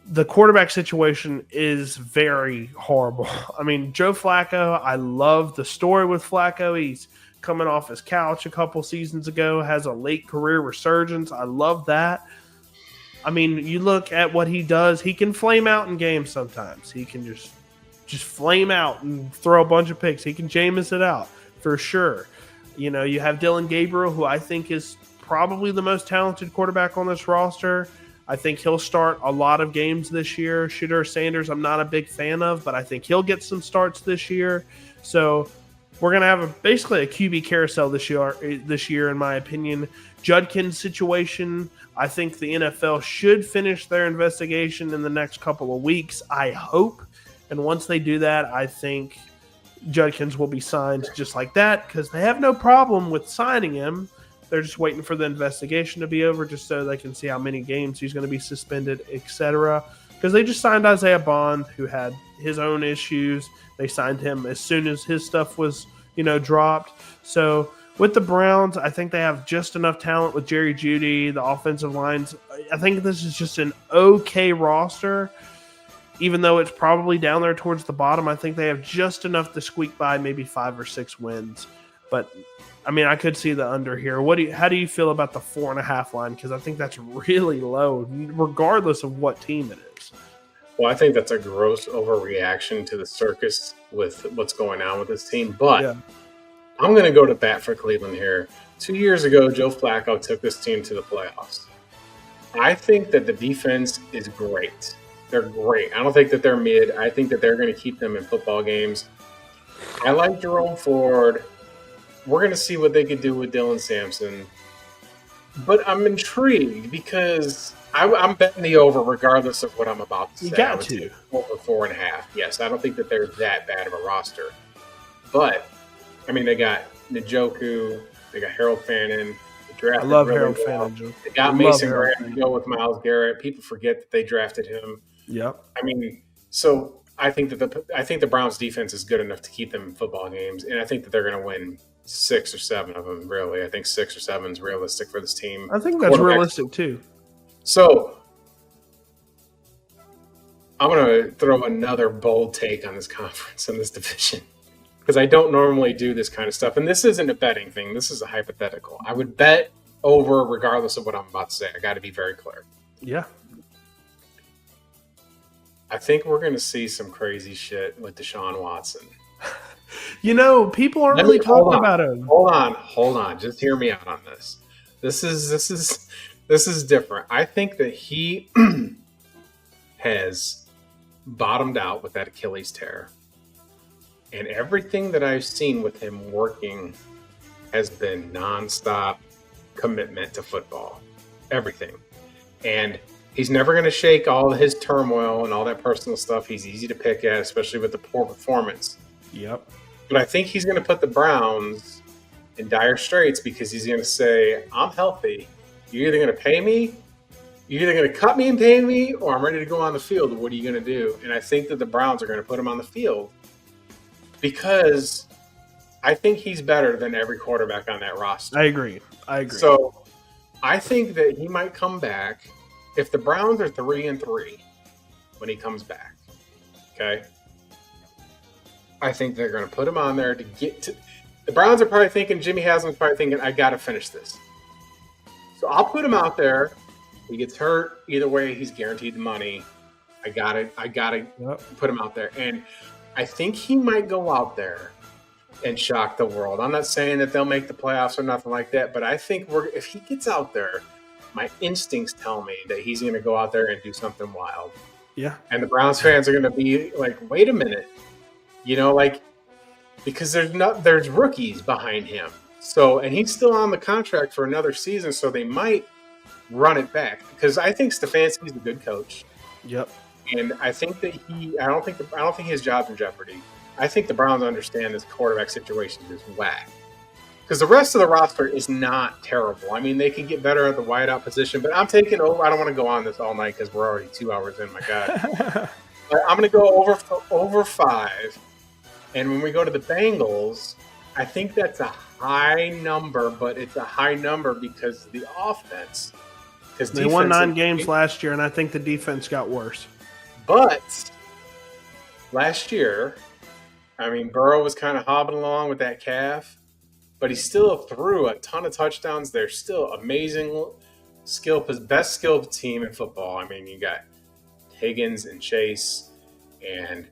The quarterback situation is very horrible. I mean, Joe Flacco, I love the story with Flacco. He's coming off his couch a couple seasons ago, has a late career resurgence. I love that. I mean, you look at what he does. He can flame out in games sometimes. He can just flame out and throw a bunch of picks. He can Jameis it out for sure. You have Dylan Gabriel, who I think is probably the most talented quarterback on this roster. I think he'll start a lot of games this year. Shedeur Sanders, I'm not a big fan of, but I think he'll get some starts this year. So we're going to have basically a QB carousel this year, in my opinion. Judkin's situation, I think the NFL should finish their investigation in the next couple of weeks, I hope. And once they do that, I think Judkins will be signed just like that, because they have no problem with signing him. They're just waiting for the investigation to be over just so they can see how many games he's going to be suspended, etc. Because they just signed Isaiah Bond, who had his own issues. They signed him as soon as his stuff was, dropped. So with the Browns, I think they have just enough talent with Jerry Jeudy, the offensive lines. I think this is just an okay roster. even though it's probably down there towards the bottom, I think they have just enough to squeak by maybe 5 or 6 wins. But I mean, I could see the under here. How do you feel about the 4.5 line? Because I think that's really low, regardless of what team it is. Well, I think that's a gross overreaction to the circus with what's going on with this team. But I'm going to go to bat for Cleveland here. 2 years ago, Joe Flacco took this team to the playoffs. I think that the defense is great. They're great. I don't think that they're mid. I think that they're going to keep them in football games. I like Jerome Ford. We're going to see what they could do with Dylan Sampson. But I'm intrigued because I'm betting the over regardless of what I'm about to say. You got to. Over 4.5. Yes, I don't think that they're that bad of a roster. But, I mean, they got Njoku. They got Harold Fannin. I love Harold Fannin. They got Mason Graham to go with Myles Garrett. People forget that they drafted him. Yep. I mean, so I think that the Browns defense is good enough to keep them in football games, and I think that they're going to win 6 or 7 of them. Really, I think 6 or 7 is realistic for this team. I think that's realistic too. So I'm going to throw another bold take on this conference and this division because I don't normally do this kind of stuff, and this isn't a betting thing. This is a hypothetical. I would bet over regardless of what I'm about to say. I got to be very clear. Yeah. I think we're going to see some crazy shit with Deshaun Watson. You know, people aren't really talking about him. Hold on. Just hear me out on this. This is different. I think that he has bottomed out with that Achilles tear. And everything that I've seen with him working has been nonstop commitment to football. Everything. And he's never going to shake all his turmoil and all that personal stuff. He's easy to pick at, especially with the poor performance. Yep. But I think he's going to put the Browns in dire straits because he's going to say, I'm healthy. You're either going to pay me, you're either going to cut me and pay me, or I'm ready to go on the field. What are you going to do? And I think that the Browns are going to put him on the field because I think he's better than every quarterback on that roster. I agree. So I think that he might come back. If the Browns are 3-3 when he comes back, okay, I think they're going to put him on there to get to. The Browns are probably thinking, Jimmy Haslam's probably thinking, I got to finish this. So I'll put him out there. He gets hurt. Either way, he's guaranteed the money. I got to put him out there. And I think he might go out there and shock the world. I'm not saying that they'll make the playoffs or nothing like that, but I think if he gets out there, my instincts tell me that he's going to go out there and do something wild. Yeah. And the Browns fans are going to be like, wait a minute. You know, like, because there's rookies behind him. So, and he's still on the contract for another season, so they might run it back. Because I think Stefanski's a good coach. Yep. And I think that I don't think his job's in jeopardy. I think the Browns understand this quarterback situation is whack. Because the rest of the roster is not terrible. I mean, they can get better at the wideout position, but I'm taking over. I don't want to go on this all night because we're already 2 hours in. My God, but I'm going to go over 5. And when we go to the Bengals, I think that's a high number, but it's a high number because of the offense. Because they won 9 games last year, and I think the defense got worse. But last year, I mean, Burrow was kind of hobbling along with that calf. But he still threw a ton of touchdowns. They're still amazing best skilled team in football. I mean, you got Higgins and Chase, and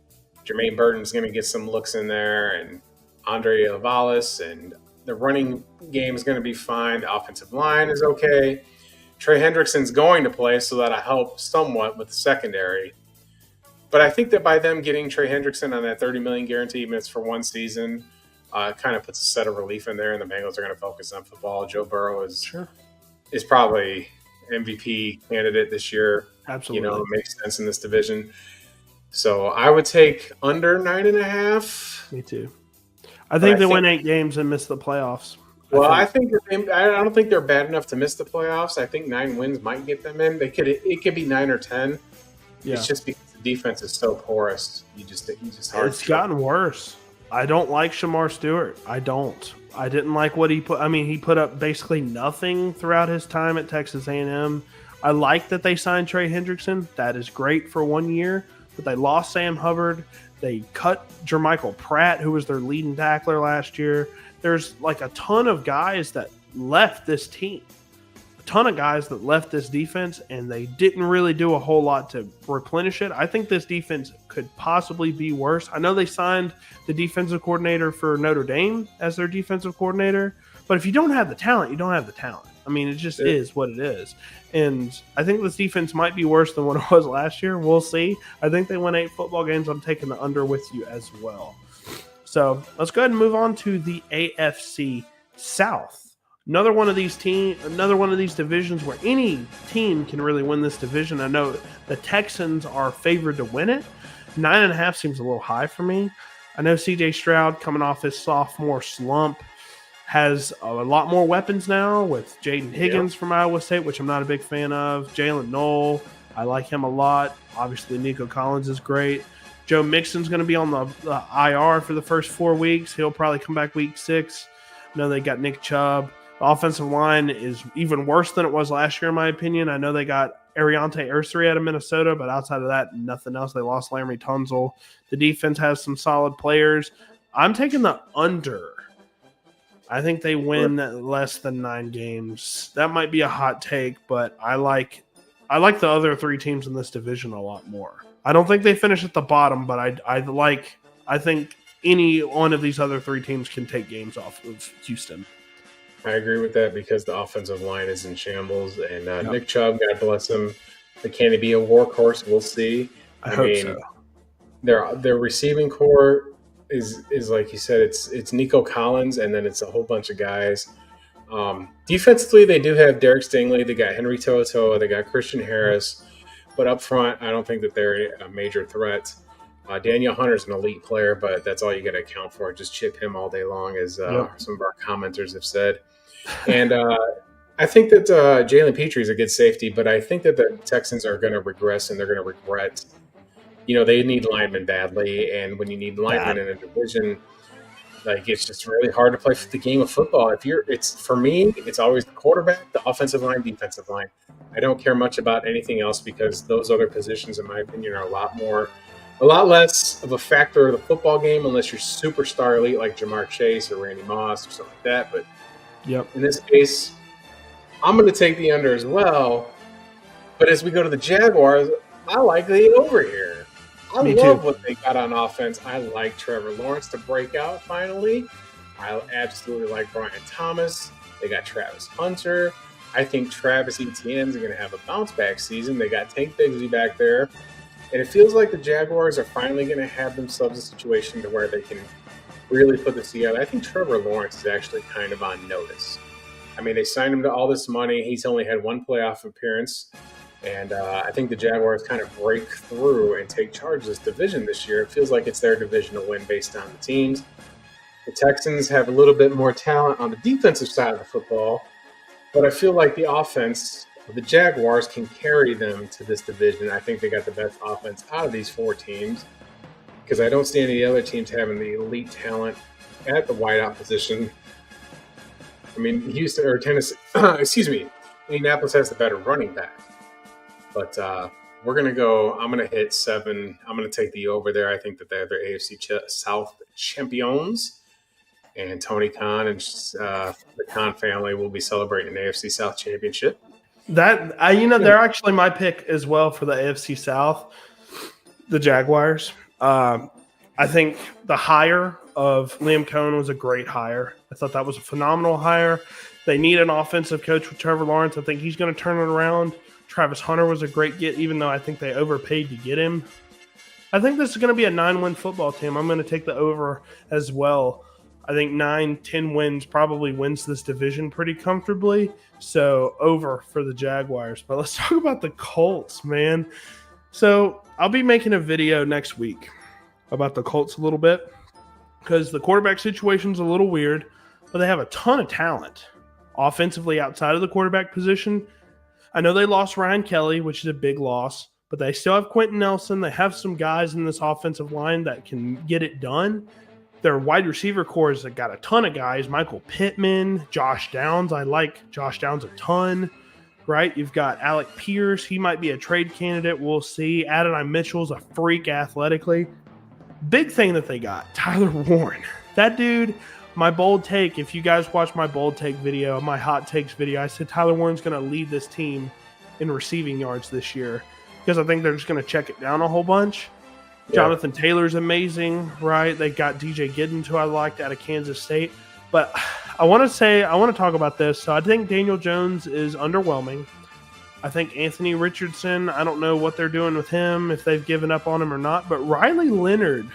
Jermaine Burton's going to get some looks in there, and Andre Iguodala, and the running game is going to be fine. The offensive line is okay. Trey Hendrickson's going to play, so that'll help somewhat with the secondary. But I think that by them getting Trey Hendrickson on that $30 million guarantee minutes for one season, kind of puts a set of relief in there, and the Bengals are going to focus on football. Joe Burrow is probably MVP candidate this year. Absolutely. You know, it makes sense in this division. So I would take under 9.5. Me too. I think they win 8 games and miss the playoffs. Well, I don't think they're bad enough to miss the playoffs. I think 9 wins might get them in. It could be 9 or 10. Yeah. It's just because the defense is so porous. It's hard. It's gotten worse. I don't like Shamar Stewart. I didn't like what he put. I mean, he put up basically nothing throughout his time at Texas A&M. I like that they signed Trey Hendrickson. That is great for 1 year. but they lost Sam Hubbard. They cut Jermichael Pratt, who was their leading tackler last year. There's like a ton of guys that left this team, a ton of guys that left this defense, and they didn't really do a whole lot to replenish it. I think this defense could possibly be worse. I know they signed the defensive coordinator for Notre Dame as their defensive coordinator, but if you don't have the talent, you don't have the talent. I mean, it just is what it is. And I think this defense might be worse than what it was last year. We'll see. I think they win 8 football games. I'm taking the under with you as well. So let's go ahead and move on to the AFC South. Another one of these divisions where any team can really win this division. I know the Texans are favored to win it. 9.5 seems a little high for me. I know CJ Stroud, coming off his sophomore slump, has a lot more weapons now with Jaden Higgins from Iowa State, which I'm not a big fan of. Jalen Knoll, I like him a lot. Obviously, Nico Collins is great. Joe Mixon's going to be on the IR for the first 4 weeks. He'll probably come back week 6. I know they got Nick Chubb. The offensive line is even worse than it was last year, in my opinion. I know they got Ariante Ursary out of Minnesota, but outside of that, nothing else. They lost Larry Tunzel. The defense has some solid players. I'm taking the under. I think they win less than 9 games. That might be a hot take, but I like the other 3 teams in this division a lot more. I don't think they finish at the bottom, but I think any one of these other 3 teams can take games off of Houston. I agree with that because the offensive line is in shambles, and Nick Chubb, God bless him, can he be a workhorse? We'll see. I hope so. Their receiving core is like you said, it's Nico Collins, and then it's a whole bunch of guys. Defensively, they do have Derek Stingley. They got Henry To'oTo'o. They got Christian Harris. But up front, I don't think that they're a major threat. Daniel Hunter's an elite player, but that's all you got to account for. Just chip him all day long, as some of our commenters have said. And I think that Jalen Petrie is a good safety, but I think that the Texans are going to regress, and they're going to regret. They need linemen badly, and when you need linemen in a division, like it's just really hard to play the game of football. For me, it's always the quarterback, the offensive line, defensive line. I don't care much about anything else because those other positions, in my opinion, are a lot less of a factor of the football game unless you're superstar elite like Jamar Chase or Randy Moss or something like that. But in this case, I'm going to take the under as well. But as we go to the Jaguars, I like the over here. I love what they got on offense. I like Trevor Lawrence to break out finally. I absolutely like Brian Thomas. They got Travis Hunter. I think Travis Etienne's going to have a bounce-back season. They got Tank Bigsby back there. And it feels like the Jaguars are finally going to have themselves a situation to where they can really put this together. I think Trevor Lawrence is actually kind of on notice. I mean, they signed him to all this money. He's only had 1 playoff appearance. And I think the Jaguars kind of break through and take charge of this division this year. It feels like it's their division to win based on the teams. The Texans have a little bit more talent on the defensive side of the football, but I feel like the offense of the Jaguars can carry them to this division. I think they got the best offense out of these 4 teams because I don't see any other teams having the elite talent at the wideout position. I mean, Houston or Tennessee, Indianapolis has the better running back. But we're going to go – I'm going to hit 7. I'm going to take the over there. I think that they're their AFC South champions. And Tony Khan and the Khan family will be celebrating an AFC South championship. They're actually my pick as well for the AFC South, the Jaguars. I think the hire of Liam Cohen was a great hire. I thought that was a phenomenal hire. They need an offensive coach with Trevor Lawrence. I think he's going to turn it around. Travis Hunter was a great get, even though I think they overpaid to get him. I think this is going to be a 9-win football team. I'm going to take the over as well. I think 9-10 wins probably wins this division pretty comfortably. So over for the Jaguars. But let's talk about the Colts, man. So I'll be making a video next week about the Colts a little bit because the quarterback situation's a little weird, but they have a ton of talent offensively outside of the quarterback position. I know they lost Ryan Kelly, which is a big loss, but they still have Quentin Nelson. They have some guys in this offensive line that can get it done. Their wide receiver core has got a ton of guys. Michael Pittman, Josh Downs. I like Josh Downs a ton. right? You've got Alec Pierce. He might be a trade candidate. We'll see. Adonai Mitchell's a freak athletically. Big thing that they got, Tyler Warren. That dude, my bold take, if you guys watch my bold take video, my hot takes video, I said Tyler Warren's going to lead this team in receiving yards this year because I think they're just going to check it down a whole bunch. Yeah. Jonathan Taylor's amazing, right? They got DJ Giddens, who I liked out of Kansas State. But I want to talk about this. So I think Daniel Jones is underwhelming. I think Anthony Richardson, I don't know what they're doing with him, if they've given up on him or not, but Riley Leonard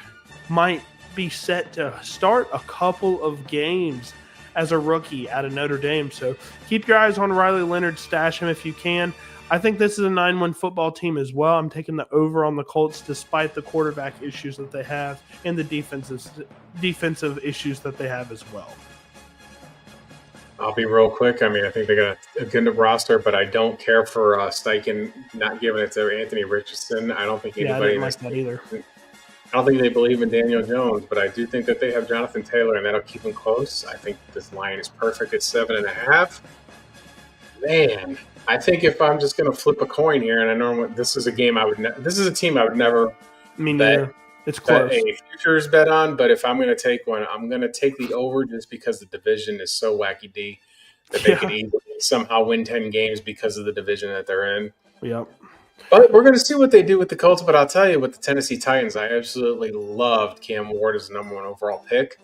might be set to start a couple of games as a rookie out of Notre Dame. So keep your eyes on Riley Leonard, stash him if you can. I think this is a 9-win football team as well. I'm taking the over on the Colts despite the quarterback issues that they have and the defensive issues that they have as well. I'll be real quick. I mean, I think they got a good roster, but I don't care for Steichen not giving it to Anthony Richardson. I don't think anybody I didn't like that either. I don't think they believe in Daniel Jones, but I do think that they have Jonathan Taylor, and that'll keep them close. I think this line is perfect at 7.5. Man, I think if I'm just going to flip a coin here, and I know this is a game this is a team I would never bet. It's close. A futures bet on, but if I'm going to take one, I'm going to take the over just because the division is so wacky D that they could easily somehow win 10 games because of the division that they're in. Yep. But we're going to see what they do with the Colts. But I'll tell you, with the Tennessee Titans, I absolutely loved Cam Ward as the number 1 overall pick.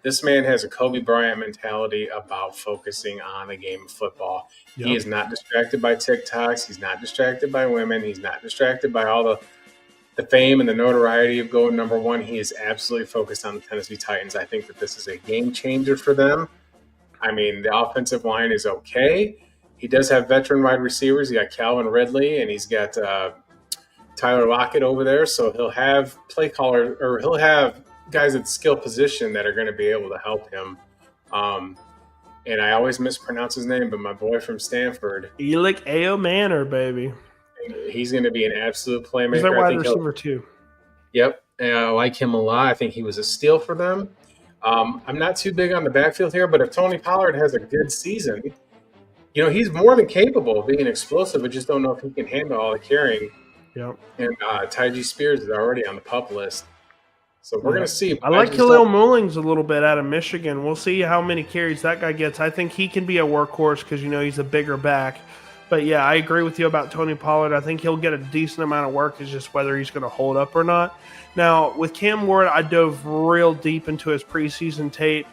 This man has a Kobe Bryant mentality about focusing on the game of football. Yep. He is not distracted by TikToks. He's not distracted by women. He's not distracted by all the fame and the notoriety of going number 1. He is absolutely focused on the Tennessee Titans. I think that this is a game changer for them. I mean, the offensive line is okay. He does have veteran wide receivers. He got Calvin Ridley, and he's got Tyler Lockett over there. So he'll have he'll have guys at the skill position that are going to be able to help him. And I always mispronounce his name, but my boy from Stanford, Elick Manor, baby. He's going to be an absolute playmaker. He's their wide receiver too. Yep, and I like him a lot. I think he was a steal for them. I'm not too big on the backfield here, but if Tony Pollard has a good season, he's more than capable of being explosive. I just don't know if he can handle all the carrying. Yep. And Tyjae Spears is already on the PUP list. So we're going to see. I like Khalil Mullings a little bit out of Michigan. We'll see how many carries that guy gets. I think he can be a workhorse because, he's a bigger back. But, yeah, I agree with you about Tony Pollard. I think he'll get a decent amount of work. It's just whether he's going to hold up or not. Now, with Cam Ward, I dove real deep into his preseason tape.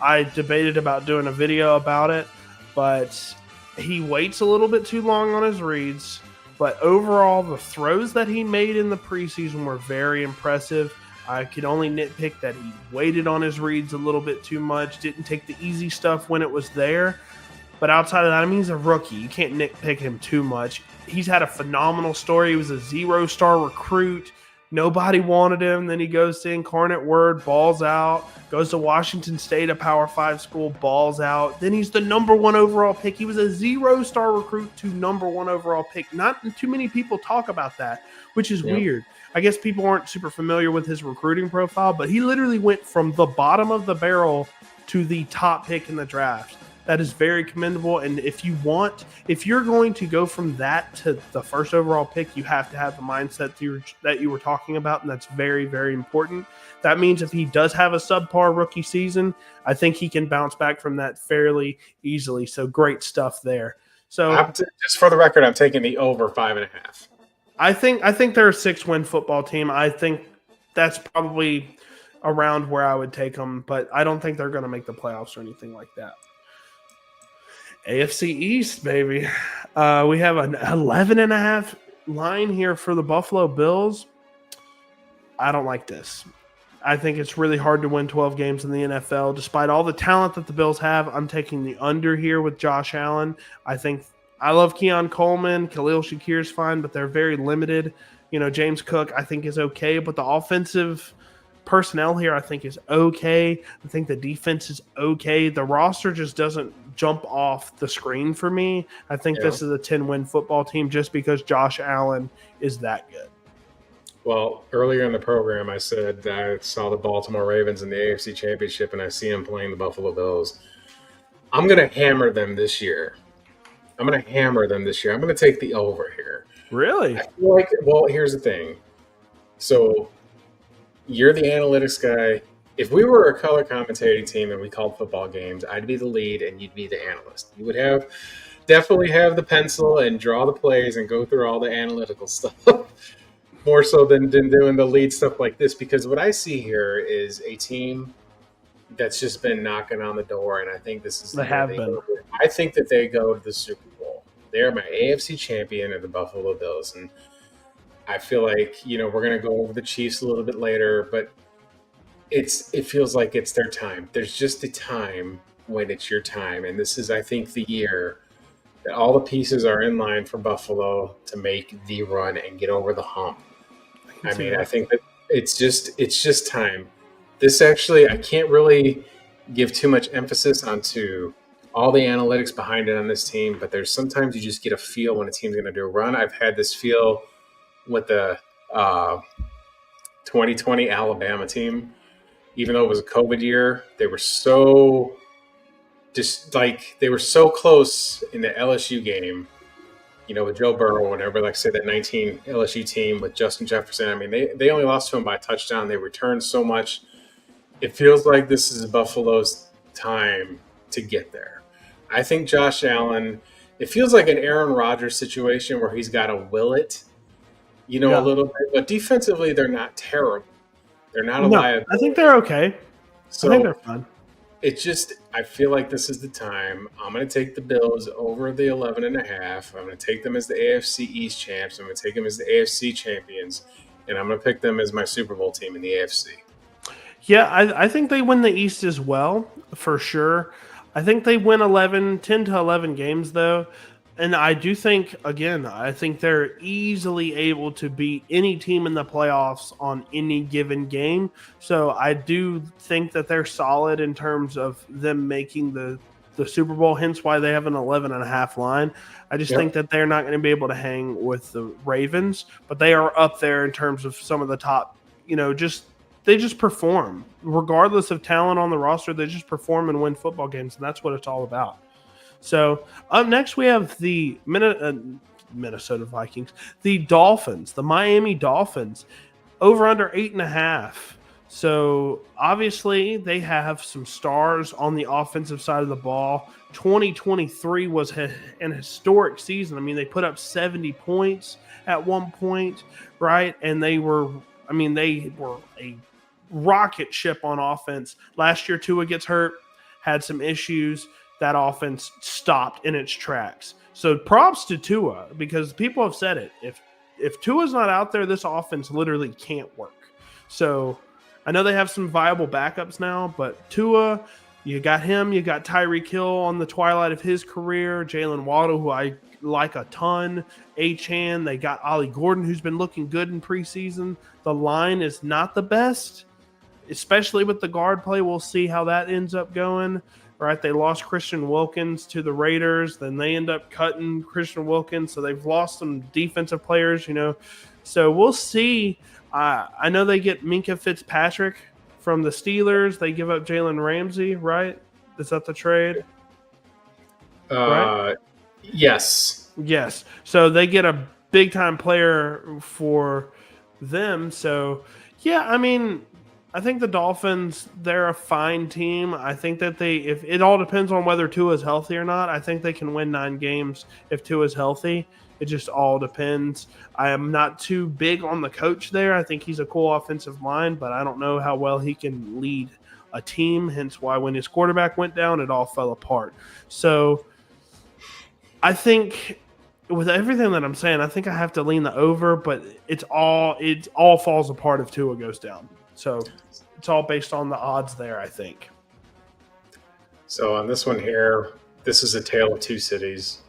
I debated about doing a video about it, but he waits a little bit too long on his reads. But overall, the throws that he made in the preseason were very impressive. I could only nitpick that he waited on his reads a little bit too much, didn't take the easy stuff when it was there. But outside of that, he's a rookie. You can't nitpick him too much. He's had a phenomenal story. He was a 0-star recruit. Nobody wanted him. Then he goes to Incarnate Word, balls out, goes to Washington State, a Power 5 school, balls out. Then he's the number 1 overall pick. He was a 0-star recruit to number 1 overall pick. Not too many people talk about that, which is weird. I guess people aren't super familiar with his recruiting profile, but he literally went from the bottom of the barrel to the top pick in the draft. That is very commendable. And if you're going to go from that to the first overall pick, you have to have the mindset that you were talking about. And that's very, very important. That means if he does have a subpar rookie season, I think he can bounce back from that fairly easily. So great stuff there. So just for the record, I'm taking the over 5.5. I think they're a 6-win football team. I think that's probably around where I would take them, but I don't think they're going to make the playoffs or anything like that. AFC East, baby. We have an 11.5 line here for the Buffalo Bills. I don't like this. I think it's really hard to win 12 games in the NFL. Despite all the talent that the Bills have, I'm taking the under here with Josh Allen. I love Keon Coleman. Khalil Shakir's fine, but they're very limited. James Cook, I think, is okay, but the offensive personnel here, I think, is okay. I think the defense is okay. The roster just doesn't jump off the screen for me. I think this is a 10-win football team just because Josh Allen is that good. Well, earlier in the program, I said I saw the Baltimore Ravens in the AFC Championship, and I see them playing the Buffalo Bills. I'm going to hammer them this year. I'm going to hammer them this year. I'm going to take the over here. Really? I feel like, well, here's the thing. So you're the analytics guy. If we were a color commentating team and we called football games, I'd be the lead and you'd be the analyst. You would definitely have the pencil and draw the plays and go through all the analytical stuff more so than doing the lead stuff like this. Because what I see here is a team that's just been knocking on the door, and I think this is They have been. I think that they go to the Super Bowl. They're my AFC champion of the Buffalo Bills, and I feel like we're going to go over the Chiefs a little bit later, but it feels like it's their time. There's just a time when it's your time, and this is, I think, the year that all the pieces are in line for Buffalo to make the run and get over the hump. I mean, I think that it's just time. This actually, I can't really give too much emphasis onto all the analytics behind it on this team, but there's sometimes you just get a feel when a team's going to do a run. I've had this feel with the 2020 Alabama team. Even though it was a COVID year, they were so close in the LSU game, with Joe Burrow and everybody, like say that 19 LSU team with Justin Jefferson. I mean, they only lost to him by a touchdown. They returned so much. It feels like this is Buffalo's time to get there. I think Josh Allen, it feels like an Aaron Rodgers situation where he's got to will it, a little bit. But defensively, they're not terrible. They're not a liability. I think they're okay. So I think they're fine. I feel like this is the time. I'm going to take the Bills over the 11.5. I'm going to take them as the AFC East champs. I'm going to take them as the AFC champions. And I'm going to pick them as my Super Bowl team in the AFC. Yeah, I think they win the East as well, for sure. I think they win 10 to 11 games, though. And I do think, again, I think they're easily able to beat any team in the playoffs on any given game. So I do think that they're solid in terms of them making the Super Bowl, hence why they have an 11.5 line. I just think that they're not going to be able to hang with the Ravens, but they are up there in terms of some of the top, they just perform. Regardless of talent on the roster, they just perform and win football games, and that's what it's all about. So up next, we have the Minnesota Vikings, the Dolphins, the Miami Dolphins, over under 8.5. So obviously they have some stars on the offensive side of the ball. 2023 was an historic season. I mean, they put up 70 points at one point, right? And they were a rocket ship on offense. Last year, Tua gets hurt, had some issues. That offense stopped in its tracks. So props to Tua, because people have said it. If Tua's not out there, this offense literally can't work. So I know they have some viable backups now, but Tua, you got him. You got Tyreek Hill on the twilight of his career. Jalen Waddle, who I like a ton. Achane. They got Ollie Gordon, who's been looking good in preseason. The line is not the best, especially with the guard play. We'll see how that ends up going. Right, they lost Christian Wilkins to the Raiders. Then they end up cutting Christian Wilkins, so they've lost some defensive players. So we'll see. I know they get Minka Fitzpatrick from the Steelers. They give up Jalen Ramsey, right? Is that the trade? Right? Yes. Yes. So they get a big-time player for them. So, yeah, I mean, I think the Dolphins, they're a fine team. I think that if it all depends on whether Tua is healthy or not. I think they can win 9 games if Tua is healthy. It just all depends. I am not too big on the coach there. I think he's a cool offensive mind, but I don't know how well he can lead a team, hence why when his quarterback went down, it all fell apart. So I think with everything that I'm saying, I think I have to lean the over, but it all falls apart if Tua goes down. So it's all based on the odds there, I think. So on this one here, this is a tale of two cities.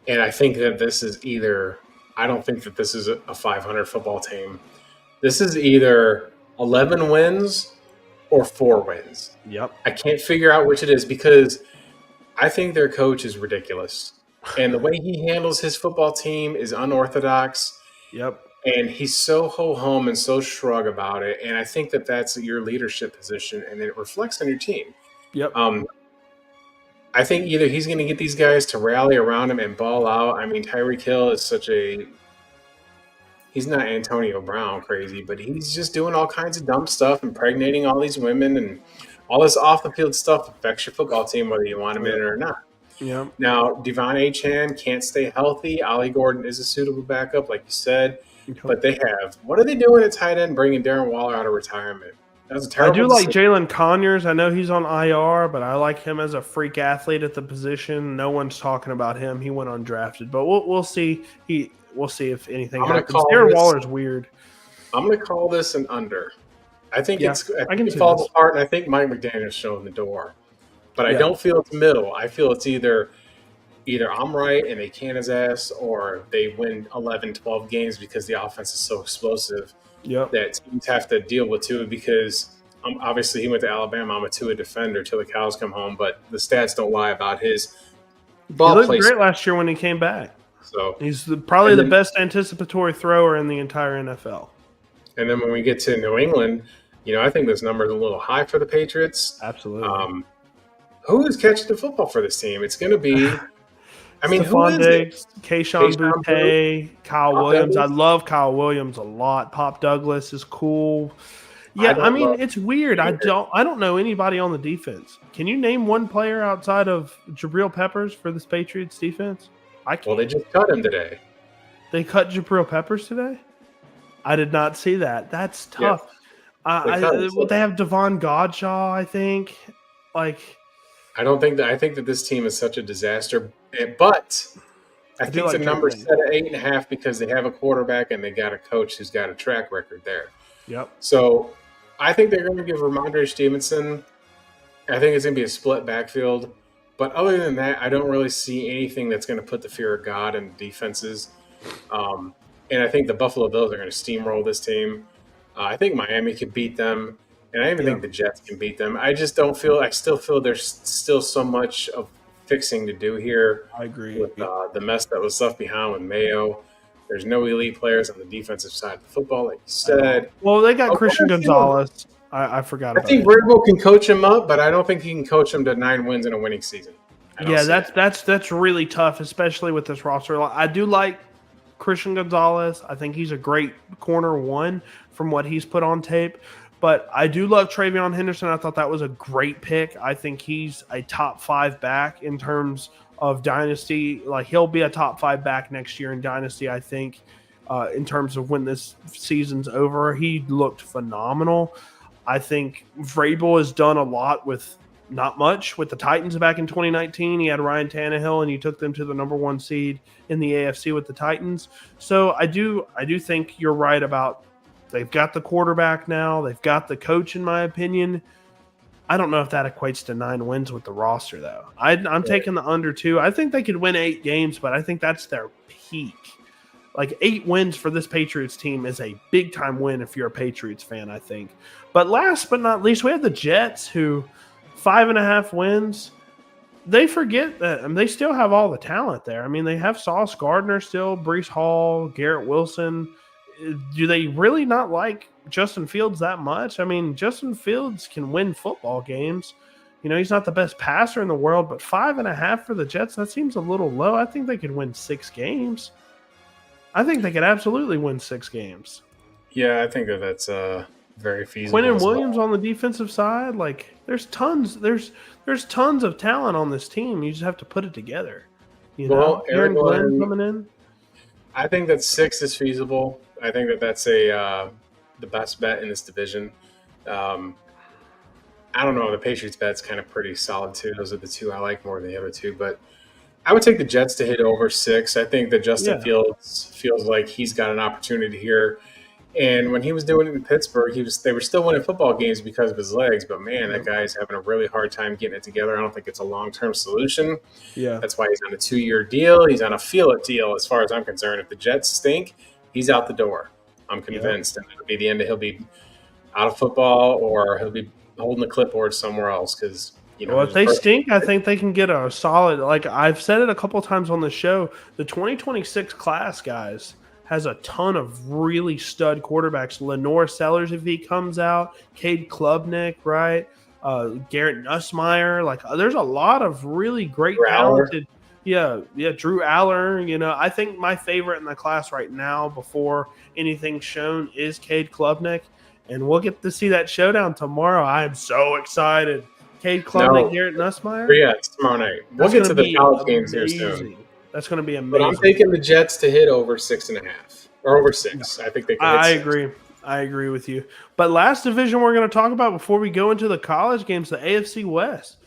And I think that I don't think that this is a 500 football team. This is either 11 wins or 4 wins. Yep. I can't figure out which it is because I think their coach is ridiculous. And the way he handles his football team is unorthodox. Yep. And he's so ho-hum and so shrug about it. And I think that that's your leadership position, and it reflects on your team. Yep. I think either he's going to get these guys to rally around him and ball out. I mean, Tyreek Hill is he's not Antonio Brown crazy, but he's just doing all kinds of dumb stuff, impregnating all these women, and all this off the field stuff affects your football team whether you want him in it or not. Yeah. Now, Devon Achane can't stay healthy. Ollie Gordon is a suitable backup, like you said. But what are they doing at tight end, bringing Darren Waller out of retirement? That was a terrible I do like decision. Jalen Conyers. I know he's on IR, but I like him as a freak athlete at the position. No one's talking about him. He went undrafted, but we'll see. We'll see if anything happens. Darren Waller's weird. I'm going to call this an under. I think it falls falls apart, and I think Mike McDaniel's showing the door. But I don't feel it's middle. I feel it's either I'm right and they can his ass, or they win 11, 12 games because the offense is so explosive that teams have to deal with Tua because obviously he went to Alabama. I'm a Tua defender till the cows come home, but the stats don't lie about his ball placement. He looked placement. great last year when he came back. So he's probably the best anticipatory thrower in the entire NFL. And then when we get to New England, I think this number is a little high for the Patriots. Absolutely. Who is catching the football for this team? It's going to be Stephon Diggs, Kayshon Boutte, Kyle Williams. I love Kyle Williams a lot. Pop Douglas is cool. Yeah, it's weird. I don't know anybody on the defense. Can you name one player outside of Jabril Peppers for this Patriots defense? I can't. Well, they just cut him today. They cut Jabril Peppers today? I did not see that. That's tough. Yeah. They have Devon Godshaw, I think. I think that this team is such a disaster, but I think the number's set at 8.5 because they have a quarterback and they got a coach who's got a track record there. Yep. So I think they're going to give Ramondre Stevenson. I think it's going to be a split backfield. But other than that, I don't really see anything that's going to put the fear of God in defenses. And I think the Buffalo Bills are going to steamroll this team. I think Miami could beat them. And I even think the Jets can beat them. I still feel there's still so much of fixing to do here. I agree. With the mess that was left behind with Mayo. There's no elite players on the defensive side of the football, like you said. Well, they got Christian Gonzalez. I forgot about I think Vrabel can coach him up, but I don't think he can coach him to 9 wins in a winning season. That's really tough, especially with this roster. I do like Christian Gonzalez. I think he's a great corner one from what he's put on tape. But I do love Travion Henderson. I thought that was a great pick. I think he's a top 5 back in terms of Dynasty. He'll be a top 5 back next year in Dynasty, I think, in terms of when this season's over. He looked phenomenal. I think Vrabel has done a lot with not much with the Titans back in 2019. He had Ryan Tannehill, and he took them to the number 1 seed in the AFC with the Titans. So I do think you're right about they've got the quarterback now. They've got the coach, in my opinion. I don't know if that equates to 9 wins with the roster, though. I'm taking the under 2. I think they could win 8 games, but I think that's their peak. 8 wins for this Patriots team is a big-time win if you're a Patriots fan, I think. But last but not least, we have the Jets, who 5.5 wins. They forget that they still have all the talent there. They have Sauce Gardner still, Breece Hall, Garrett Wilson. Do they really not like Justin Fields that much? Justin Fields can win football games. He's not the best passer in the world, but 5.5 for the Jets, that seems a little low. I think they could win 6 games. I think they could absolutely win 6 games. Yeah, I think that's very feasible. Quinnen Williams on the defensive side, there's tons of talent on this team. You just have to put it together. Aaron Glenn coming in. I think that 6 is feasible. I think that's the best bet in this division. I don't know. The Patriots bet's kind of pretty solid too. Those are the 2 I like more than the other 2, but I would take the Jets to hit over 6. I think that Justin Fields feels like he's got an opportunity here. And when he was doing it in Pittsburgh, they were still winning football games because of his legs. But, man, that guy's having a really hard time getting it together. I don't think it's a long-term solution. Yeah. That's why he's on a 2-year deal. He's on a feel-it deal as far as I'm concerned. If the Jets stink, he's out the door. I'm convinced. And it'll be the end. He'll be out of football or he'll be holding the clipboard somewhere else because – if they stink, I think they can get a solid. I've said it a couple of times on the show, the 2026 class, guys, has a ton of really stud quarterbacks. Lenore Sellers, if he comes out, Cade Klubnik, right? Garrett Nussmeier. Like, there's a lot of really great, Drew talented. Yeah, Drew Aller. I think my favorite in the class right now, before anything's shown, is Cade Klubnik, and we'll get to see that showdown tomorrow. I am so excited. Cade Klubnik, Garrett Nussmeier. Yeah, it's tomorrow night. We'll get to the college games here soon. That's going to be amazing. But I'm taking the Jets to hit over 6.5 or over 6. I think they can hit 6. Agree. I agree with you. But last division we're going to talk about before we go into the college games, the AFC West.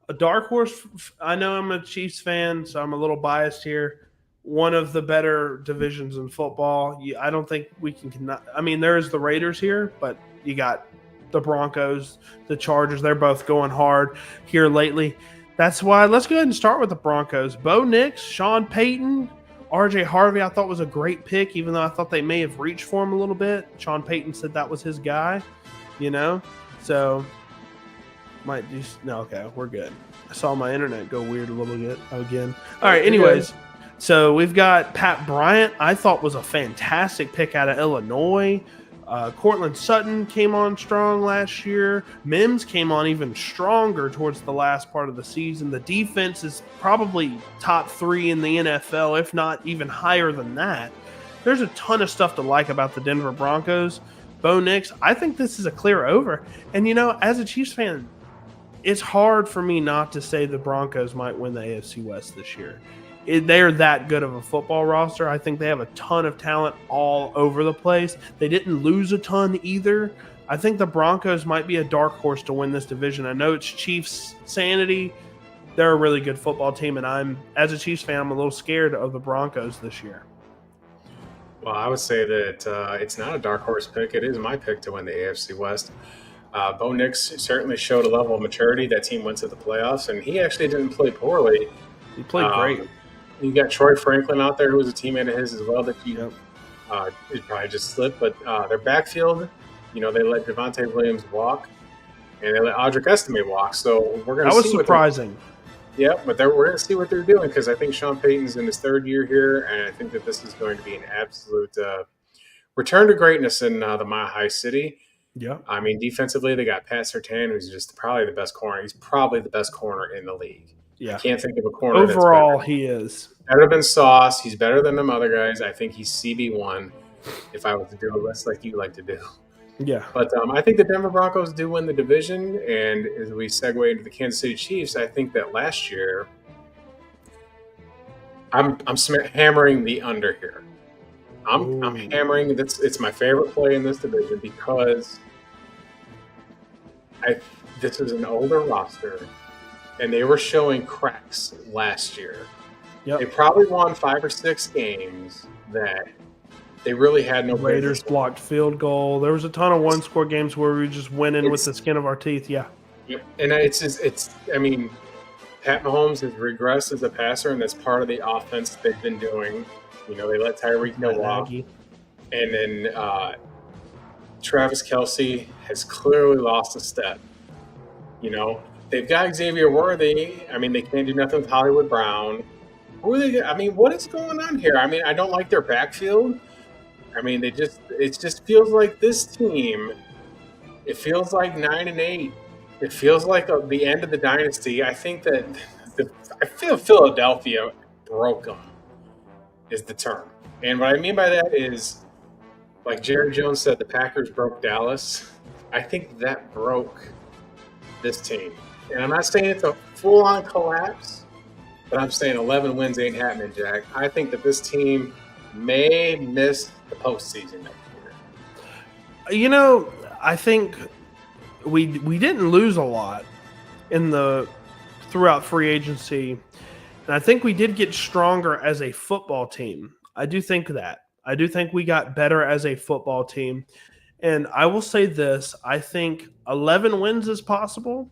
A dark horse. I know I'm a Chiefs fan, so I'm a little biased here. One of the better divisions in football. I don't think we can. I mean, there's the Raiders here, but you got the Broncos, the Chargers. They're both going hard here lately. That's why let's go ahead and start with the Broncos. Bo Nix, Sean Payton, RJ Harvey, I thought was a great pick, even though I thought they may have reached for him a little bit. Sean Payton said that was his guy, so might just no. Okay, we're good. I saw my internet go weird a little bit again. All right, anyways, so we've got Pat Bryant. I thought was a fantastic pick out of Illinois. Cortland Sutton came on strong last year. Mims came on even stronger towards the last part of the season. The defense is probably top 3 in the NFL, if not even higher than that. There's a ton of stuff to like about the Denver Broncos. Bo Nix, I think this is a clear over. And, as a Chiefs fan, it's hard for me not to say the Broncos might win the AFC West this year. They're that good of a football roster. I think they have a ton of talent all over the place. They didn't lose a ton either. I think the Broncos might be a dark horse to win this division. I know it's Chiefs sanity. They're a really good football team, and as a Chiefs fan, I'm a little scared of the Broncos this year. Well, I would say that it's not a dark horse pick. It is my pick to win the AFC West. Bo Nix certainly showed a level of maturity. That team went to the playoffs, and he actually didn't play poorly. He played great. You got Troy Franklin out there, who was a teammate of his as well. That it probably just slipped, but their backfield, they let Javonte Williams walk, and they let Audric Estime walk. So we're going to see. That was surprising. Yeah, but we're going to see what they're doing, because I think Sean Payton's in his 3rd year here, and I think that this is going to be an absolute return to greatness in the Mile High City. Yeah, I mean, defensively, they got Pat Surtain, who's just probably the best corner. He's probably the best corner in the league. Yeah, I can't think of a corner. Overall, he is better than Sauce. He's better than them other guys. I think he's CB1. If I was to do a list like you like to do. Yeah, but I think the Denver Broncos do win the division, and as we segue into the Kansas City Chiefs, I think that last year, I'm hammering the under here. I'm hammering. It's my favorite play in this division, because this is an older roster, and they were showing cracks last year. Yep. They probably won 5 or 6 games that they really had no. Raiders blocked field goal. There was a ton of one-score games where we were just winning with the skin of our teeth. Yeah. Yep. And I mean, Pat Mahomes has regressed as a passer, and that's part of the offense they've been doing. They let Tyreek Hill walk. And then Travis Kelce has clearly lost a step. They've got Xavier Worthy. I mean, they can't do nothing with Hollywood Brown. What is going on here? I mean, I don't like their backfield. I mean, it just feels like this team, it feels like 9-8. It feels like the end of the dynasty. I think that I feel Philadelphia broke them is the term. And what I mean by that is, like Jerry Jones said, the Packers broke Dallas. I think that broke this team. And I'm not saying it's a full-on collapse, but I'm saying 11 wins ain't happening, Jack. I think that this team may miss the postseason next year. I think we didn't lose a lot throughout free agency, and I think we did get stronger as a football team. I do think that. I do think we got better as a football team. And I will say this, I think 11 wins is possible.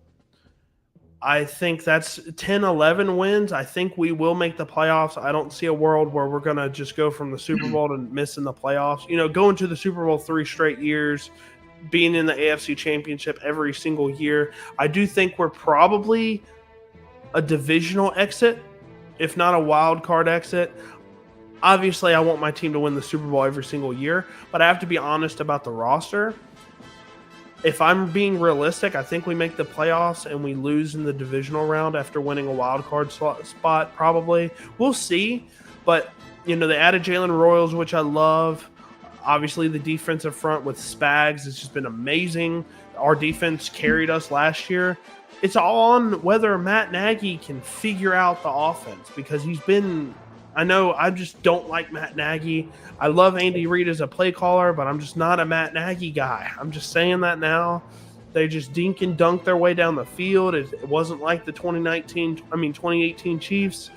I think that's 10, 11 wins. I think we will make the playoffs. I don't see a world where we're going to just go from the Super Bowl to missing the playoffs. Going to the Super Bowl 3 straight years, being in the AFC Championship every single year. I do think we're probably a divisional exit, if not a wild card exit. Obviously, I want my team to win the Super Bowl every single year, but I have to be honest about the roster. if I'm being realistic, I think we make the playoffs and we lose in the divisional round after winning a wild card spot. Probably, we'll see. But they added Jalen Royals, which I love. Obviously, the defensive front with Spags has just been amazing. Our defense carried us last year. It's all on whether Matt Nagy can figure out the offense, because he's been. I know I just don't like Matt Nagy. I love Andy Reid as a play caller, but I'm just not a Matt Nagy guy. I'm just saying that now. They just dink and dunk their way down the field. It wasn't like the 2018 Chiefs.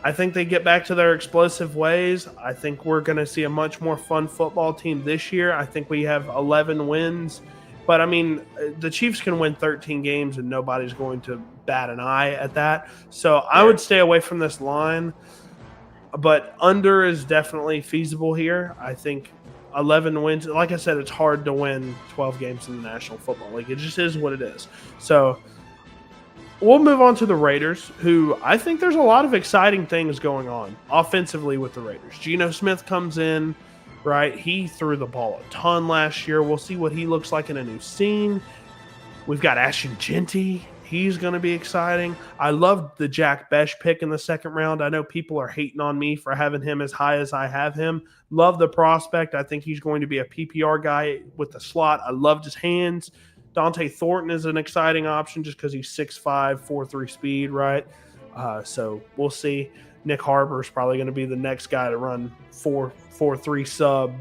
I think they get back to their explosive ways. I think we're going to see a much more fun football team this year. I think we have 11 wins. But, the Chiefs can win 13 games and nobody's going to bat an eye at that. So I would stay away from this line. But under is definitely feasible here. I think 11 wins. Like I said, it's hard to win 12 games in the National Football League. It just is what it is. So we'll move on to the Raiders, who I think there's a lot of exciting things going on offensively with the Raiders. Geno Smith comes in. Right, he threw the ball a ton last year. We'll see what he looks like in a new scene. We've got Ashton Genty. He's going to be exciting. I love the Jack Besh pick in the second round. I know people are hating on me for having him as high as I have him. Love the prospect. I think he's going to be a PPR guy with the slot. I loved his hands. Dante Thornton is an exciting option just because he's 6'5", 4.3 speed, right? So we'll see. Nick Harbour is probably going to be the next guy to run 4.3 sub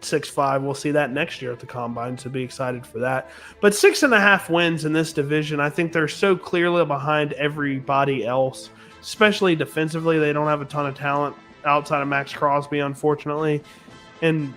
6'5". We'll see that next year at the Combine, so be excited for that. But 6.5 wins in this division, I think they're so clearly behind everybody else, especially defensively. They don't have a ton of talent outside of Max Crosby, unfortunately. And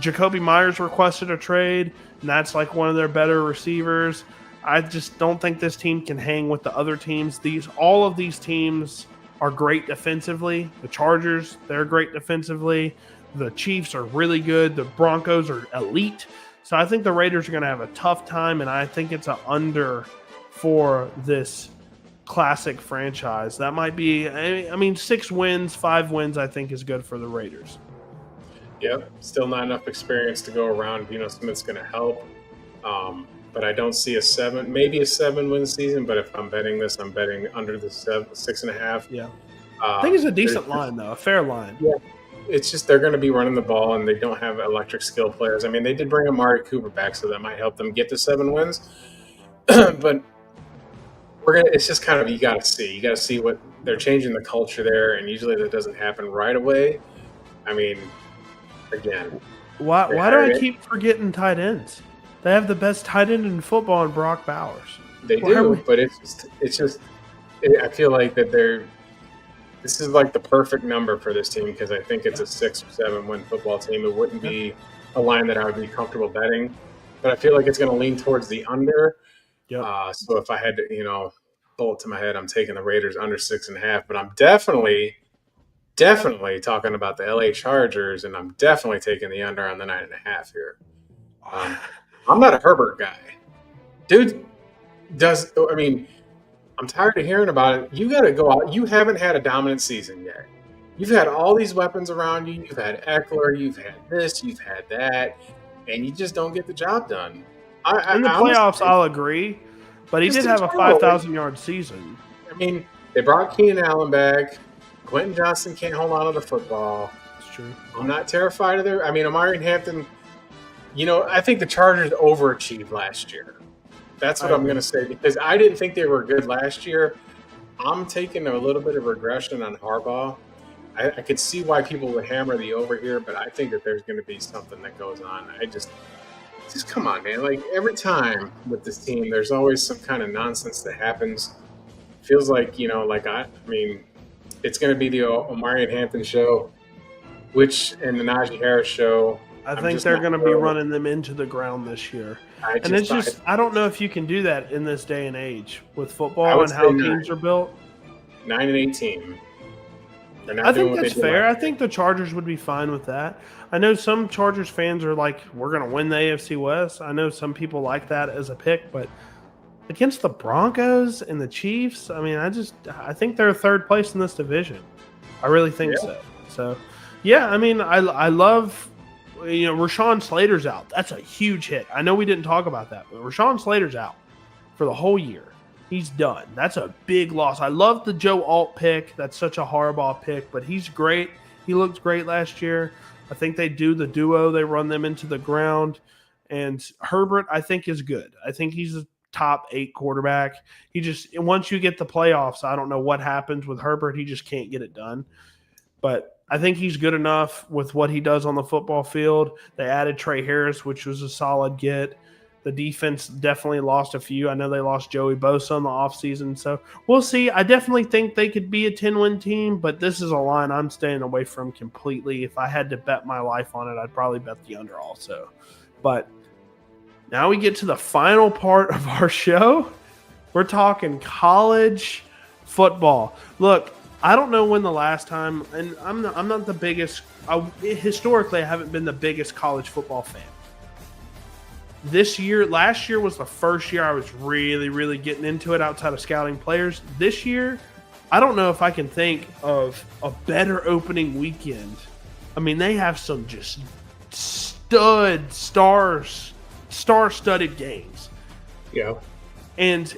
Jacoby Myers requested a trade, and that's like one of their better receivers. I just don't think this team can hang with the other teams. All of these teams are great defensively. The Chargers, they're great defensively. The Chiefs are really good. The Broncos are elite. So I think the Raiders are going to have a tough time, and I think it's an under for this classic franchise. That might be, 6 wins, 5 wins, I think is good for the Raiders. Yep, still not enough experience to go around. Smith's going to help. But I don't see a 7-win season. But if I'm betting this, I'm betting under the 6.5. Yeah, I think it's a decent line, though, a fair line. Yeah, it's just they're going to be running the ball, and they don't have electric skill players. They did bring Amari Cooper back, so that might help them get to 7 wins. But it's just kind of you got to see what they're changing the culture there, and usually that doesn't happen right away. Again, why do I keep forgetting tight ends? They have the best tight end in football in Brock Bowers. They do, but it's just I feel like that this is like the perfect number for this team, because I think it's a 6 or 7 win football team. It wouldn't be a line that I would be comfortable betting, but I feel like it's going to lean towards the under. Yep. So if I had to, bullet to my head, I'm taking the Raiders under 6.5, but I'm definitely talking about the LA Chargers, and I'm definitely taking the under on the 9.5 here. I'm not a Herbert guy. Dude I'm tired of hearing about it. You got to go out. You haven't had a dominant season yet. You've had all these weapons around you. You've had Eckler. You've had this. You've had that. And you just don't get the job done. In the playoffs, I'll agree. But he did have a 5,000-yard season. They brought Keenan Allen back. Quentin Johnson can't hold on to the football. That's true. I'm not terrified of their – Amari Hampton – I think the Chargers overachieved last year. That's what I'm going to say, because I didn't think they were good last year. I'm taking a little bit of regression on Harbaugh. I could see why people would hammer the over here, but I think that there's going to be something that goes on. Just come on, man. Like, every time with this team, there's always some kind of nonsense that happens. Feels like, it's going to be the Omari Hampton show, and the Najee Harris show. I think they're going to be running them into the ground this year. I don't know if you can do that in this day and age with football and how teams are built. 9-18. I think that's fair. I think the Chargers would be fine with that. I know some Chargers fans are like, we're going to win the AFC West. I know some people like that as a pick, but against the Broncos and the Chiefs, I think they're third place in this division. I really think so. So, yeah, I love Rashawn Slater's out. That's a huge hit. I know we didn't talk about that, but Rashawn Slater's out for the whole year. He's done. That's a big loss. I love the Joe Alt pick. That's such a Harbaugh pick, but he's great. He looked great last year. I think they do the duo. They run them into the ground. And Herbert, I think, is good. I think he's a top 8 quarterback. He just, once you get the playoffs, I don't know what happens with Herbert. He just can't get it done. But I think he's good enough with what he does on the football field. They added Trey Harris, which was a solid get. The defense definitely lost a few. I know they lost Joey Bosa in the offseason, so we'll see. I definitely think they could be a 10-win team, but this is a line I'm staying away from completely. If I had to bet my life on it, I'd probably bet the under also. But now we get to the final part of our show. We're talking college football. Look, I don't know when the last time, and I'm not the biggest, historically I haven't been the biggest college football fan. Last year was the first year I was really, really getting into it outside of scouting players. This year, I don't know if I can think of a better opening weekend. I mean, they have some just star-studded games. Yeah. And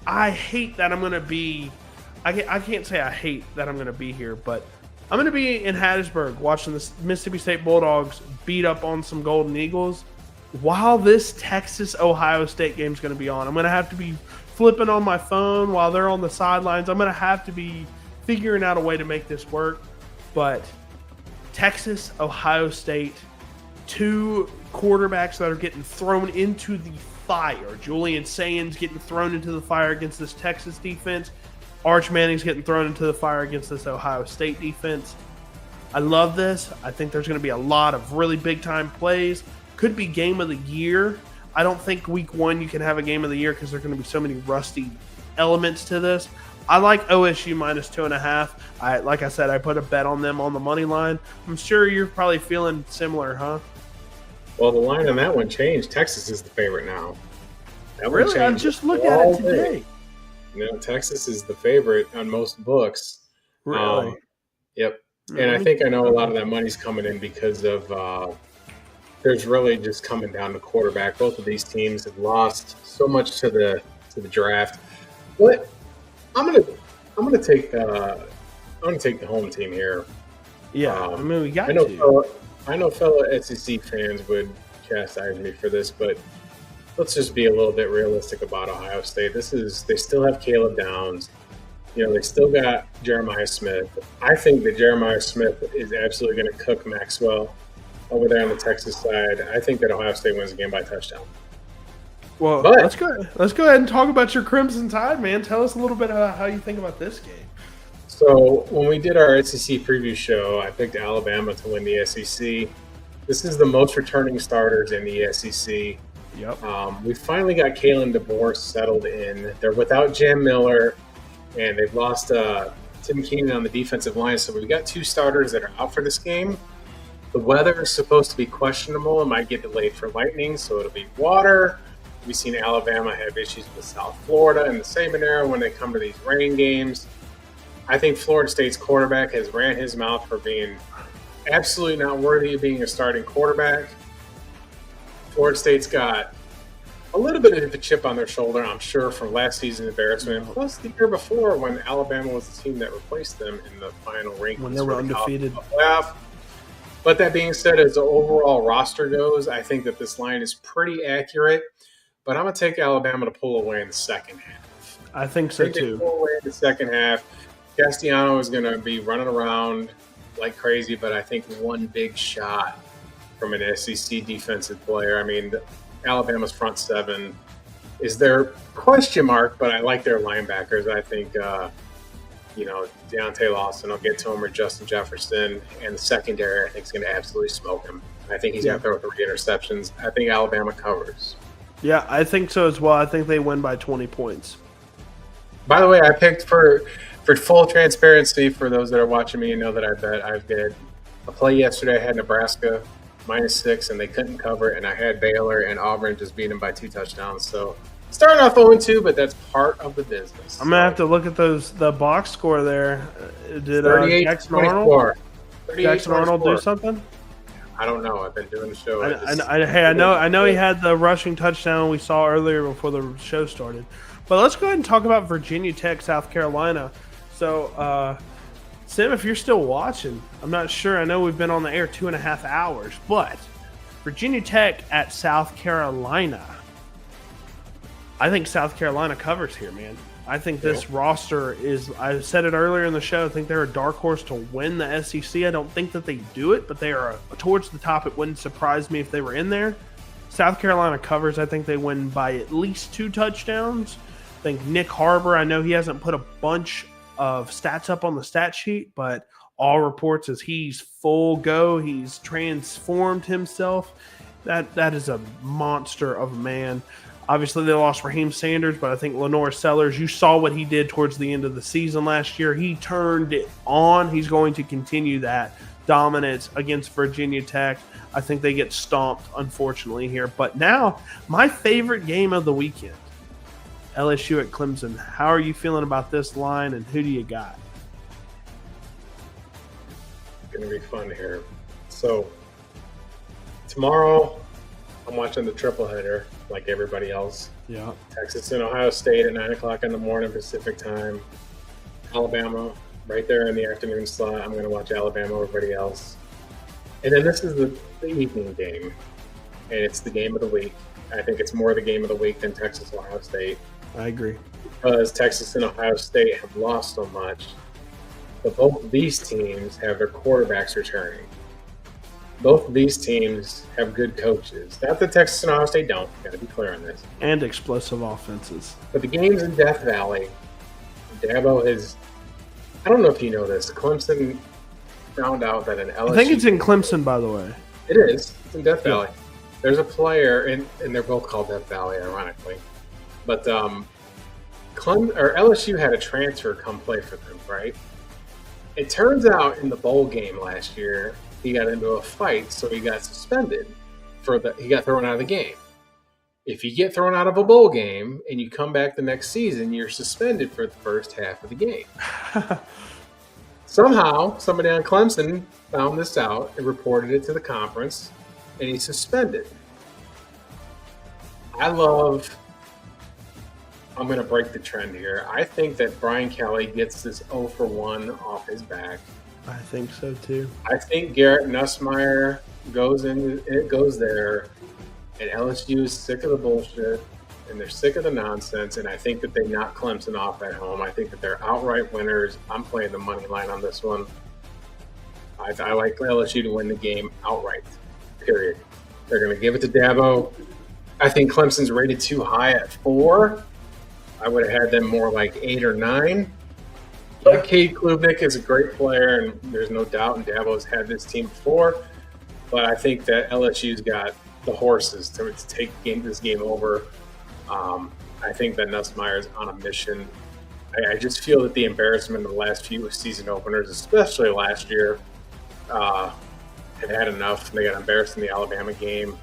I hate that I'm going to be – I can't say I hate that I'm going to be here, but I'm going to be in Hattiesburg watching the Mississippi State Bulldogs beat up on some Golden Eagles while this Texas-Ohio State game is going to be on. I'm going to have to be flipping on my phone while they're on the sidelines. I'm going to have to be figuring out a way to make this work. But Texas, Ohio State, 2 quarterbacks that are getting thrown into the fire. Julian Sayans getting thrown into the fire against this Texas defense. Arch Manning's getting thrown into the fire against this Ohio State defense. I love this. I think there's going to be a lot of really big-time plays. Could be game of the year. I don't think week 1 you can have a game of the year because there are going to be so many rusty elements to this. I like OSU minus 2.5. Like I said, I put a bet on them on the money line. I'm sure you're probably feeling similar, huh? Well, the line on that one changed. Texas is the favorite now. Really? I just looked at it today. Texas is the favorite on most books. Really? Yep. And I think I know a lot of that money's coming in because of there's really just coming down to quarterback. Both of these teams have lost so much to the draft. But I'm gonna take the home team here. Yeah, we got I know fellow SEC fans would chastise me for this, but let's just be a little bit realistic about Ohio State. They still have Caleb Downs. They still got Jeremiah Smith. I think that Jeremiah Smith is absolutely going to cook Maxwell over there on the Texas side. I think that Ohio State wins the game by touchdown. Well, let's go ahead and talk about your Crimson Tide, man. Tell us a little bit about how you think about this game. So when we did our SEC preview show, I picked Alabama to win the SEC. This is the most returning starters in the SEC. Yep. We finally got Kalen DeBoer settled in. They're without Jam Miller, and they've lost Tim Keenan on the defensive line. So we've got 2 starters that are out for this game. The weather is supposed to be questionable. It might get delayed for lightning, so it'll be water. We've seen Alabama have issues with South Florida in the same era when they come to these rain games. I think Florida State's quarterback has ran his mouth for being absolutely not worthy of being a starting quarterback. Florida State's got a little bit of a chip on their shoulder, I'm sure, from last season's embarrassment, plus the year before when Alabama was the team that replaced them in the final rankings. When they were undefeated. Playoff. But that being said, as the overall roster goes, I think that this line is pretty accurate. But I'm going to take Alabama to pull away in the second half. I think so, too. Pull away in the second half. Castellano is going to be running around like crazy, but I think one big shot from an SEC defensive player. I mean, Alabama's front 7 is their question mark, but I like their linebackers. I think, Deontay Lawson will get to him, or Justin Jefferson, and the secondary I think is going to absolutely smoke him. I think he's going to throw 3 interceptions. I think Alabama covers. Yeah, I think so as well. I think they win by 20 points. By the way, I picked for full transparency, for those that are watching me, that I did a play yesterday. I had Nebraska -6, and they couldn't cover, and I had Baylor and Auburn just beat them by 2 touchdowns. So starting off 0-2, but that's part of the business. I'm going to have to look at the box score there. Did Jackson Arnold do something? I don't know. I've been doing the show. I know he had the rushing touchdown we saw earlier before the show started. But let's go ahead and talk about Virginia Tech, South Carolina. So, Sam, if you're still watching, I'm not sure. I know we've been on the air 2.5 hours, but Virginia Tech at South Carolina. I think South Carolina covers here, man. I think this roster is, I said it earlier in the show, I think they're a dark horse to win the SEC. I don't think that they do it, but they are towards the top. It wouldn't surprise me if they were in there. South Carolina covers. I think they win by at least 2 touchdowns. I think Nick Harbor, I know he hasn't put a bunch of stats up on the stat sheet, but all reports is he's full go. He's transformed himself. That is a monster of a man. Obviously, they lost Raheem Sanders, but I think Lenore Sellers, you saw what he did towards the end of the season last year. He turned it on. He's going to continue that dominance against Virginia Tech. I think they get stomped, unfortunately, here. But now, my favorite game of the weekend, LSU at Clemson. How are you feeling about this line, and who do you got? It's going to be fun here. So, tomorrow, I'm watching the triple header like everybody else. Yeah. Texas and Ohio State at 9 o'clock in the morning Pacific time. Alabama right there in the afternoon slot. I'm going to watch Alabama over everybody else. And then this is the evening game, and it's the game of the week. I think it's more the game of the week than Texas Ohio State. I agree. Because Texas and Ohio State have lost so much, but both of these teams have their quarterbacks returning. Both of these teams have good coaches. Not that Texas and Ohio State don't. Got to be clear on this. And explosive offenses. But the game's in Death Valley. Dabo is. I don't know if you know this. Clemson found out that an LSU. I think it's in Clemson, by the way. It is. It's in Death Valley. There's a player, and they're both called Death Valley, ironically. But LSU had a transfer come play for them, right? It turns out in the bowl game last year, he got into a fight, so he got suspended. He got thrown out of the game. If you get thrown out of a bowl game and you come back the next season, you're suspended for the first half of the game. Somehow, somebody on Clemson found this out and reported it to the conference, and he's suspended. I'm going to break the trend here. I think that Brian Kelly gets this 0 for 1 off his back. I think so too. I think Garrett Nussmeier goes there, and LSU is sick of the bullshit, and they're sick of the nonsense, and I think that they knock Clemson off at home. I think that they're outright winners. I'm playing the money line on this one. I like LSU to win the game outright, period. They're going to give it to Dabo. I think Clemson's rated too high at 4. I would have had them more like 8 or 9. But Cade Klubnik is a great player, and there's no doubt, and Dabo's had this team before. But I think that LSU's got the horses to take this game over. I think that Nussmeier's on a mission. I just feel that the embarrassment of the last few season openers, especially last year, had enough. They got embarrassed in the Alabama game,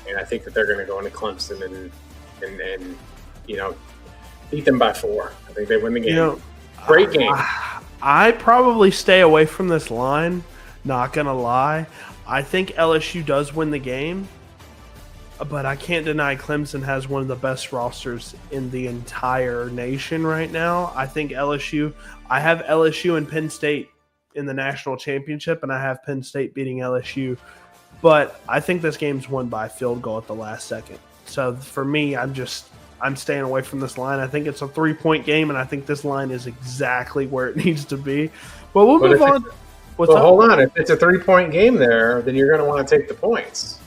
and I think that they're going to go into Clemson and beat them by 4. I think they win the game. Great game. I probably stay away from this line, not going to lie. I think LSU does win the game, but I can't deny Clemson has one of the best rosters in the entire nation right now. I think I have LSU and Penn State in the national championship, and I have Penn State beating LSU. But I think this game's won by a field goal at the last second. So for me, I'm staying away from this line. I think it's a 3-point game, and I think this line is exactly where it needs to be. But we'll move on. Hold on. If it's a 3-point game there, then you're going to want to take the points.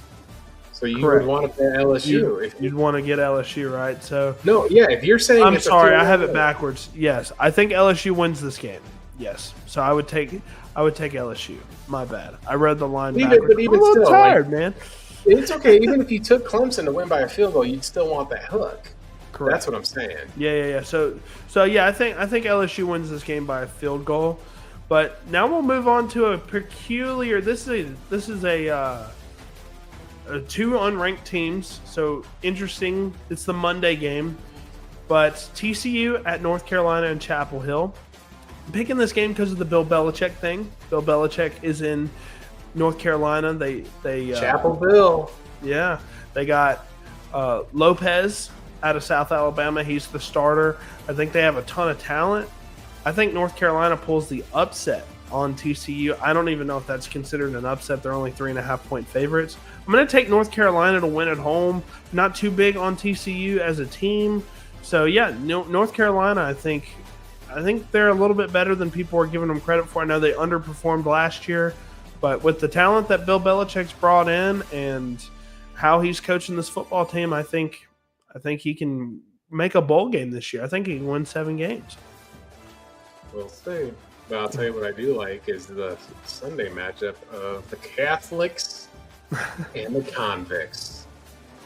So you would want to play LSU. You'd want to get LSU, right? So no, yeah. If you're saying I'm sorry, I have it backwards. Yes, I think LSU wins this game. Yes, so I would take LSU. My bad. I read the line backwards. But even I'm a little still, tired, man. It's okay. Even if you took Clemson to win by a field goal, you'd still want that hook. Correct. That's what I'm saying. Yeah. So yeah, I think LSU wins this game by a field goal. But now we'll move on to a peculiar. This is a 2 unranked teams. So interesting. It's the Monday game, but TCU at North Carolina and Chapel Hill. I'm picking this game because of the Bill Belichick thing. Bill Belichick is in North Carolina. They Chapel Bill. Yeah, they got Lopez out of South Alabama. He's the starter. I think they have a ton of talent. I think North Carolina pulls the upset on TCU. I don't even know if that's considered an upset. They're only 3.5-point favorites. I'm going to take North Carolina to win at home. Not too big on TCU as a team. So, yeah, North Carolina, I think they're a little bit better than people are giving them credit for. I know they underperformed last year, but with the talent that Bill Belichick's brought in and how he's coaching this football team, I think he can make a bowl game this year. I think he can win 7 games. We'll see. But I'll tell you what I do like is the Sunday matchup of the Catholics and the Convicts.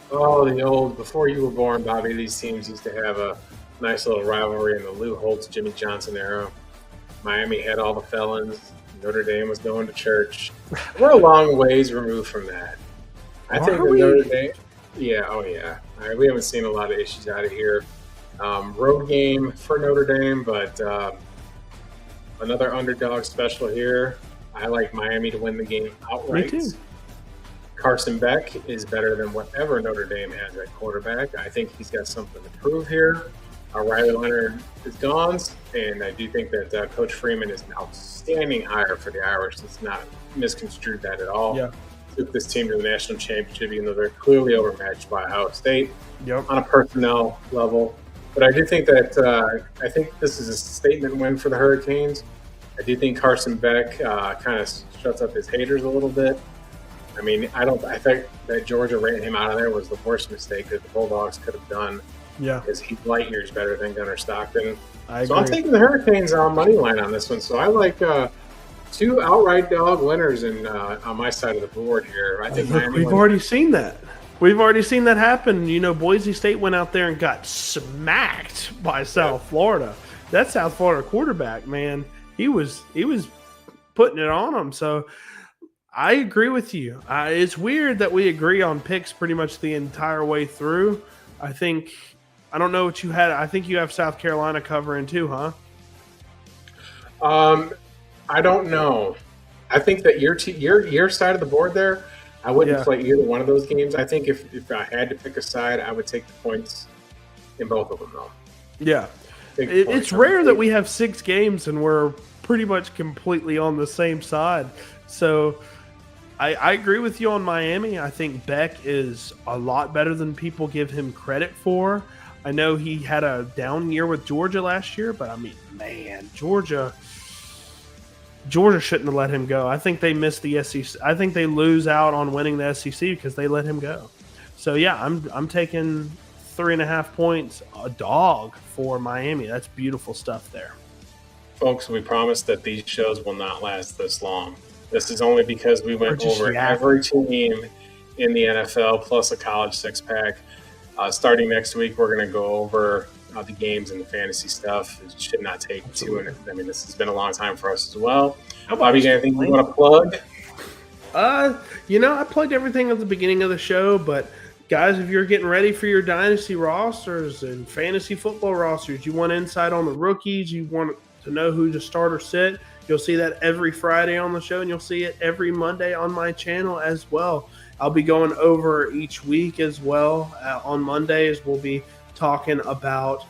Oh, the old, before you were born, Bobby, these teams used to have a nice little rivalry in the Lou Holtz, Jimmy Johnson era. Miami had all the felons. Notre Dame was going to church. We're a long ways removed from that. I think that Notre Dame, yeah. We haven't seen a lot of issues out of here. Road game for Notre Dame, but another underdog special here. I like Miami to win the game outright. Me too. Carson Beck is better than whatever Notre Dame has at quarterback. I think he's got something to prove here. Riley Leonard is gone, and I do think that Coach Freeman is an outstanding hire for the Irish. Let's not misconstrue that at all. Yeah. Took this team to the national championship, even though they're clearly overmatched by Ohio State on a personnel level. But I do think that I think this is a statement win for the Hurricanes. I do think Carson Beck kind of shuts up his haters a little bit. I mean, I think that Georgia ran him out of there was the worst mistake that the Bulldogs could have done. Yeah, because he's light years better than Gunnar Stockton. I agree. So I'm taking the Hurricanes on money line on this one. So I like 2 outright dog winners on my side of the board here. I think we've already seen that. We've already seen that happen. You know, Boise State went out there and got smacked by South Florida. That South Florida quarterback, man, he was putting it on them. So I agree with you. It's weird that we agree on picks pretty much the entire way through. I don't know what you had. I think you have South Carolina covering too, huh? I don't know. I think that your side of the board there, I wouldn't play either one of those games. I think if I had to pick a side, I would take the points in both of them, though. Yeah. It's rare that we have 6 games and we're pretty much completely on the same side. So I agree with you on Miami. I think Beck is a lot better than people give him credit for. I know he had a down year with Georgia last year, but I mean, man, Georgia shouldn't have let him go. I think they missed the SEC. I think they lose out on winning the SEC because they let him go. So yeah, I'm taking 3.5 points, a dog for Miami. That's beautiful stuff there. Folks, we promise that these shows will not last this long. This is only because we went over every team in the NFL plus a college 6-pack. Starting next week, we're going to go over the games and the fantasy stuff. It should not take too. I mean, this has been a long time for us as well. Bobby, anything you want to plug? I plugged everything at the beginning of the show, but guys, if you're getting ready for your dynasty rosters and fantasy football rosters, you want insight on the rookies, you want to know who to start or sit, you'll see that every Friday on the show, and you'll see it every Monday on my channel as well. I'll be going over each week as well. On Mondays, we'll be talking about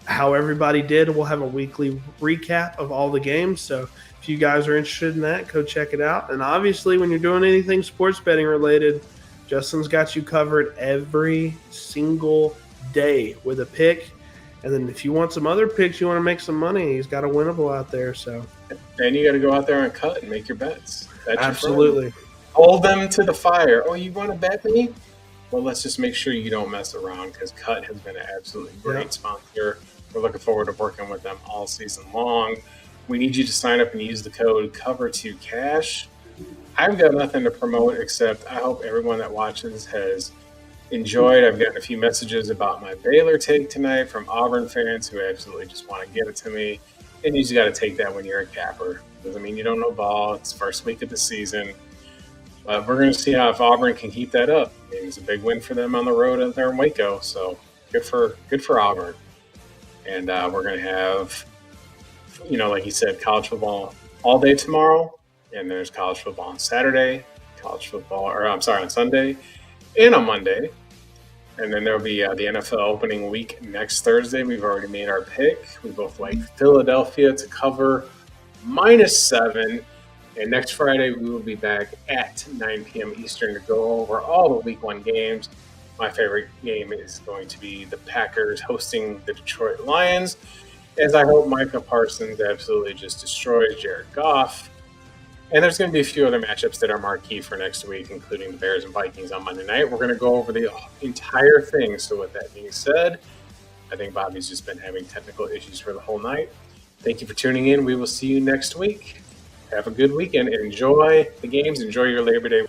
how everybody did. We'll have a weekly recap of all the games. So if you guys are interested in that, go check it out. And obviously, when you're doing anything sports betting related, Justin's got you covered every single day with a pick. And then if you want some other picks, you want to make some money, he's got a winnable out there. So, and you got to go out there and cut and make your bets. That's absolutely. Hold them to the fire. Oh, you want to bet me? Well, let's just make sure you don't mess around because Cut has been an absolutely great sponsor. We're looking forward to working with them all season long. We need you to sign up and use the code COVER2CASH. I've got nothing to promote except I hope everyone that watches has enjoyed. I've gotten a few messages about my Baylor take tonight from Auburn fans who absolutely just want to give it to me. And you just got to take that when you're a capper. Doesn't mean you don't know ball. It's first week of the season. But we're going to see how if Auburn can keep that up. I mean, it's a big win for them on the road out there in Waco. So good for Auburn. And we're going to have, like you said, college football all day tomorrow. and there's college football on Saturday, on Sunday, and on Monday. And then there'll be the NFL opening week next Thursday. We've already made our pick. We both like Philadelphia to cover -7. And next Friday, we will be back at 9 p.m. Eastern to go over all the Week 1 games. My favorite game is going to be the Packers hosting the Detroit Lions, as I hope Micah Parsons absolutely just destroys Jared Goff. And there's going to be a few other matchups that are marquee for next week, including the Bears and Vikings on Monday night. We're going to go over the entire thing. So with that being said, I think Bobby's just been having technical issues for the whole night. Thank you for tuning in. We will see you next week. Have a good weekend. Enjoy the games. Enjoy your Labor Day.